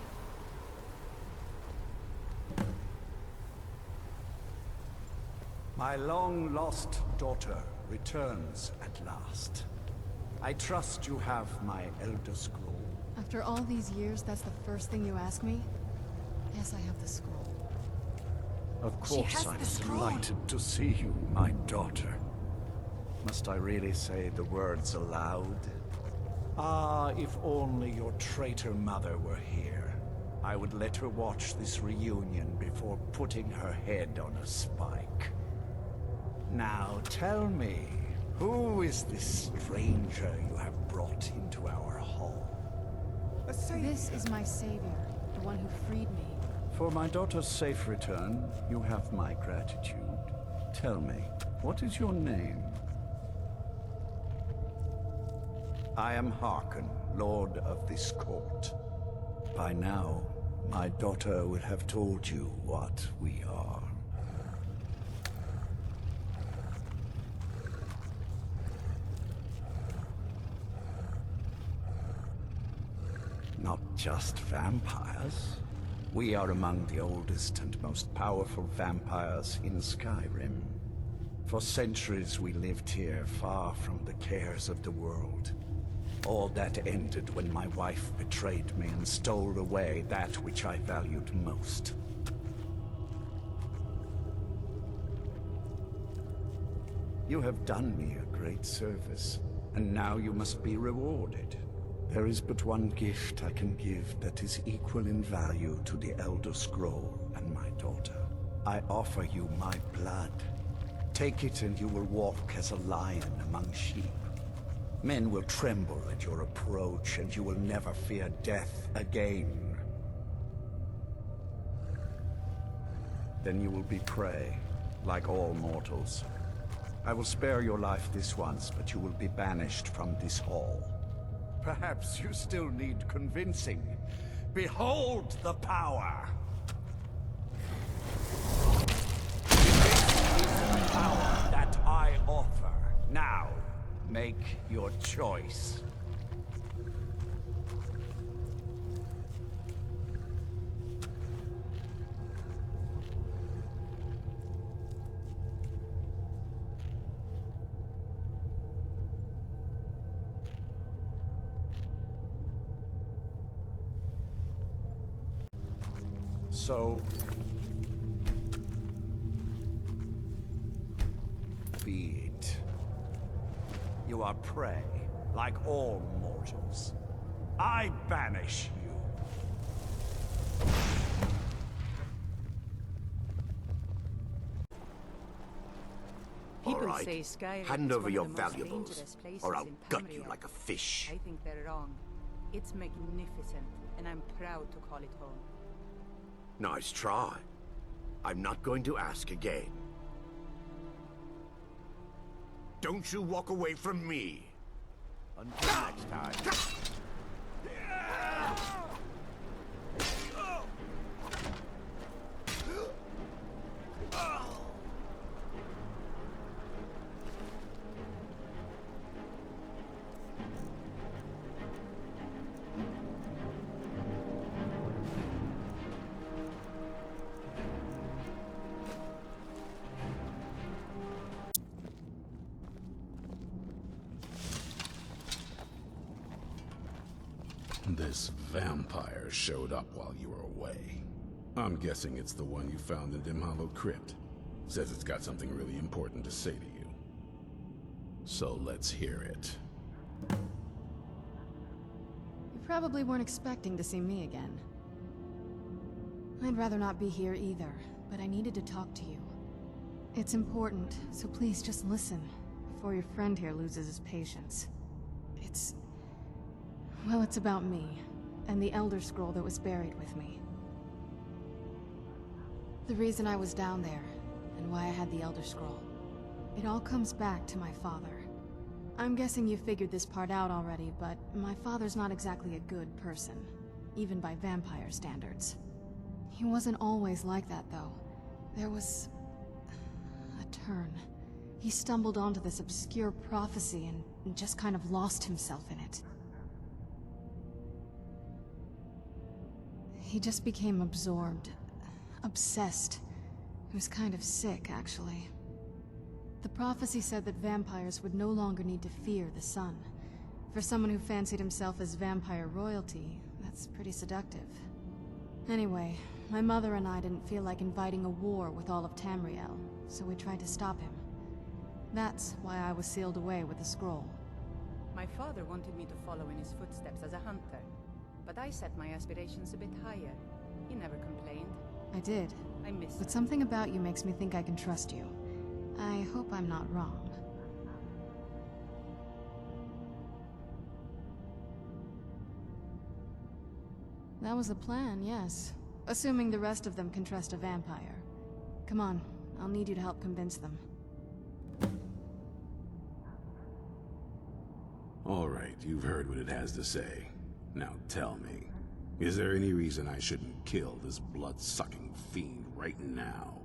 My long-lost daughter returns at last. I trust you have my Elder Scroll. After all these years, that's the first thing you ask me? Yes, I have the scroll. Of She course has I'm the scroll. delighted to see you, my daughter. Must I really say the words aloud? Ah, if only your traitor mother were here. I would let her watch this reunion before putting her head on a spike. Now tell me, who is this stranger you have brought into our hall? This is my savior, the one who freed me. For my daughter's safe return, you have my gratitude. Tell me, what is your name? I am Harkon, Lord of this court. By now, my daughter would have told you what we are. Not just vampires. We are among the oldest and most powerful vampires in Skyrim. For centuries we lived here, far from the cares of the world. All that ended when my wife betrayed me and stole away that which I valued most. You have done me a great service, and now you must be rewarded. There is but one gift I can give that is equal in value to the Elder Scroll and my daughter. I offer you my blood. Take it and you will walk as a lion among sheep. Men will tremble at your approach and you will never fear death again. Then you will be prey, like all mortals. I will spare your life this once, but you will be banished from this hall. Perhaps you still need convincing. Behold the power! This is the power that I offer. Now, make your choice. So, be it. You are prey, like all mortals. I banish you. People All right. say Skyrim Hand is over one your of the most valuables, dangerous places or I'll in gut you Tamriel. like a fish. I think they're wrong. It's magnificent, and I'm proud to call it home. Nice try. I'm not going to ask again. Don't you walk away from me. Until next time. This vampire showed up while you were away. I'm guessing it's the one you found in Dim Hollow Crypt. Says it's got something really important to say to you. So let's hear it. You probably weren't expecting to see me again. I'd rather not be here either, but I needed to talk to you. It's important, so please just listen, before your friend here loses his patience. Well, it's about me, and the Elder Scroll that was buried with me. The reason I was down there, and why I had the Elder Scroll. It all comes back to my father. I'm guessing you figured this part out already, but my father's not exactly a good person, even by vampire standards. He wasn't always like that, though. There was a turn. He stumbled onto this obscure prophecy and just kind of lost himself in it. He just became absorbed, obsessed. He was kind of sick, actually. The prophecy said that vampires would no longer need to fear the sun. For someone who fancied himself as vampire royalty, that's pretty seductive. Anyway, my mother and I didn't feel like inviting a war with all of Tamriel, so we tried to stop him. That's why I was sealed away with the scroll. My father wanted me to follow in his footsteps as a hunter, but I set my aspirations a bit higher. He never complained. I did. I miss But him. something about you makes me think I can trust you. I hope I'm not wrong. That was the plan, yes. Assuming the rest of them can trust a vampire. Come on, I'll need you to help convince them. All right, you've heard what it has to say. Now tell me, is there any reason I shouldn't kill this blood-sucking fiend right now?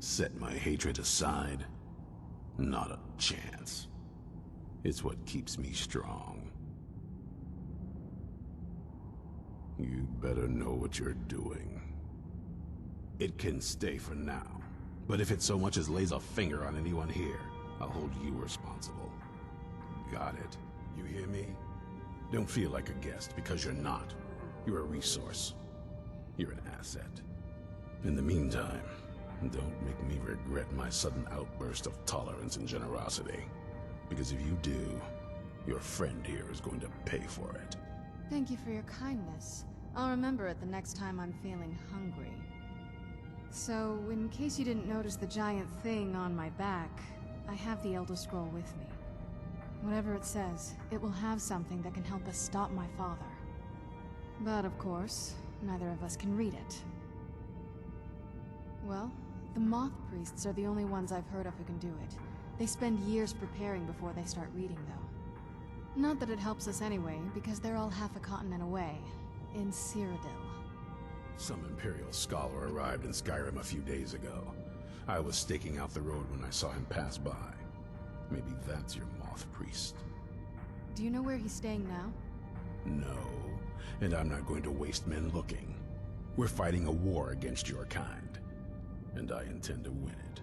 Set my hatred aside? Not a chance. It's what keeps me strong. You'd better know what you're doing. It can stay for now, but if it so much as lays a finger on anyone here, I'll hold you responsible. Got it? You hear me? Don't feel like a guest, because you're not. You're a resource. You're an asset. In the meantime, don't make me regret my sudden outburst of tolerance and generosity. Because if you do, your friend here is going to pay for it. Thank you for your kindness. I'll remember it the next time I'm feeling hungry. So, in case you didn't notice the giant thing on my back, I have the Elder Scroll with me. Whatever it says, it will have something that can help us stop my father. But of course, neither of us can read it. Well, the Moth Priests are the only ones I've heard of who can do it. They spend years preparing before they start reading, though. Not that it helps us anyway, because they're all half a continent away, in Cyrodiil. Some Imperial scholar arrived in Skyrim a few days ago. I was staking out the road when I saw him pass by. Maybe that's your Moth Priest. Do you know where he's staying now? No, and I'm not going to waste men looking. We're fighting a war against your kind, and I intend to win it.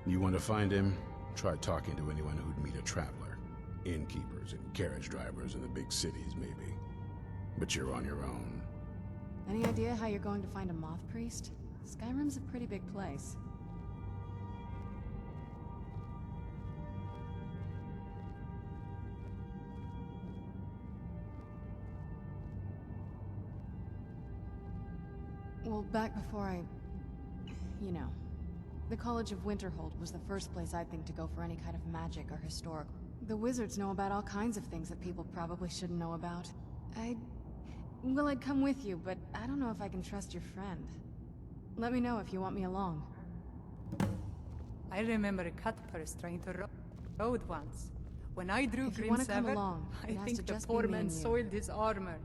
You want to find him? Try talking to anyone who'd meet a traveler. Innkeepers and carriage drivers in the big cities, maybe. But you're on your own. Any idea how you're going to find a Moth Priest? Skyrim's a pretty big place. Well, back before you know. The College of Winterhold was the first place I'd think to go for any kind of magic or historic. The wizards know about all kinds of things that people probably shouldn't know about. Well, I'd come with you, but I don't know if I can trust your friend. Let me know if you want me along. I remember Cutpurse trying to road once. When I drew If you Grim want to come Sever, along, I it has think to the just poor be me man and you. soiled his armor.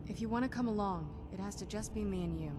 If you want to come along, it has to just be me and you.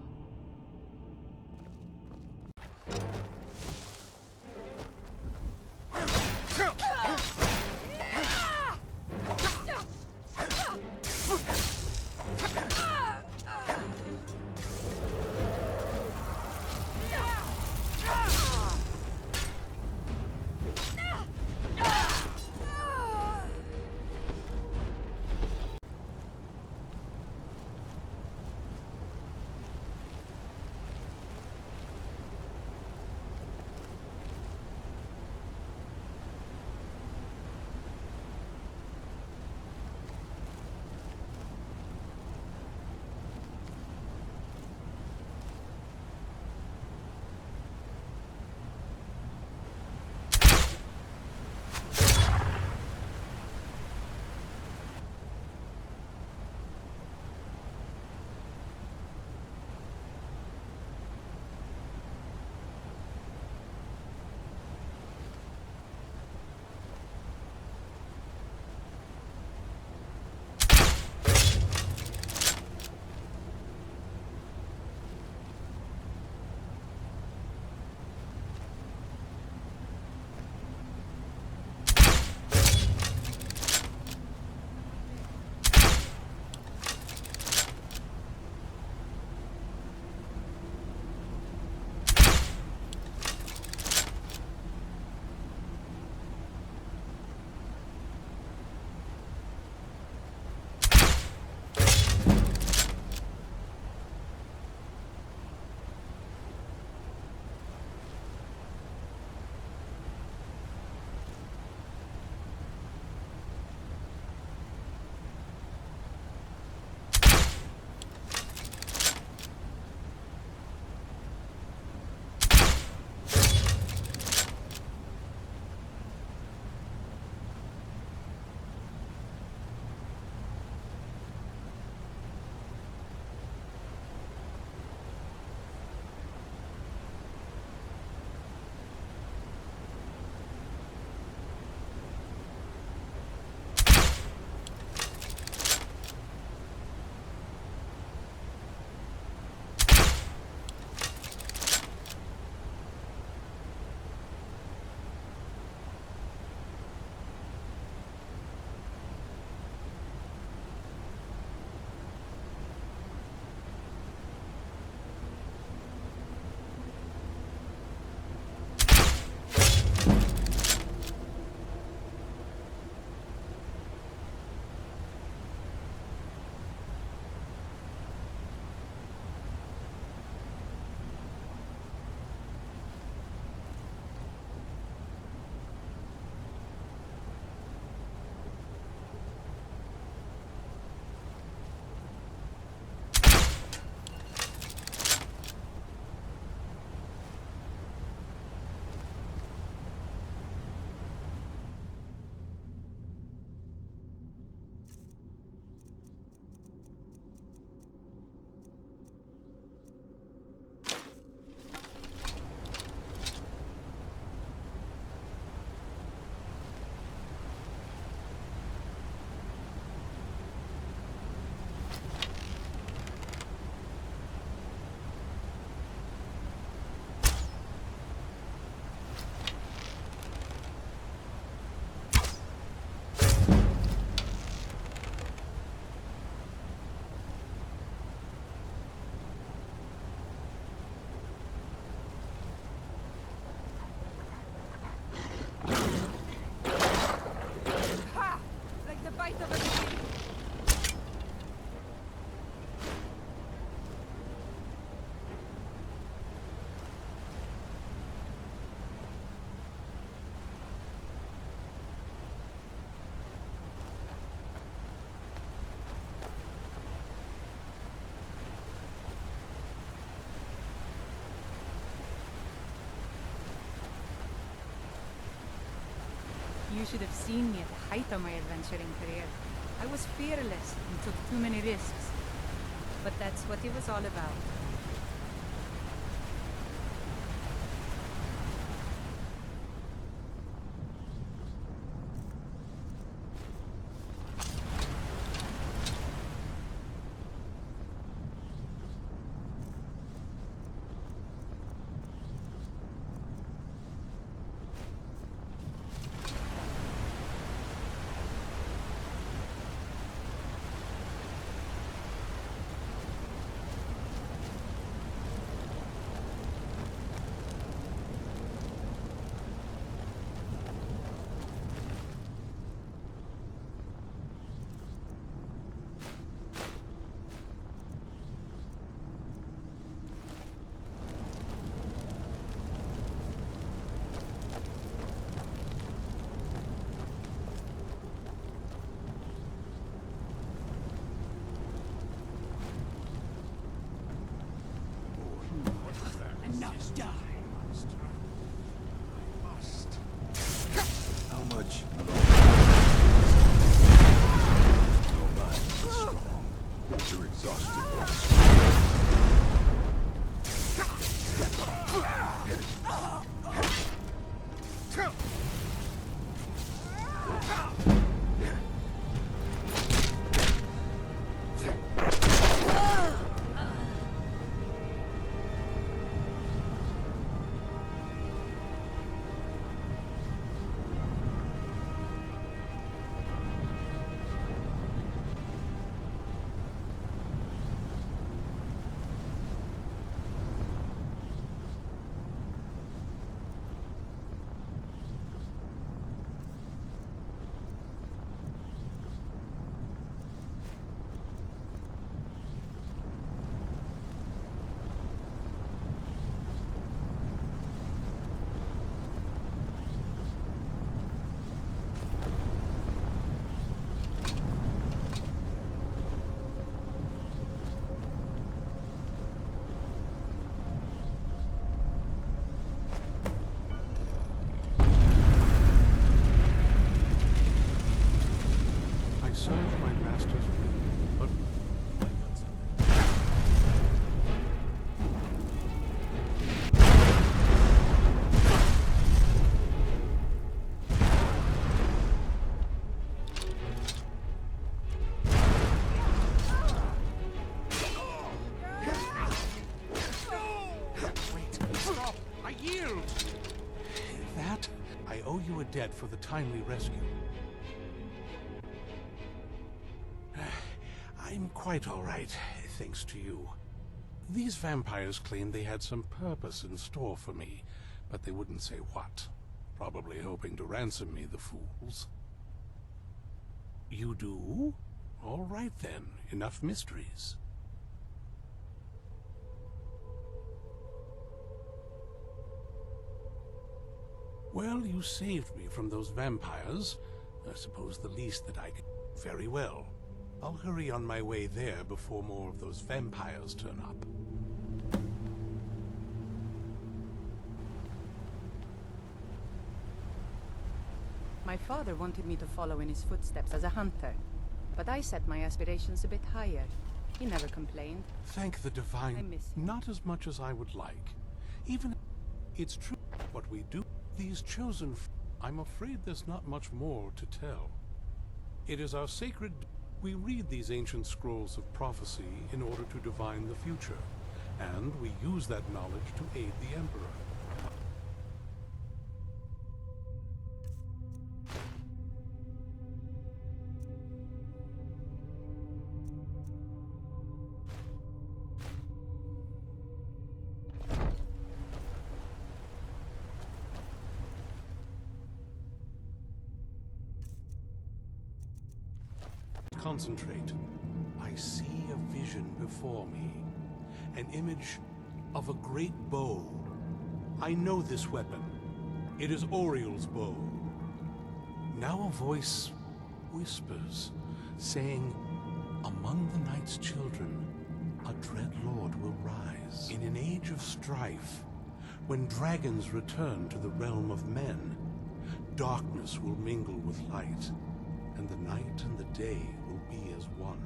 You should have seen me at the height of my adventuring career. I was fearless and took too many risks. But that's what it was all about. Dead for the timely rescue. I'm quite all right, thanks to you. These vampires claimed they had some purpose in store for me, but they wouldn't say what. Probably hoping to ransom me, the fools. You do? All right then, enough mysteries. Well, you saved me from those vampires. I suppose the least that I could... Very well. I'll hurry on my way there before more of those vampires turn up. My father wanted me to follow in his footsteps as a hunter, but I set my aspirations a bit higher. He never complained. Thank the divine. I miss him. Not as much as I would like. Even... It's true what we do. These chosen... I'm afraid there's not much more to tell. It is our sacred... We read these ancient scrolls of prophecy in order to divine the future, and we use that knowledge to aid the Emperor. Concentrate. I see a vision before me. An image of a great bow. I know this weapon. It is Oriel's bow. Now a voice whispers, saying, among the night's children, a dread lord will rise. In an age of strife, when dragons return to the realm of men, darkness will mingle with light, and the night and the day will be as one.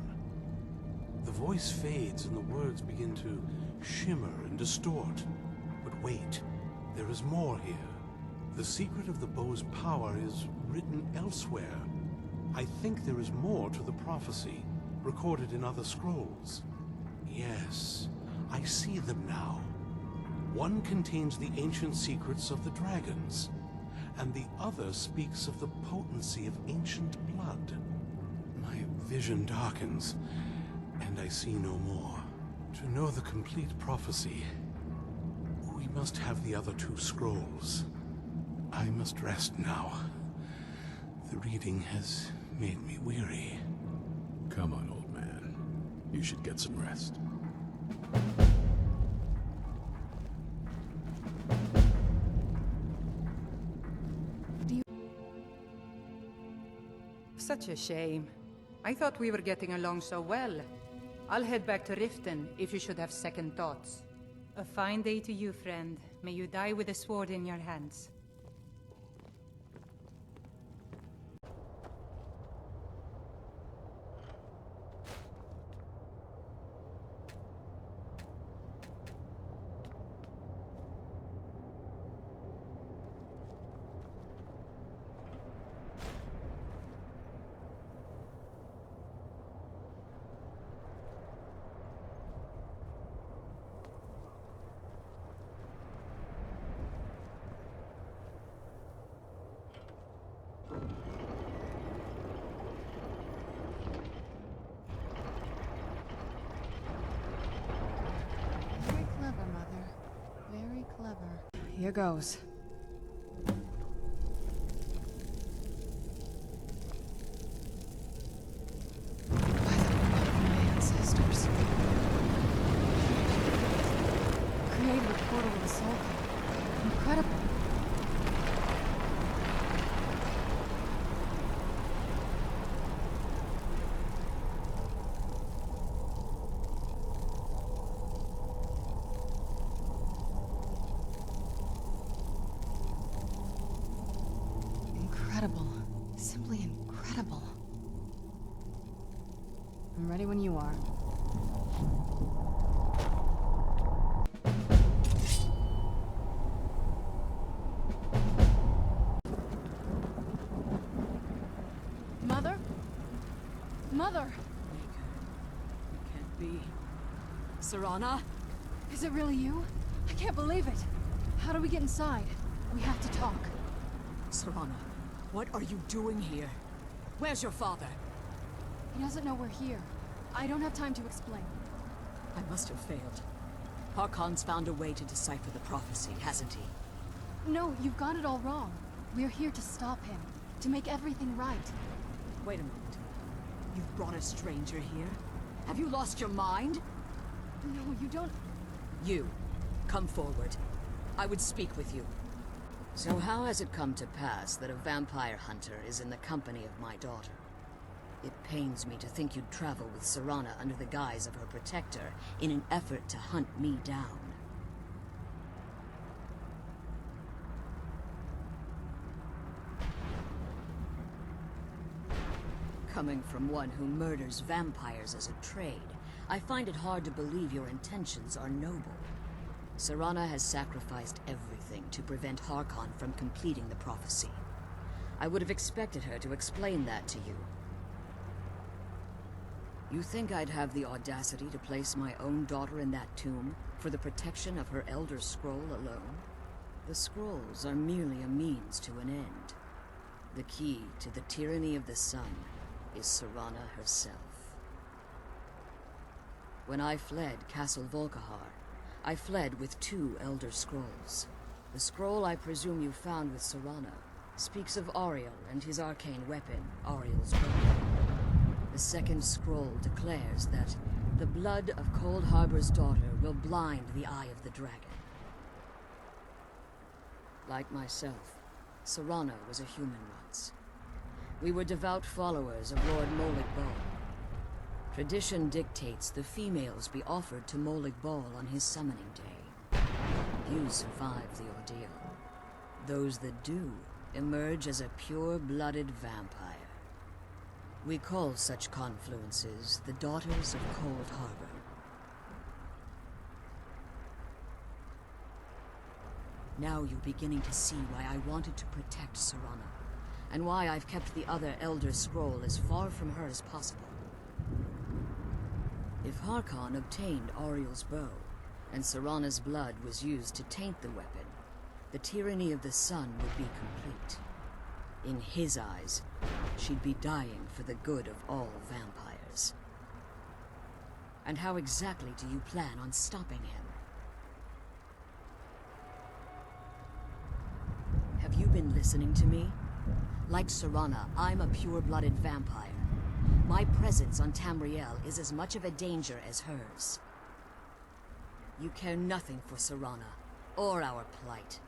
The voice fades and the words begin to shimmer and distort. But wait, there is more here. The secret of the bow's power is written elsewhere. I think there is more to the prophecy, recorded in other scrolls. Yes, I see them now. One contains the ancient secrets of the dragons, and the other speaks of the potency of ancient blood. My vision darkens, and I see no more. To know the complete prophecy, we must have the other two scrolls. I must rest now. The reading has made me weary. Come on, old man. You should get some rest. Such a shame. I thought we were getting along so well. I'll head back to Riften if you should have second thoughts. A fine day to you, friend. May you die with a sword in your hands. Very clever, Mother. Very clever. Here goes. By the blood of my ancestors. Created a portal with a soul. Incredible. Incredible. Simply incredible. I'm ready when you are. Mother? Mother! Can't be. Serana? Is it really you? I can't believe it. How do we get inside? We have to talk. Serana, what are you doing here? Where's your father? He doesn't know we're here. I don't have time to explain. I must have failed. Harkon's found a way to decipher the prophecy, hasn't he? No, you've got it all wrong. We're here to stop him. To make everything right. Wait a moment. You've brought a stranger here? Have you lost your mind? No, you don't... You, come forward. I would speak with you. So how has it come to pass that a vampire hunter is in the company of my daughter? It pains me to think you'd travel with Serana under the guise of her protector in an effort to hunt me down. Coming from one who murders vampires as a trade, I find it hard to believe your intentions are noble. Serana has sacrificed everything to prevent Harkon from completing the prophecy. I would have expected her to explain that to you. You think I'd have the audacity to place my own daughter in that tomb for the protection of her Elder Scroll alone? The scrolls are merely a means to an end. The key to the tyranny of the sun is Serana herself. When I fled Castle Volkihar, I fled with 2 Elder Scrolls. The scroll I presume you found with Serana speaks of Auriel and his arcane weapon, Auriel's Bow. The second scroll declares that the blood of Cold Harbor's daughter will blind the eye of the dragon. Like myself, Serana was a human once. We were devout followers of Lord Molig Bal. Tradition dictates the females be offered to Molig Bal on his summoning day. Few survive the ordeal. Those that do emerge as a pure-blooded vampire. We call such confluences the Daughters of Cold Harbor. Now you're beginning to see why I wanted to protect Serana, and why I've kept the other Elder Scroll as far from her as possible. If Harkon obtained Auriel's bow, and Serana's blood was used to taint the weapon, the tyranny of the sun would be complete. In his eyes, she'd be dying for the good of all vampires. And how exactly do you plan on stopping him? Have you been listening to me? Like Serana, I'm a pure-blooded vampire. My presence on Tamriel is as much of a danger as hers. You care nothing for Serana, or our plight.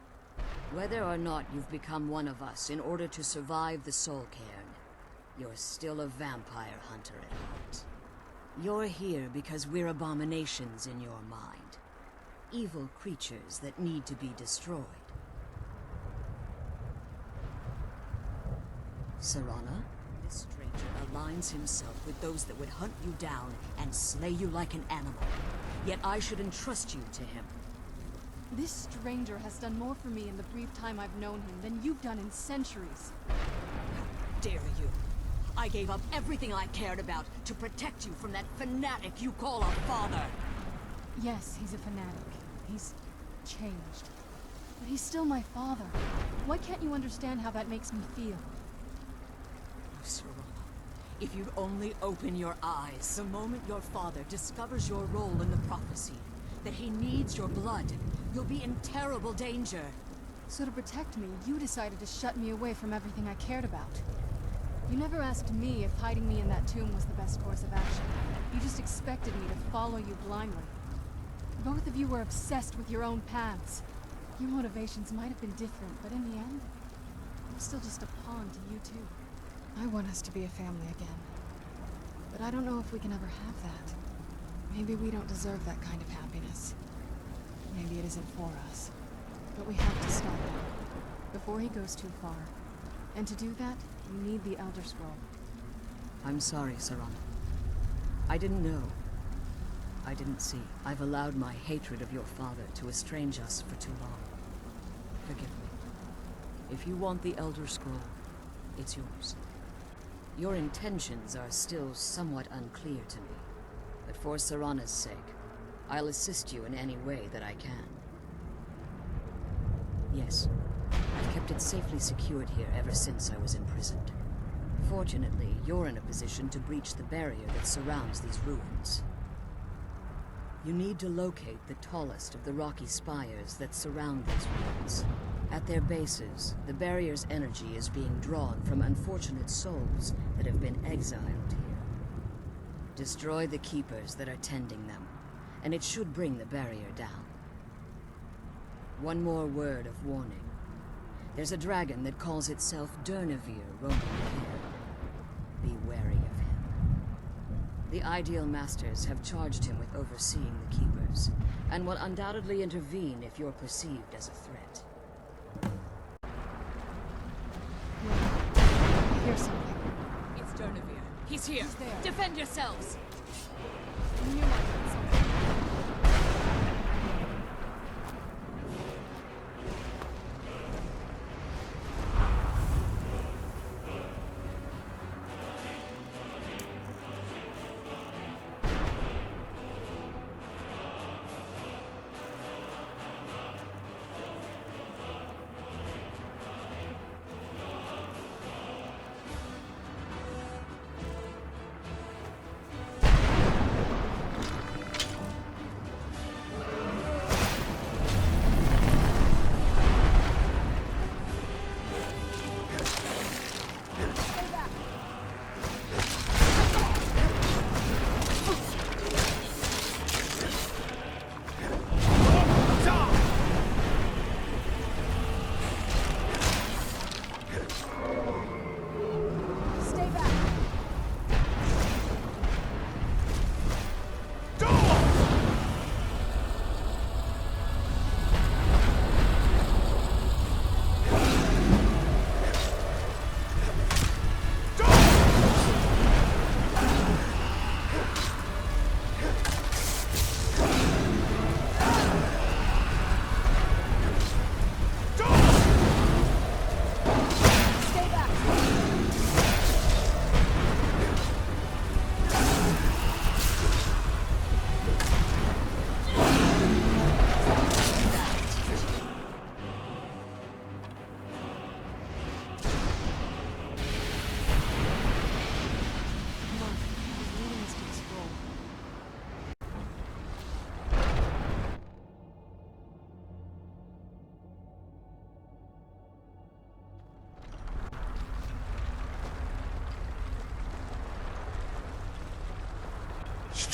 Whether or not you've become one of us in order to survive the Soul Cairn, you're still a vampire hunter at heart. You're here because we're abominations in your mind. Evil creatures that need to be destroyed. Serana, this stranger aligns himself with those that would hunt you down and slay you like an animal. Yet I should entrust you to him. This stranger has done more for me in the brief time I've known him than you've done in centuries. How dare you? I gave up everything I cared about to protect you from that fanatic you call a father. Yes, he's a fanatic. He's changed. But he's still my father. Why can't you understand how that makes me feel? Serana, if you'd only open your eyes the moment your father discovers your role in the prophecy, that he needs your blood, you'll be in terrible danger. So to protect me, you decided to shut me away from everything I cared about. You never asked me if hiding me in that tomb was the best course of action. You just expected me to follow you blindly. Both of you were obsessed with your own paths. Your motivations might have been different, but in the end, I'm still just a pawn to you two. I want us to be a family again. But I don't know if we can ever have that. Maybe we don't deserve that kind of happiness. Maybe it isn't for us. But we have to stop him before he goes too far. And to do that, we need the Elder Scroll. I'm sorry, Serana. I didn't know. I didn't see. I've allowed my hatred of your father to estrange us for too long. Forgive me. If you want the Elder Scroll, it's yours. Your intentions are still somewhat unclear to me, but for Serana's sake, I'll assist you in any way that I can. Yes, I've kept it safely secured here ever since I was imprisoned. Fortunately, you're in a position to breach the barrier that surrounds these ruins. You need to locate the tallest of the rocky spires that surround these ruins. At their bases, the barrier's energy is being drawn from unfortunate souls that have been exiled here. Destroy the keepers that are tending them, and it should bring the barrier down. One more word of warning. There's a dragon that calls itself Durnevere roaming here. Be wary of him. The Ideal Masters have charged him with overseeing the keepers, and will undoubtedly intervene if you're perceived as a threat. I hear something. It's Durnevere. He's here. He's there. Defend yourselves! I knew I heard something.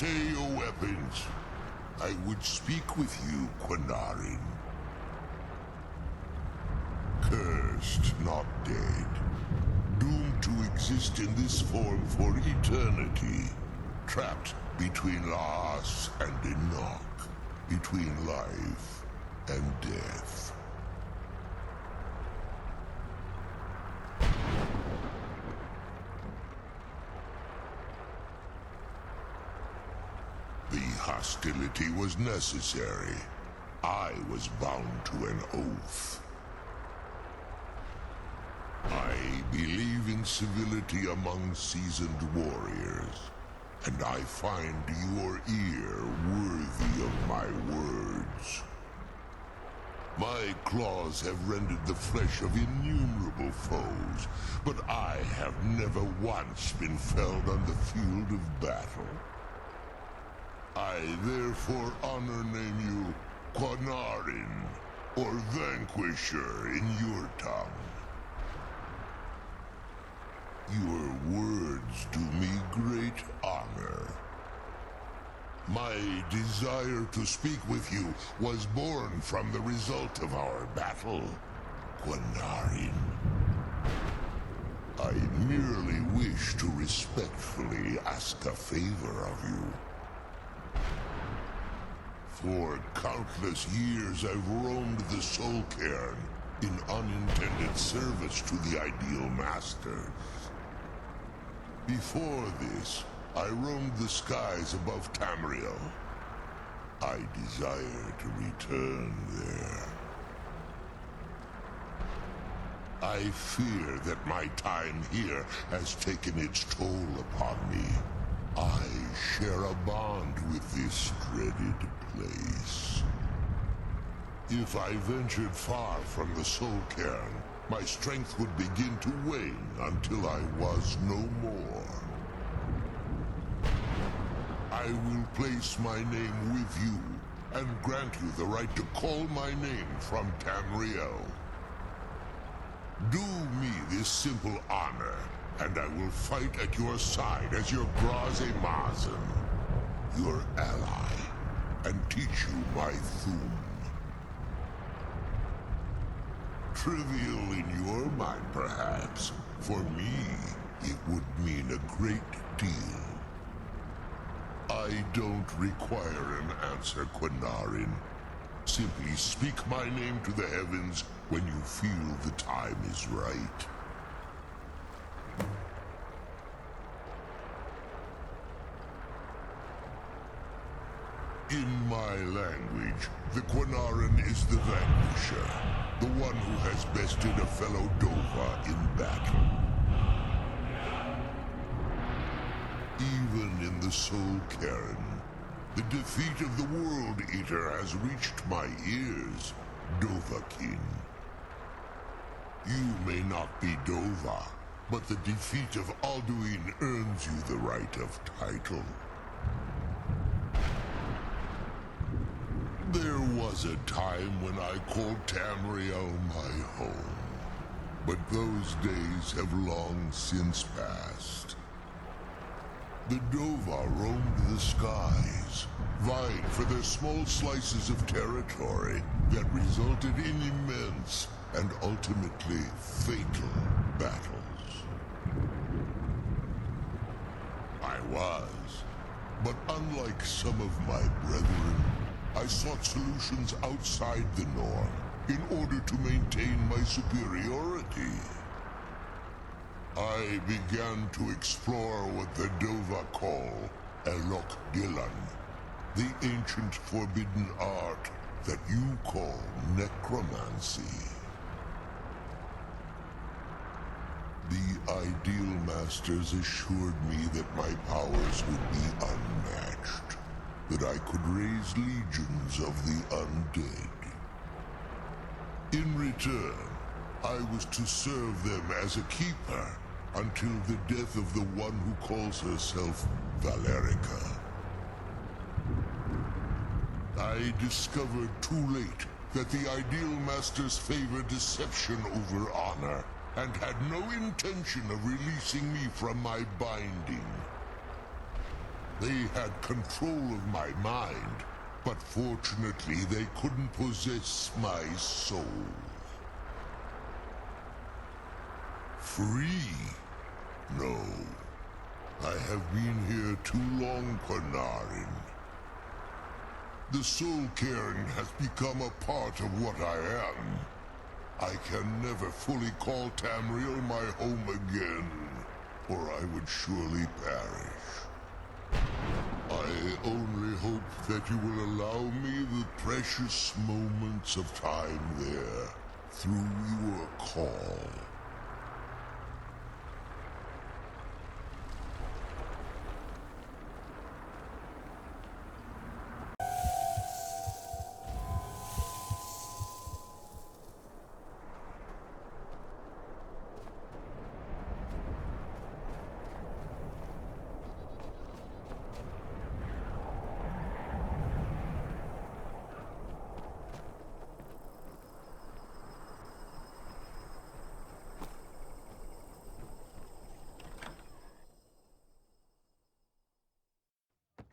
Stay your weapons. I would speak with you, Quanarin. Cursed, not dead. Doomed to exist in this form for eternity. Trapped between Laas and Enoch. Between life and death. The hostility was necessary. I was bound to an oath. I believe in civility among seasoned warriors, and I find your ear worthy of my words. My claws have rended the flesh of innumerable foes, but I have never once been felled on the field of battle. I therefore name you Quanarin, or Vanquisher in your tongue. Your words do me great honor. My desire to speak with you was born from the result of our battle, Quanarin. I merely wish to respectfully ask a favor of you. For countless years I've roamed the Soul Cairn in unintended service to the ideal masters. Before this, I roamed the skies above Tamriel. I desire to return there. I fear that my time here has taken its toll upon me. I share a bond with this dreaded place. If I ventured far from the Soul Cairn, my strength would begin to wane until I was no more. I will place my name with you and grant you the right to call my name from Tamriel. Do me this simple honor, and I will fight at your side as your Graze Mazen, your ally, and teach you my Thum. Trivial in your mind, perhaps. For me, it would mean a great deal. I don't require an answer, Quanarin. Simply speak my name to the heavens when you feel the time is right. In my language, the Quanarin is the vanquisher, the one who has bested a fellow Dova in battle. Even in the Soul Cairn, the defeat of the World Eater has reached my ears, Dovahkiin. You may not be Dova, but the defeat of Alduin earns you the right of title. There was a time when I called Tamriel my home, but those days have long since passed. The Dova roamed the skies, vying for their small slices of territory that resulted in immense and ultimately fatal battles. I was, but unlike some of my brethren, I sought solutions outside the norm in order to maintain my superiority. I began to explore what the Dova call Elok Gilan, the ancient forbidden art that you call necromancy. The Ideal Masters assured me that my powers would be unmatched, that I could raise legions of the undead. In return, I was to serve them as a keeper until the death of the one who calls herself Valerica. I discovered too late that the Ideal Masters favor deception over honor, and had no intention of releasing me from my binding. They had control of my mind, but fortunately they couldn't possess my soul. Free? No. I have been here too long, Panarin. The soul caring has become a part of what I am. I can never fully call Tamriel my home again, or I would surely perish. I only hope that you will allow me the precious moments of time there, through your call.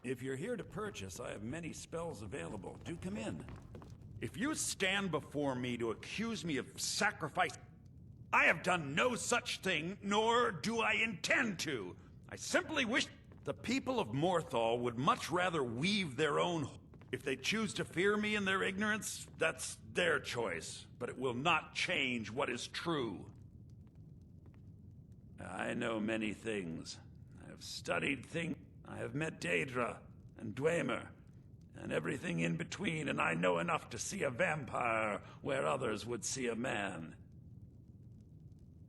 If you're here to purchase, I have many spells available. Do come in. If you stand before me to accuse me of sacrifice, I have done no such thing, nor do I intend to. I simply wish the people of Morthal would much rather weave their own. If they choose to fear me in their ignorance, that's their choice, but it will not change what is true. I know many things. I have studied things. I have met Daedra and Dwemer and everything in between, and I know enough to see a vampire where others would see a man.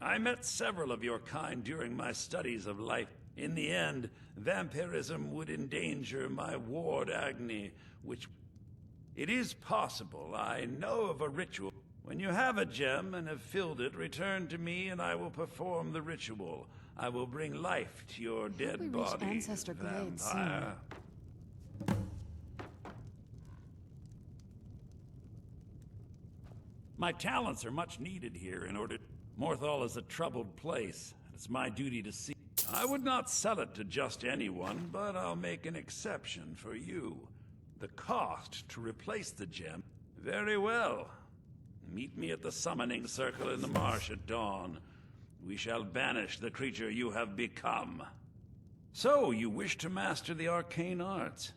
I met several of your kind during my studies of life. In the end, vampirism would endanger my ward Agni, which... It is possible. I know of a ritual. When you have a gem and have filled it, return to me and I will perform the ritual. I will bring life to your dead body, Ancestor Glades vampire. My talents are much needed here in order... Morthal is a troubled place. It's my duty to see. I would not sell it to just anyone, but I'll make an exception for you. The cost to replace the gem... Very well. Meet me at the summoning circle in the marsh at dawn. We shall banish the creature you have become. So, you wish to master the arcane arts?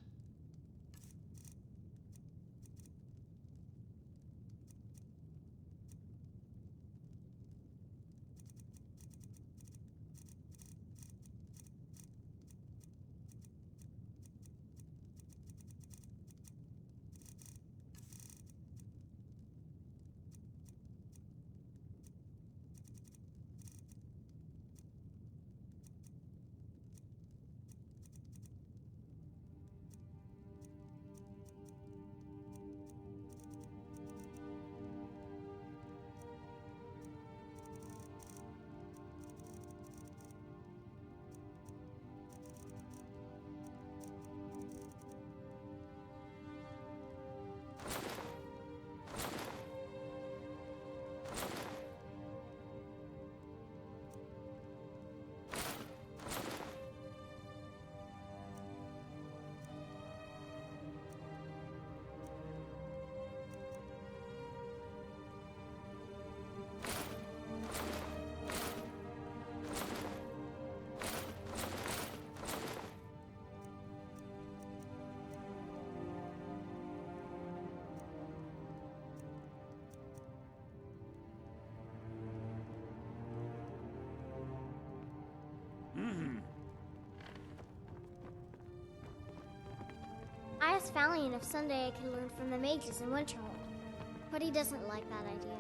I asked Valiant if someday I could learn from the mages in Winterhold, but he doesn't like that idea.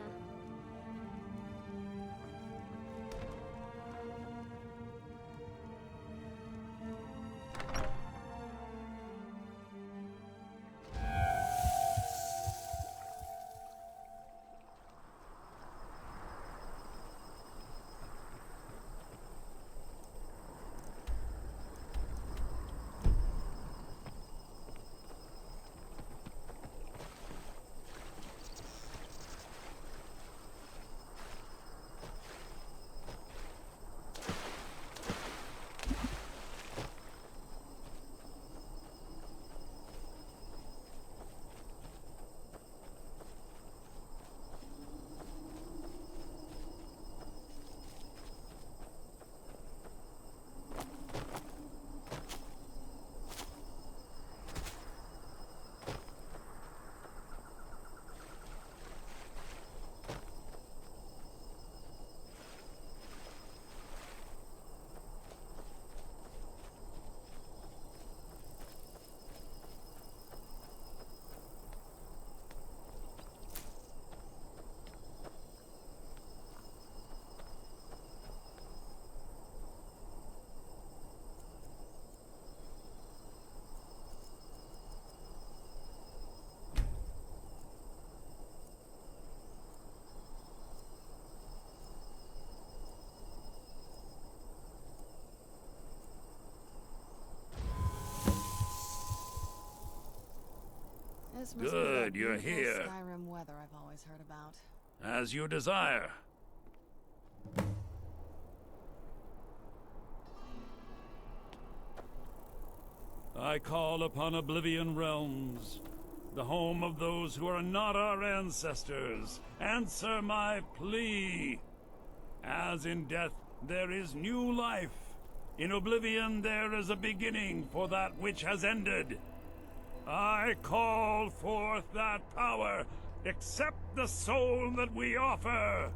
This must be Good, that you're beautiful here. Skyrim weather I've always heard about. As you desire. I call upon Oblivion Realms, the home of those who are not our ancestors. Answer my plea. As in death there is new life, in Oblivion there is a beginning for that which has ended. I call forth that power. Accept the soul that we offer.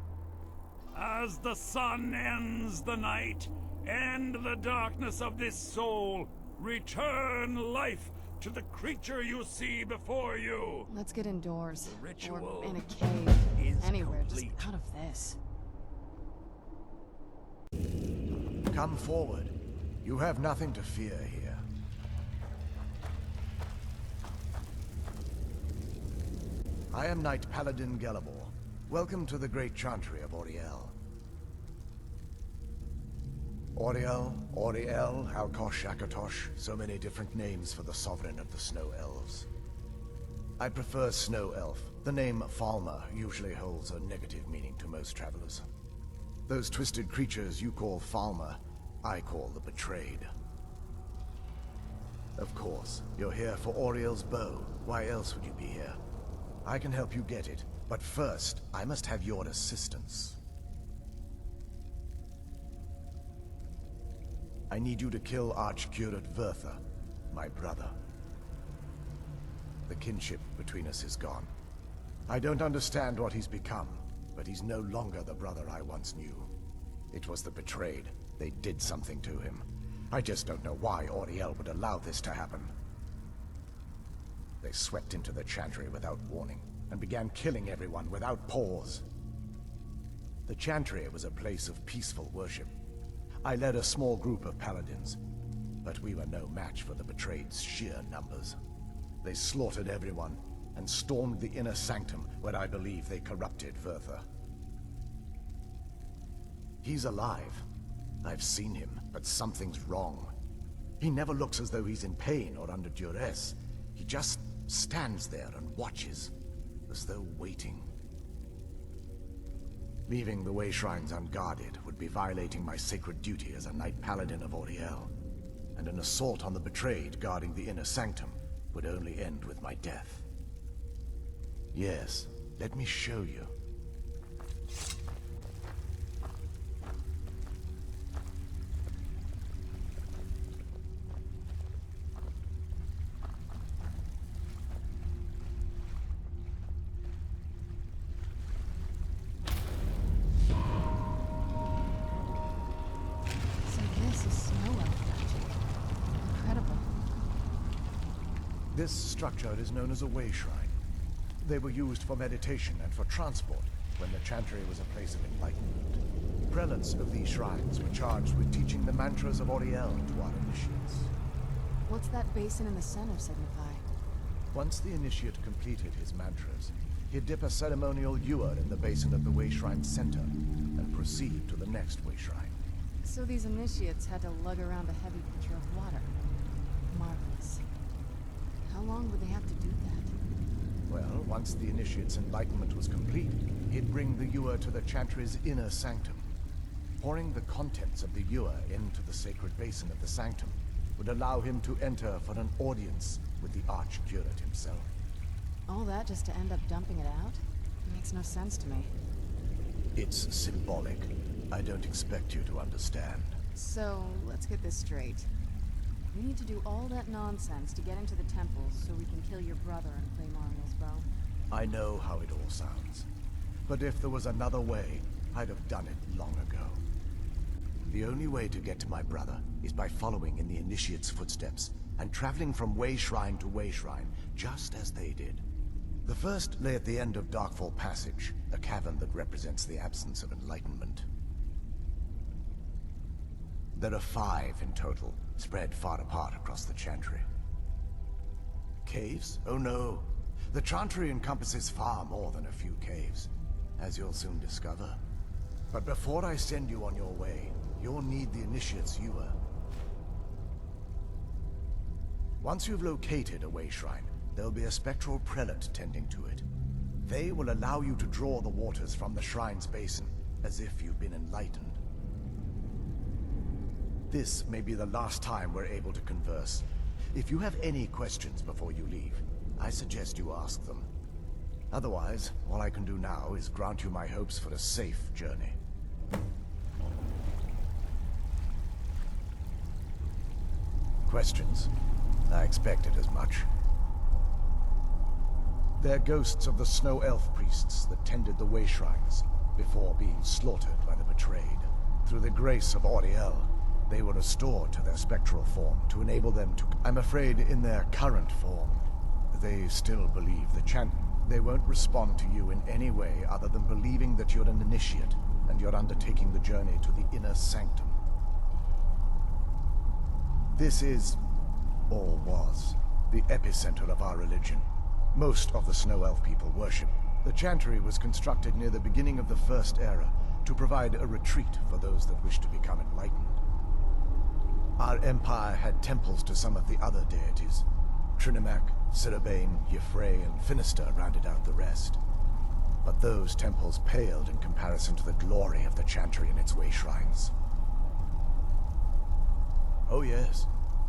As the sun ends the night, end the darkness of this soul. Return life to the creature you see before you. Let's get indoors. The ritual or in a cave. is Anywhere, complete. just out of this. Come forward. You have nothing to fear here. I am Knight Paladin Gelibor. Welcome to the great chantry of Auriel. Auriel, Halkosh, Akatosh, so many different names for the sovereign of the Snow Elves. I prefer Snow Elf. The name Falmer usually holds a negative meaning to most travelers. Those twisted creatures you call Falmer, I call the Betrayed. Of course, you're here for Auriel's bow. Why else would you be here? I can help you get it, but first, I must have your assistance. I need you to kill Archcurate Vertha, my brother. The kinship between us is gone. I don't understand what he's become, but he's no longer the brother I once knew. It was the Betrayed. They did something to him. I just don't know why Auriel would allow this to happen. They swept into the Chantry without warning, and began killing everyone without pause. The Chantry was a place of peaceful worship. I led a small group of paladins, but we were no match for the Betrayed's sheer numbers. They slaughtered everyone, and stormed the inner sanctum where I believe they corrupted Vertha. He's alive. I've seen him, but something's wrong. He never looks as though he's in pain or under duress. He just stands there and watches, as though waiting. Leaving the way shrines unguarded would be violating my sacred duty as a Knight Paladin of Auriel, and an assault on the Betrayed guarding the inner sanctum would only end with my death. Yes, let me show you. This structure is known as a way shrine. They were used for meditation and for transport when the Chantry was a place of enlightenment. Prelates of these shrines were charged with teaching the mantras of Auriel to our initiates. What's that basin in the center signify? Once the initiate completed his mantras, he'd dip a ceremonial ewer in the basin of the way shrine's center and proceed to the next way shrine. So these initiates had to lug around a heavy pitcher of water. Marvelous. How long would they have to do that? Well, once the initiate's enlightenment was complete, he'd bring the ewer to the Chantry's inner sanctum. Pouring the contents of the ewer into the sacred basin of the sanctum would allow him to enter for an audience with the Archcurate himself. All that just to end up dumping it out? Makes no sense to me. It's symbolic. I don't expect you to understand. So, let's get this straight. We need to do all that nonsense to get into the temple so we can kill your brother and claim Ariel's bow. I know how it all sounds. But if there was another way, I'd have done it long ago. The only way to get to my brother is by following in the initiate's footsteps and traveling from way shrine to way shrine, just as they did. The first lay at the end of Darkfall Passage, a cavern that represents the absence of enlightenment. There are 5 in total, spread far apart across the Chantry. Caves? Oh no. The Chantry encompasses far more than a few caves, as you'll soon discover. But before I send you on your way, you'll need the initiate's ewer. Once you've located a way shrine, there'll be a spectral prelate tending to it. They will allow you to draw the waters from the shrine's basin, as if you've been enlightened. This may be the last time we're able to converse. If you have any questions before you leave, I suggest you ask them. Otherwise, all I can do now is grant you my hopes for a safe journey. Questions? I expected as much. They're ghosts of the snow elf priests that tended the way shrines before being slaughtered by the betrayed. Through the grace of Auriel, they were restored to their spectral form to enable them to... I'm afraid in their current form, they still believe the chant. They won't respond to you in any way other than believing that you're an initiate and you're undertaking the journey to the inner sanctum. This is, or was, the epicenter of our religion. Most of the Snow Elf people worship. The chantry was constructed near the beginning of the First Era to provide a retreat for those that wish to become enlightened. Our empire had temples to some of the other deities. Trinimac, Ciribane, Yffrey, and Finister rounded out the rest. But those temples paled in comparison to the glory of the chantry and its way shrines. Oh yes,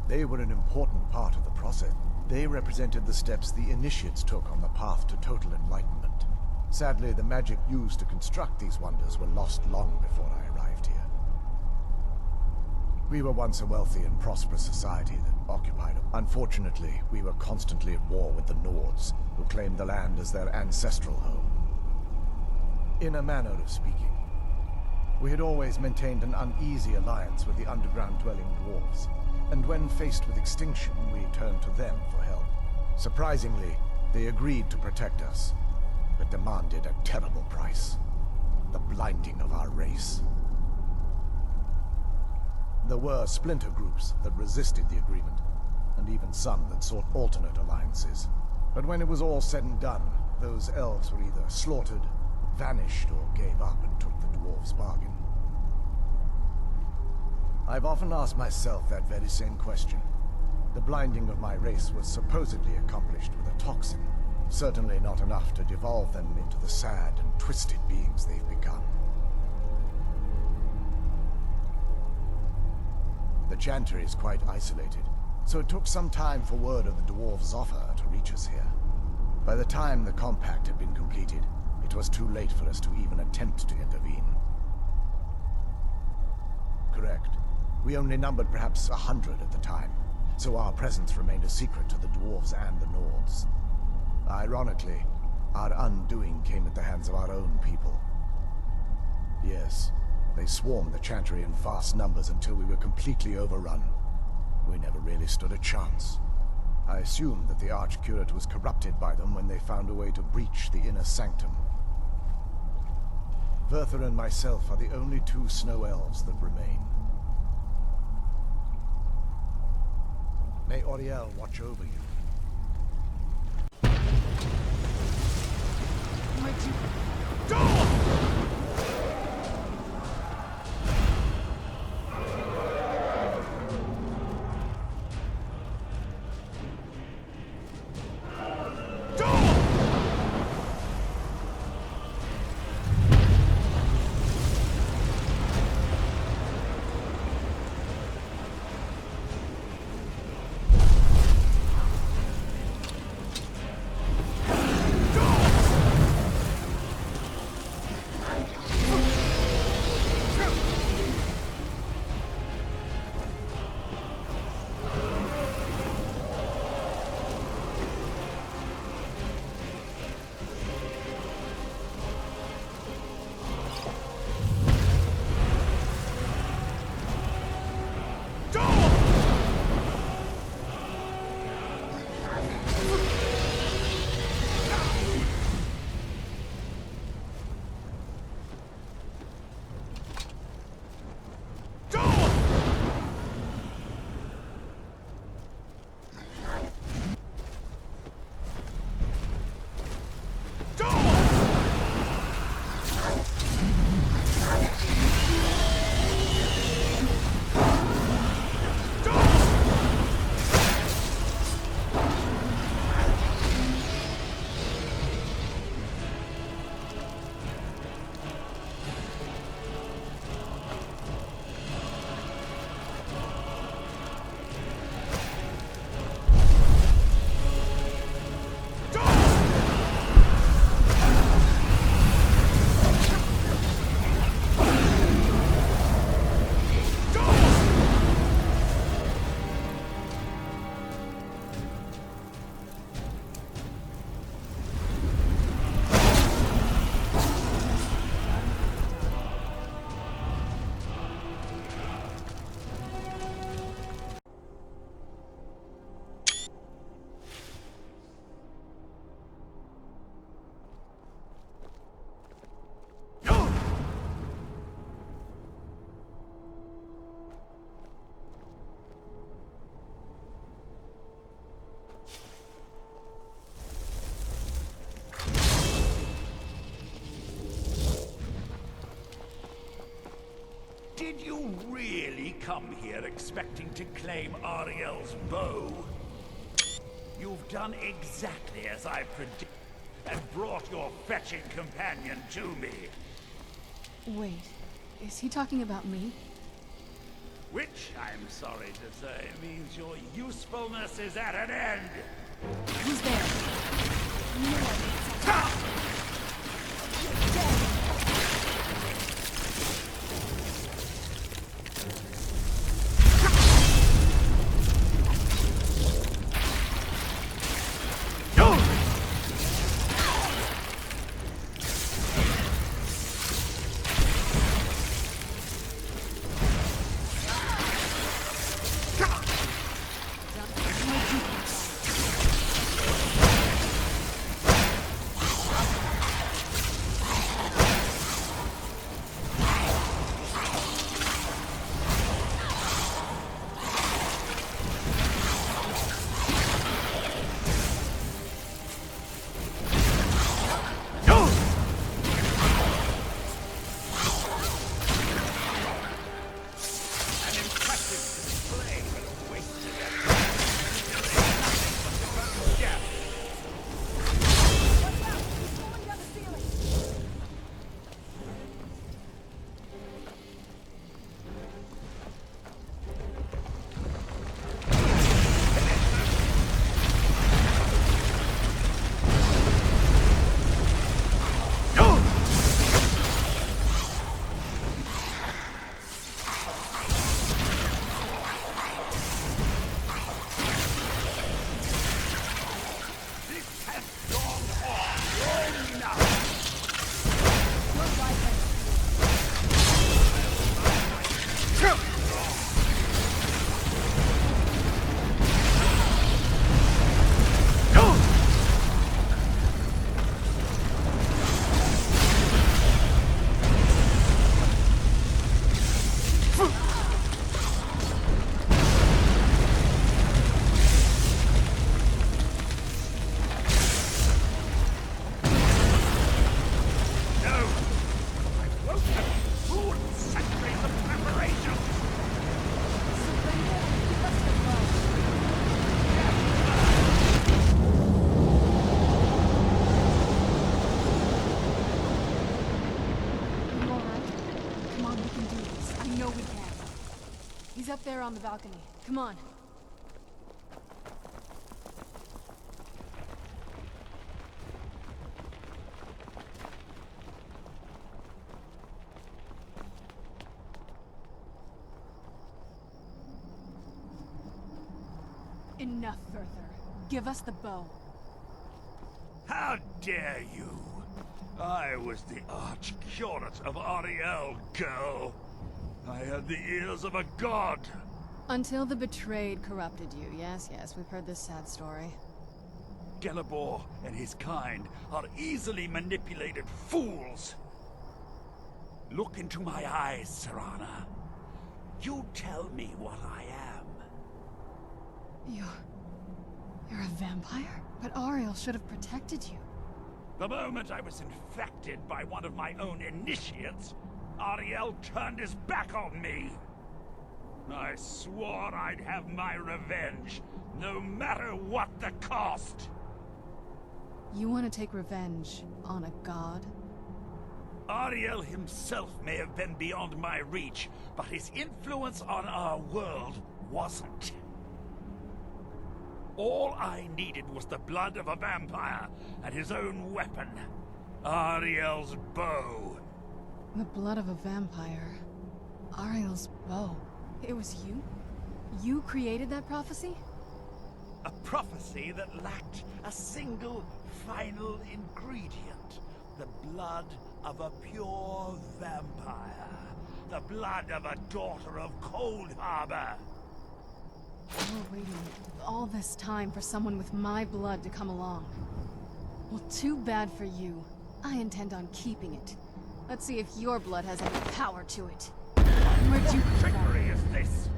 they were an important part of the process. They represented the steps the initiates took on the path to total enlightenment. Sadly, the magic used to construct these wonders were lost long before I arrived here. We were once a wealthy and prosperous society that occupied it. Unfortunately, we were constantly at war with the Nords, who claimed the land as their ancestral home. In a manner of speaking, we had always maintained an uneasy alliance with the underground-dwelling dwarves, and when faced with extinction, we turned to them for help. Surprisingly, they agreed to protect us, but demanded a terrible price: the blinding of our race. There were splinter groups that resisted the agreement, and even some that sought alternate alliances. But when it was all said and done, those elves were either slaughtered, vanished, or gave up and took the dwarves' bargain. I've often asked myself that very same question. The blinding of my race was supposedly accomplished with a toxin, certainly not enough to devolve them into the sad and twisted beings they've become. The chantry is quite isolated, so it took some time for word of the dwarves' offer to reach us here. By the time the compact had been completed, it was too late for us to even attempt to intervene. Correct. We only numbered perhaps 100 at the time, so our presence remained a secret to the dwarves and the Nords. Ironically, our undoing came at the hands of our own people. Yes, they swarmed the chantry in vast numbers until we were completely overrun. We never really stood a chance. I assumed that the Archcurate was corrupted by them when they found a way to breach the inner sanctum. Verther and myself are the only two snow elves that remain. May Auriel watch over you. Mighty... Go! really come here expecting to claim Ariel's bow? You've done exactly as I predicted, and brought your fetching companion to me. Wait, is he talking about me? Which, I'm sorry to say, means your usefulness is at an end. Who's there? You're dead. He's up there on the balcony. Come on. Enough further. Give us the bow. How dare you? I was the arch-curate of Ariel, girl. I had the ears of a god. Until the betrayed corrupted you. Yes, we've heard this sad story. Geliyor and his kind are easily manipulated fools. Look into my eyes, Serana. You tell me what I am. You're a vampire? But Ariel should have protected you. The moment I was infected by one of my own initiates, Ariel turned his back on me. I swore I'd have my revenge, no matter what the cost. You want to take revenge on a god? Ariel himself may have been beyond my reach, but his influence on our world wasn't. All I needed was the blood of a vampire and his own weapon, Ariel's bow. The blood of a vampire. Ariel's bow. It was you? You created that prophecy? A prophecy that lacked a single final ingredient. The blood of a pure vampire. The blood of a daughter of Cold Harbor. We're waiting all this time for someone with my blood to come along. Well, too bad for you. I intend on keeping it. Let's see if your blood has any power to it. Where'd you What trickery is this?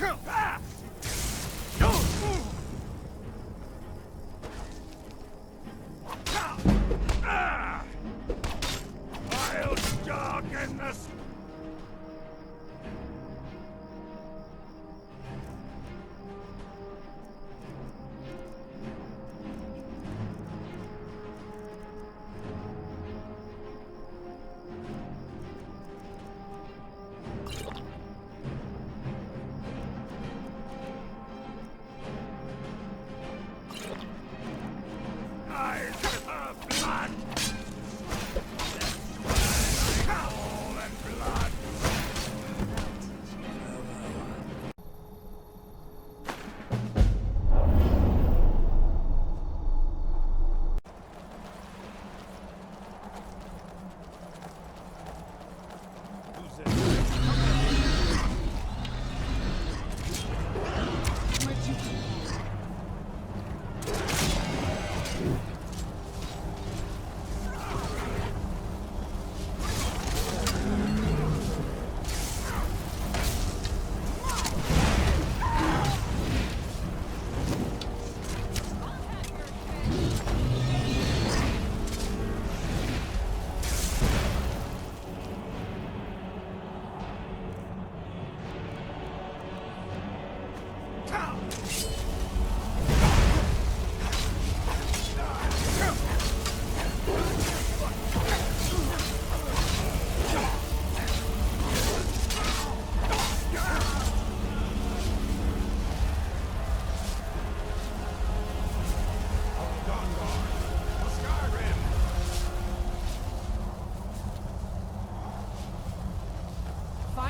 I'll darken the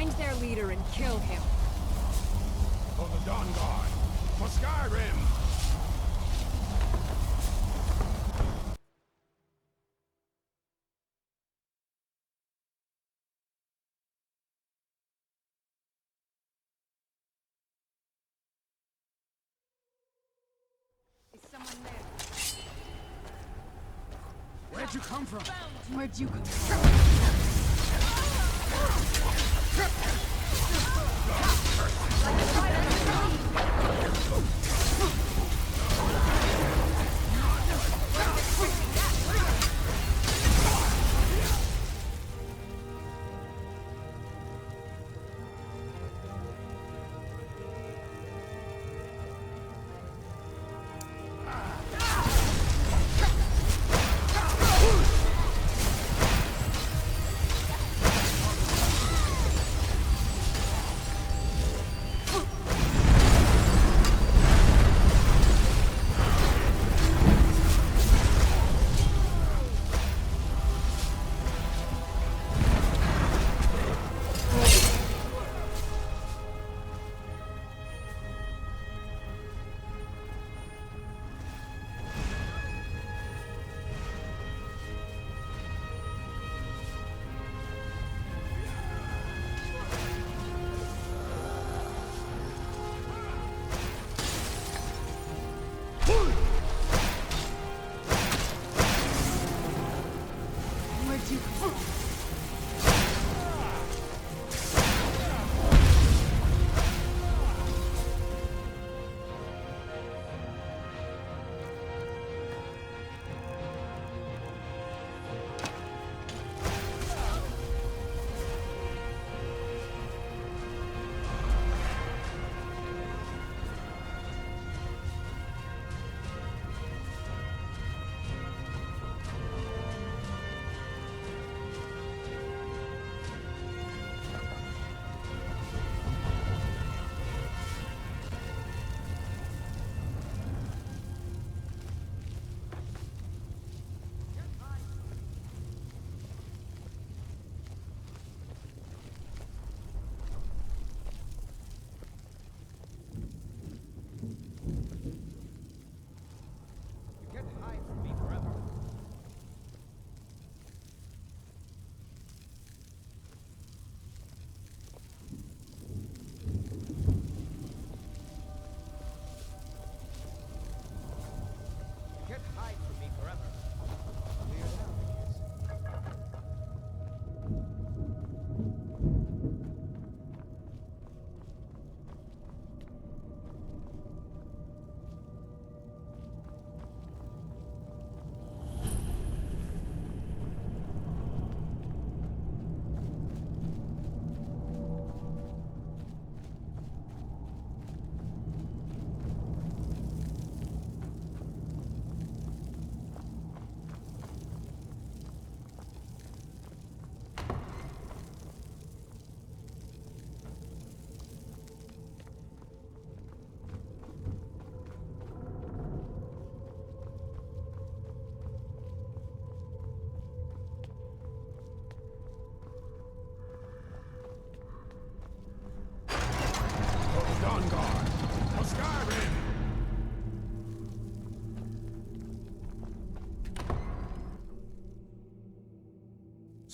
Find their leader and kill him. For the Dawn Guard, for Skyrim! Is someone there? Where'd you come from? Where'd you come from?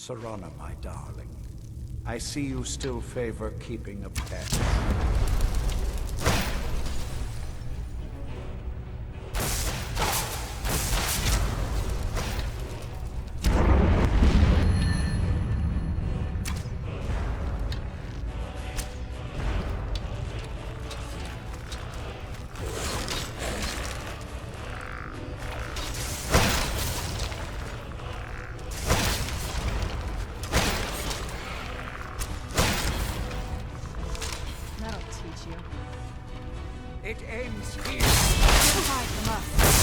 Serana, my darling. I see you still favor keeping a pet. It ends here. Hide from us.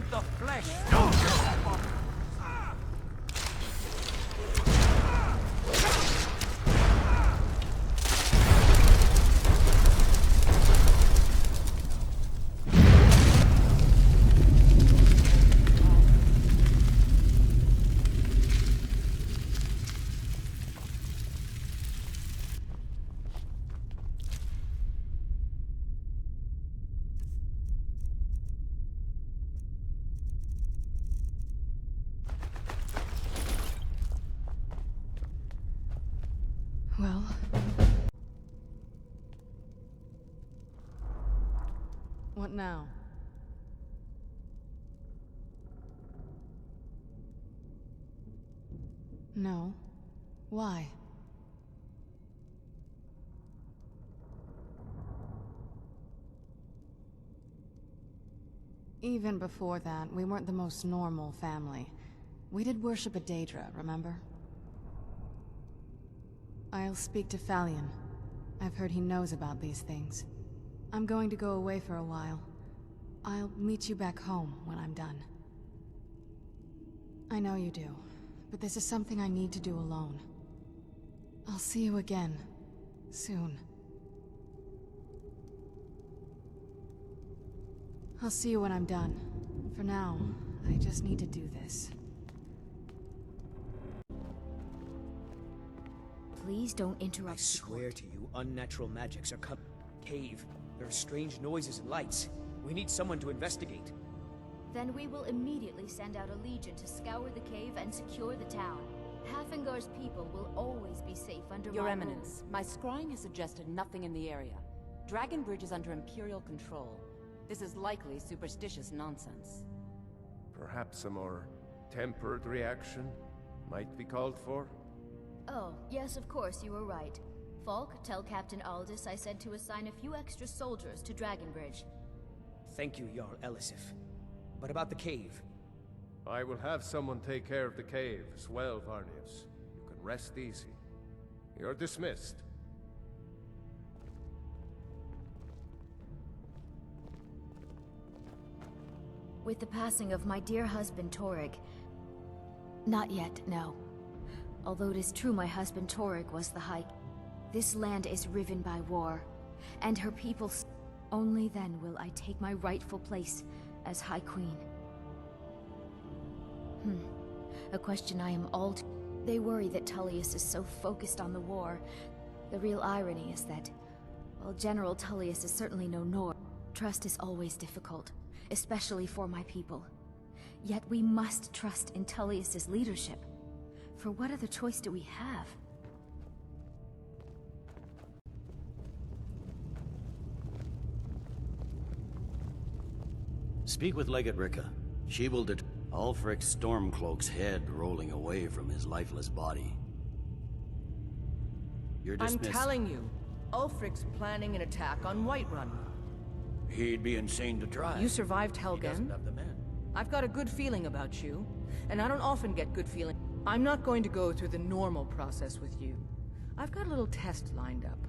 The flesh. Well... What now? No. Why? Even before that, we weren't the most normal family. We did worship a Daedra, remember? I'll speak to Falion. I've heard he knows about these things. I'm going to go away for a while. I'll meet you back home when I'm done. I know you do, but this is something I need to do alone. I'll see you again, soon. I'll see you when I'm done. For now, I just need to do this. Please don't interrupt. I swear to you, unnatural magics are coming. Cave. There are strange noises and lights. We need someone to investigate. Then we will immediately send out a legion to scour the cave and secure the town. Hafingar's people will always be safe under Your my Eminence, rule. my scrying has suggested nothing in the area. Dragon Bridge is under Imperial control. This is likely superstitious nonsense. Perhaps a more tempered reaction might be called for? Oh, yes, of course, you were right. Falk, tell Captain Aldous I said to assign a few extra soldiers to Dragonbridge. Thank you, Jarl Elisif. But about the cave? I will have someone take care of the cave as well, Varnius. You can rest easy. You're dismissed. With the passing of my dear husband Torrig... Not yet, no. Although it is true my husband Torrig was the High... This land is riven by war, and her people... Only then will I take my rightful place as High Queen. A question I am all too... They worry that Tullius is so focused on the war. The real irony is that, while General Tullius is certainly no Nord, trust is always difficult, especially for my people. Yet we must trust in Tullius's leadership. For what other choice do we have? Speak with Legate Ricca. She will Ulfric's Stormcloak's head rolling away from his lifeless body. You're dismissed. I'm telling you, Ulfric's planning an attack on Whiterun. He'd be insane to try. You survived Helgen. He doesn't have the men. I've got a good feeling about you, and I don't often get good feeling. I'm not going to go through the normal process with you. I've got a little test lined up.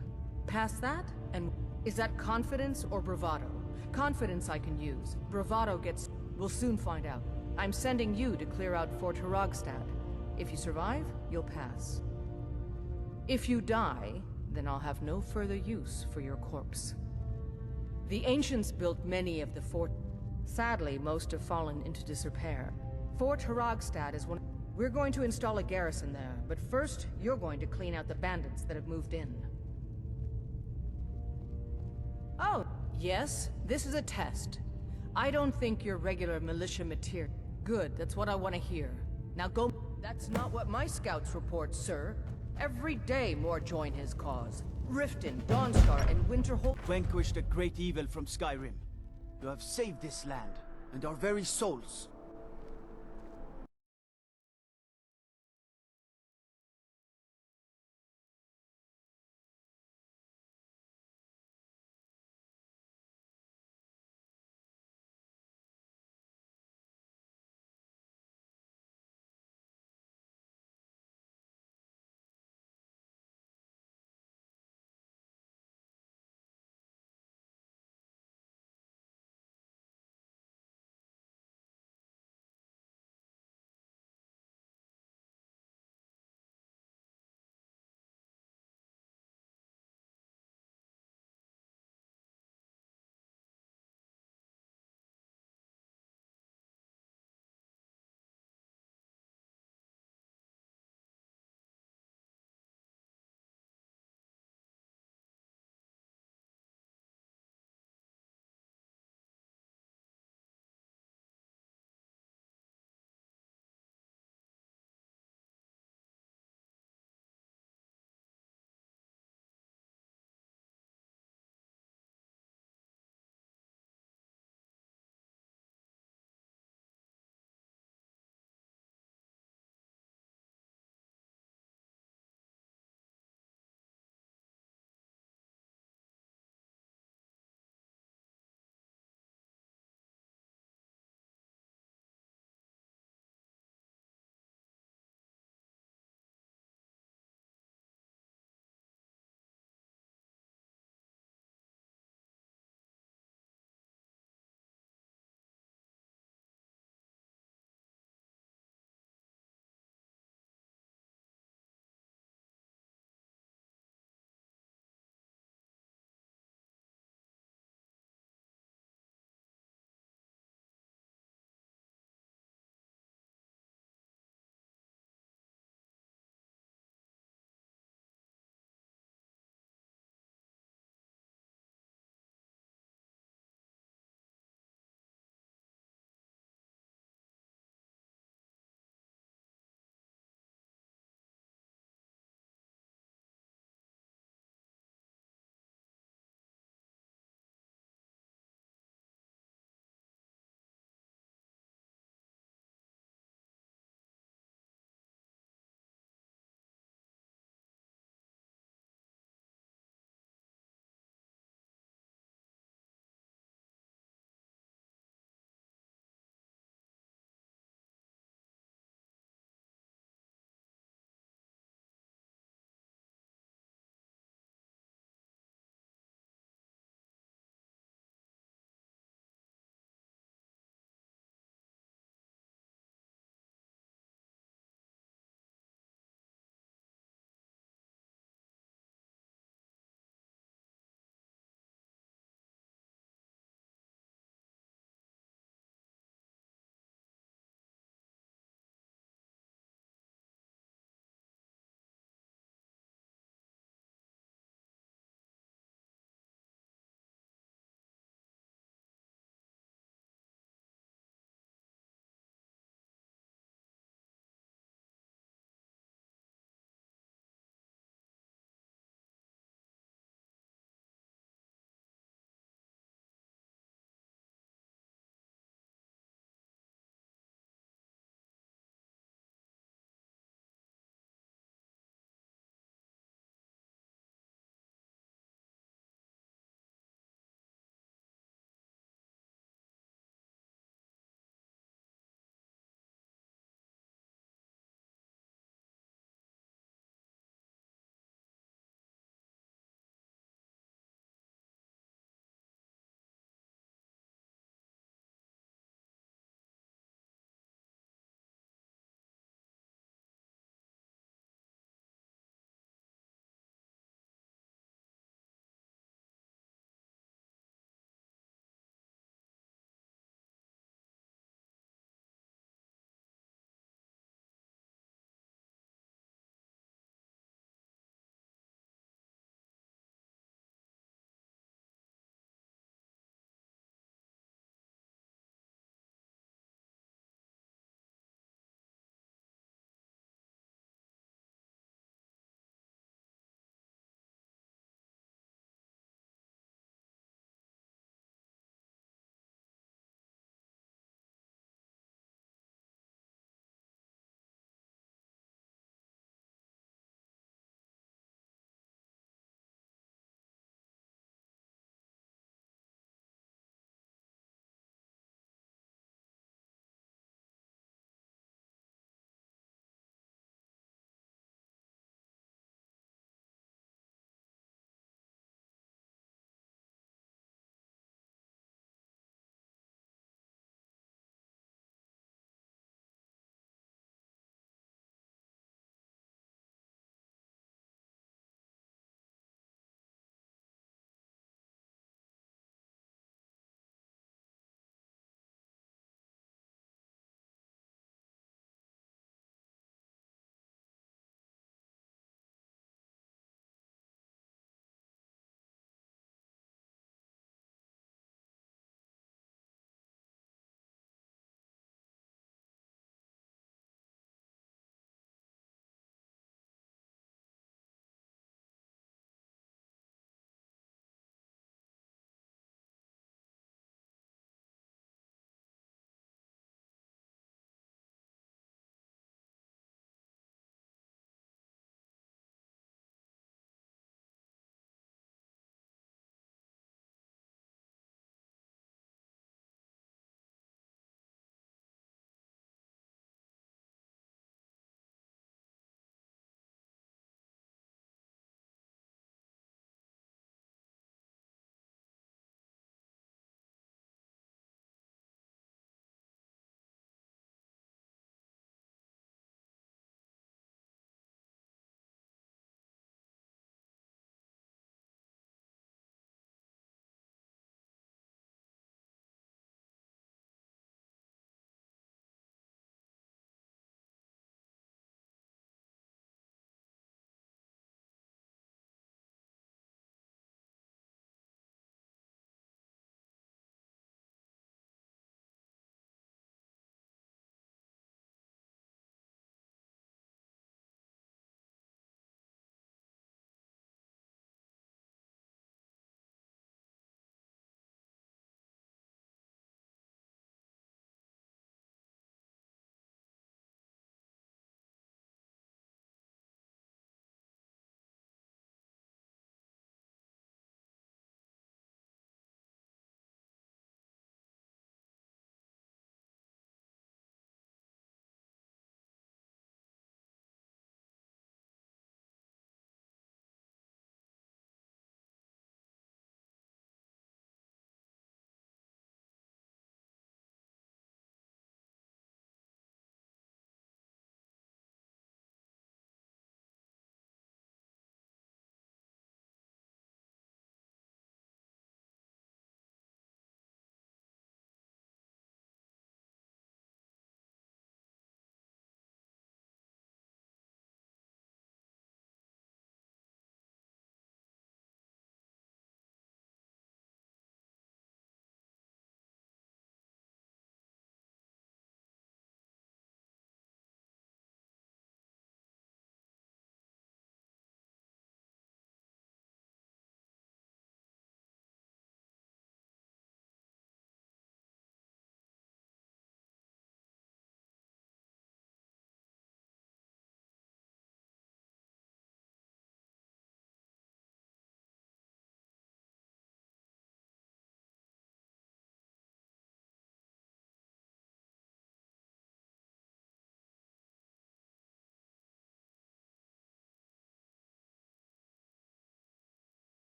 Pass that, and is that confidence or bravado? Confidence I can use. Bravado gets... We'll soon find out. I'm sending you to clear out Fort Hraugstad. If you survive, you'll pass. If you die, then I'll have no further use for your corpse. The ancients built many of the fort. Sadly, most have fallen into disrepair. Fort Hraugstad is one. We're going to install a garrison there, but first, you're going to clean out the bandits that have moved in. Oh, yes, this is a test. I don't think you're regular militia material. Good, that's what I want to hear. Now go. That's not what my scouts report, sir. Every day more join his cause. Riften, Dawnstar, and Winterhold vanquished a great evil from Skyrim. You have saved this land, and our very souls.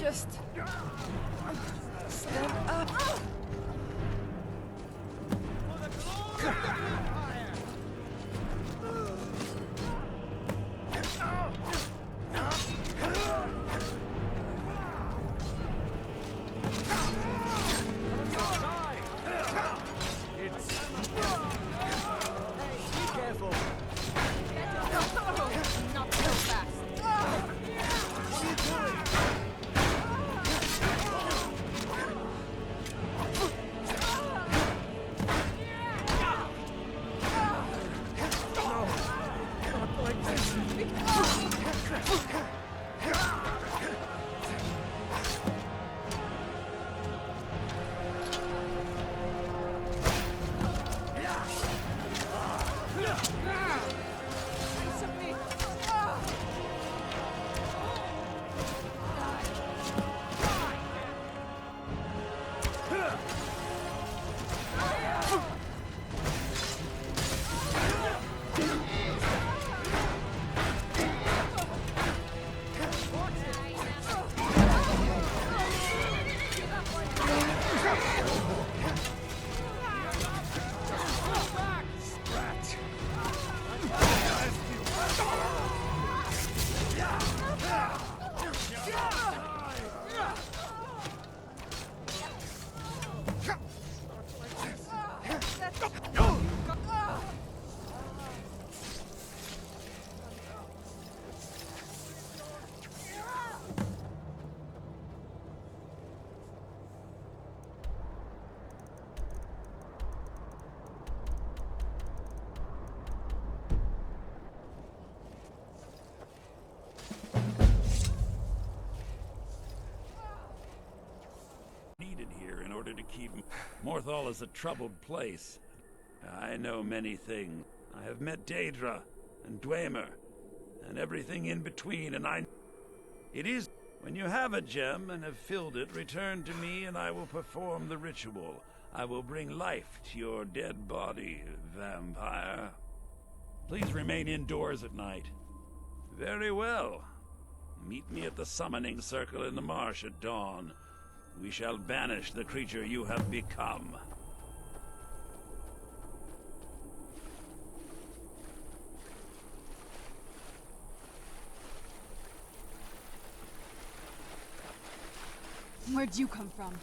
Just... stand up. To keep Morthal is a troubled place. I know many things. I have met Daedra and Dwemer and everything in between, and it is when you have a gem and have filled it, return to me and I will perform the ritual. I will bring life to your dead body, vampire. Please remain indoors at night. Very well. Meet me at the summoning circle in the marsh at dawn. We shall banish the creature you have become. Where'd you come from?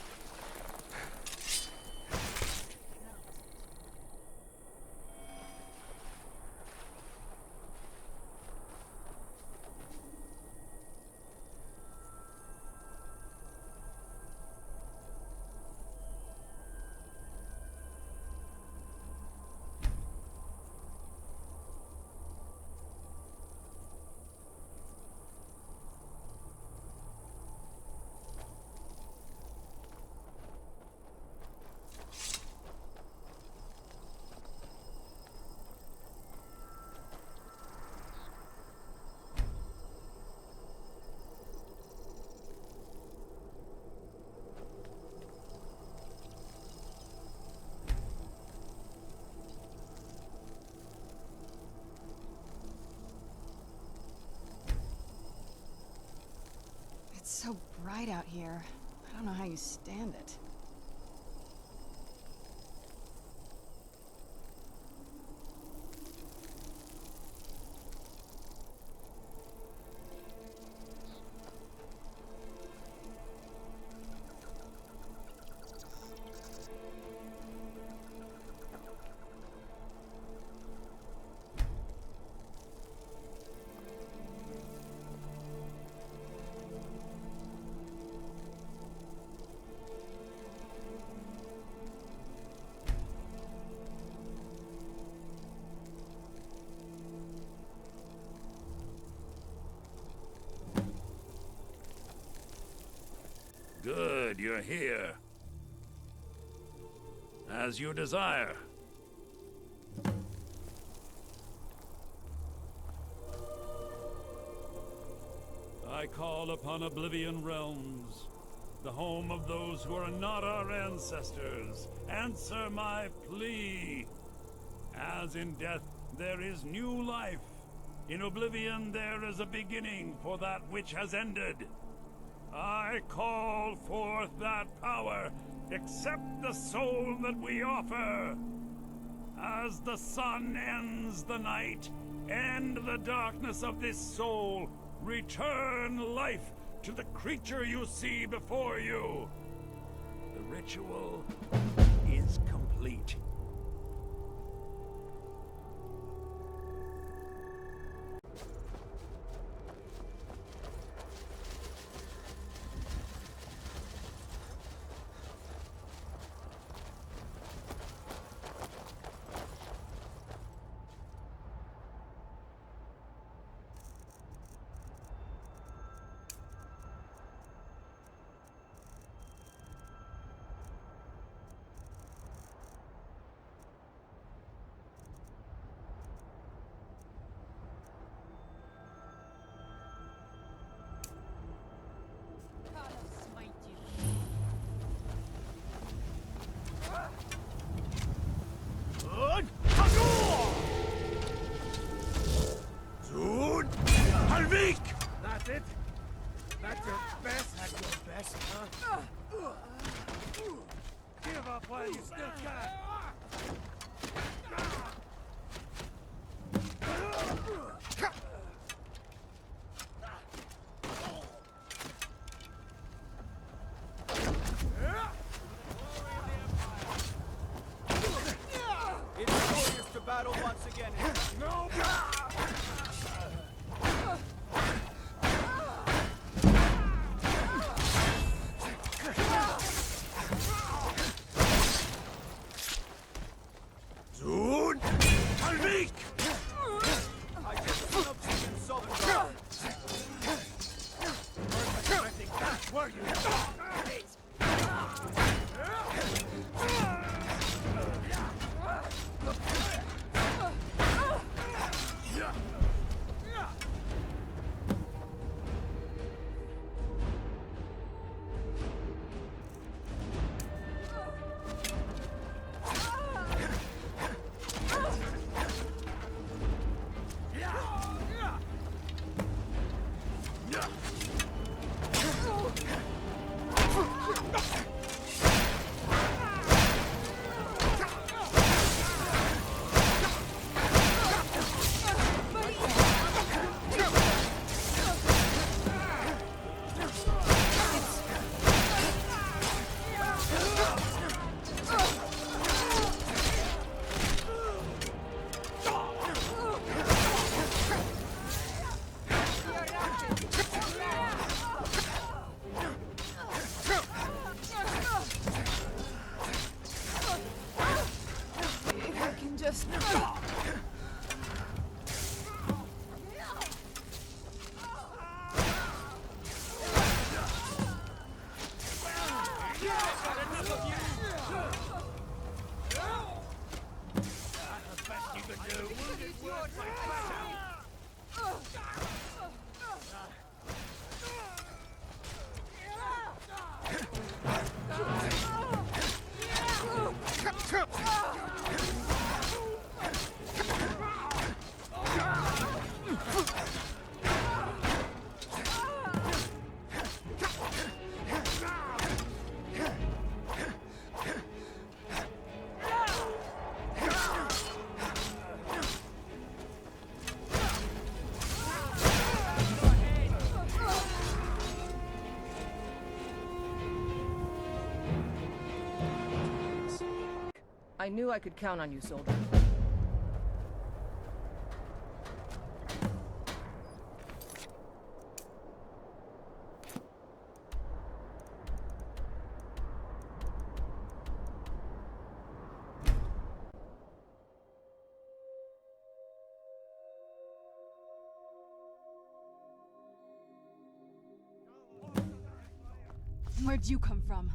It's so bright out here. I don't know how you stand it. Good, you're here. As you desire. I call upon Oblivion Realms, the home of those who are not our ancestors. Answer my plea. As in death there is new life, in Oblivion there is a beginning for that which has ended. I call forth that power. Accept the soul that we offer. As the sun ends the night, end the darkness of this soul. Return life to the creature you see before you. The ritual is complete. That's it? That's your best? That's your best, huh? Give up while you still can! It's glorious to battle once again. No! I knew I could count on you, soldier. Where'd you come from?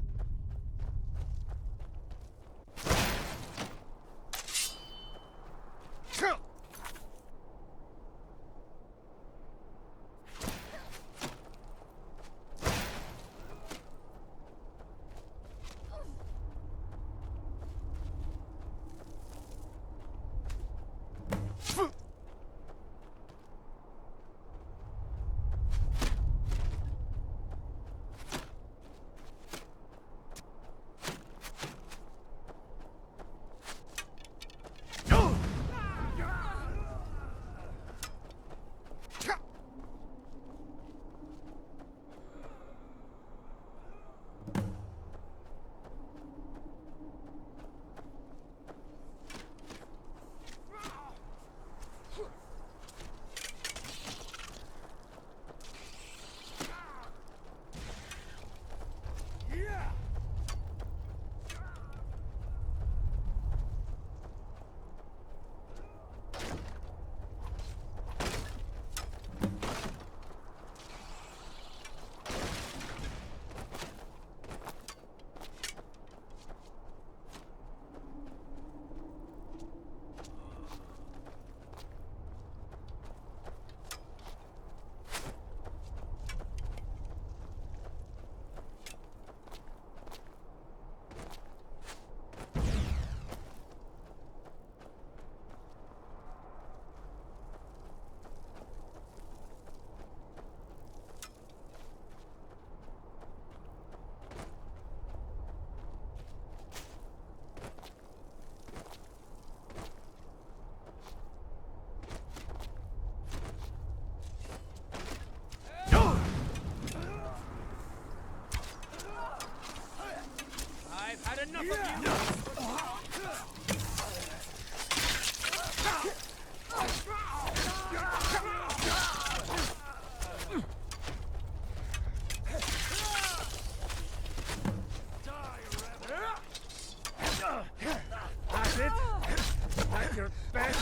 enough of you! That's it? That's your best?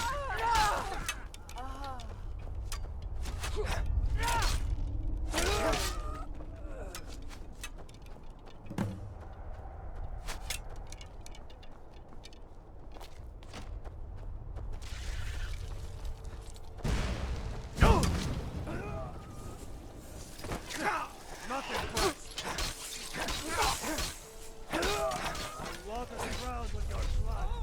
Nothing first. Water the ground with your blood.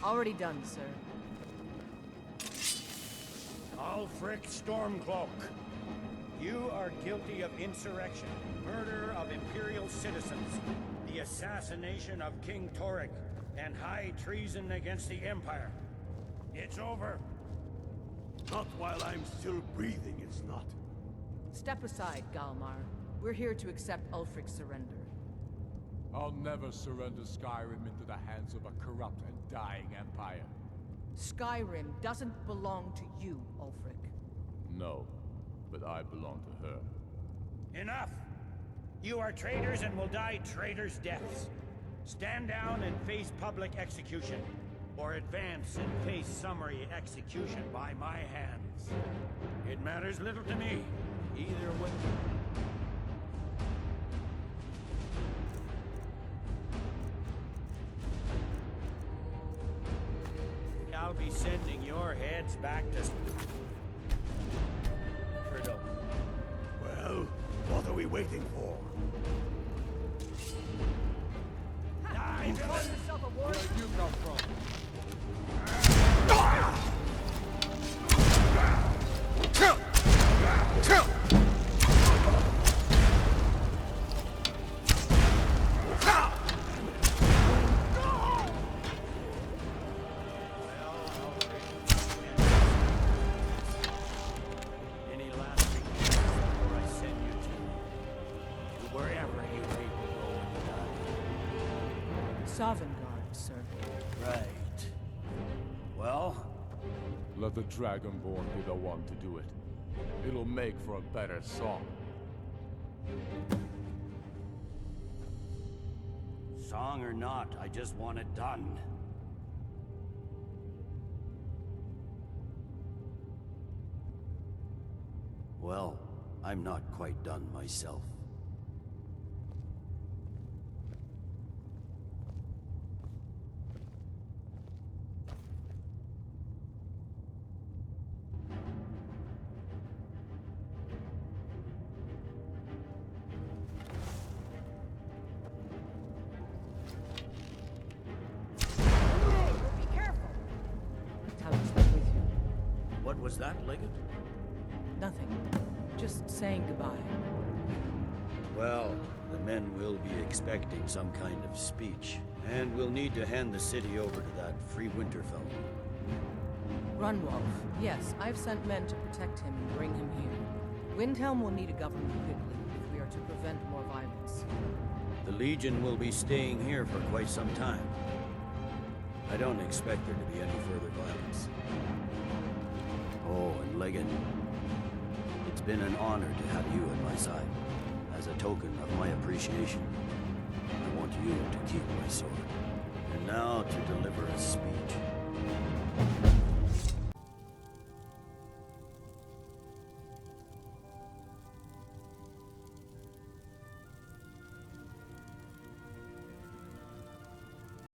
Already done, sir. Ulfric Stormcloak, you are guilty of insurrection, murder of Imperial citizens, the assassination of King Torek, and high treason against the Empire. It's over. Not while I'm still breathing, it's not. Step aside, Galmar. We're here to accept Ulfric's surrender. I'll never surrender Skyrim into the hands of a corrupt and dying empire. Skyrim doesn't belong to you, Ulfric. No, but I belong to her. Enough! You are traitors and will die traitors' deaths. Stand down and face public execution, or advance and face summary execution by my hands. It matters little to me, either way. I'll be sending your heads back to... Trudeau. Well, what are we waiting for? Die, villain! Yourself a warrior? Where you come from? Any last requests before I send you to wherever you people go and die? Sovngarde, sir. Right. Well? Let the Dragonborn be the one to do it. It'll make for a better song. Song or not, I just want it done. Well, I'm not quite done myself. Be careful. Talon's not with you. What was that, Legate? Nothing. Just saying goodbye. Well, the men will be expecting some kind of speech, and we'll need to hand the city over to that free winter fellow. Grunwolf. Yes, I've sent men to protect him and bring him here. Windhelm will need a government quickly if we are to prevent more violence. The Legion will be staying here for quite some time. I don't expect there to be any further violence. Oh, and Legate, it's been an honor to have you at my side. As a token of my appreciation, I want you to keep my sword. And now to deliver a speech.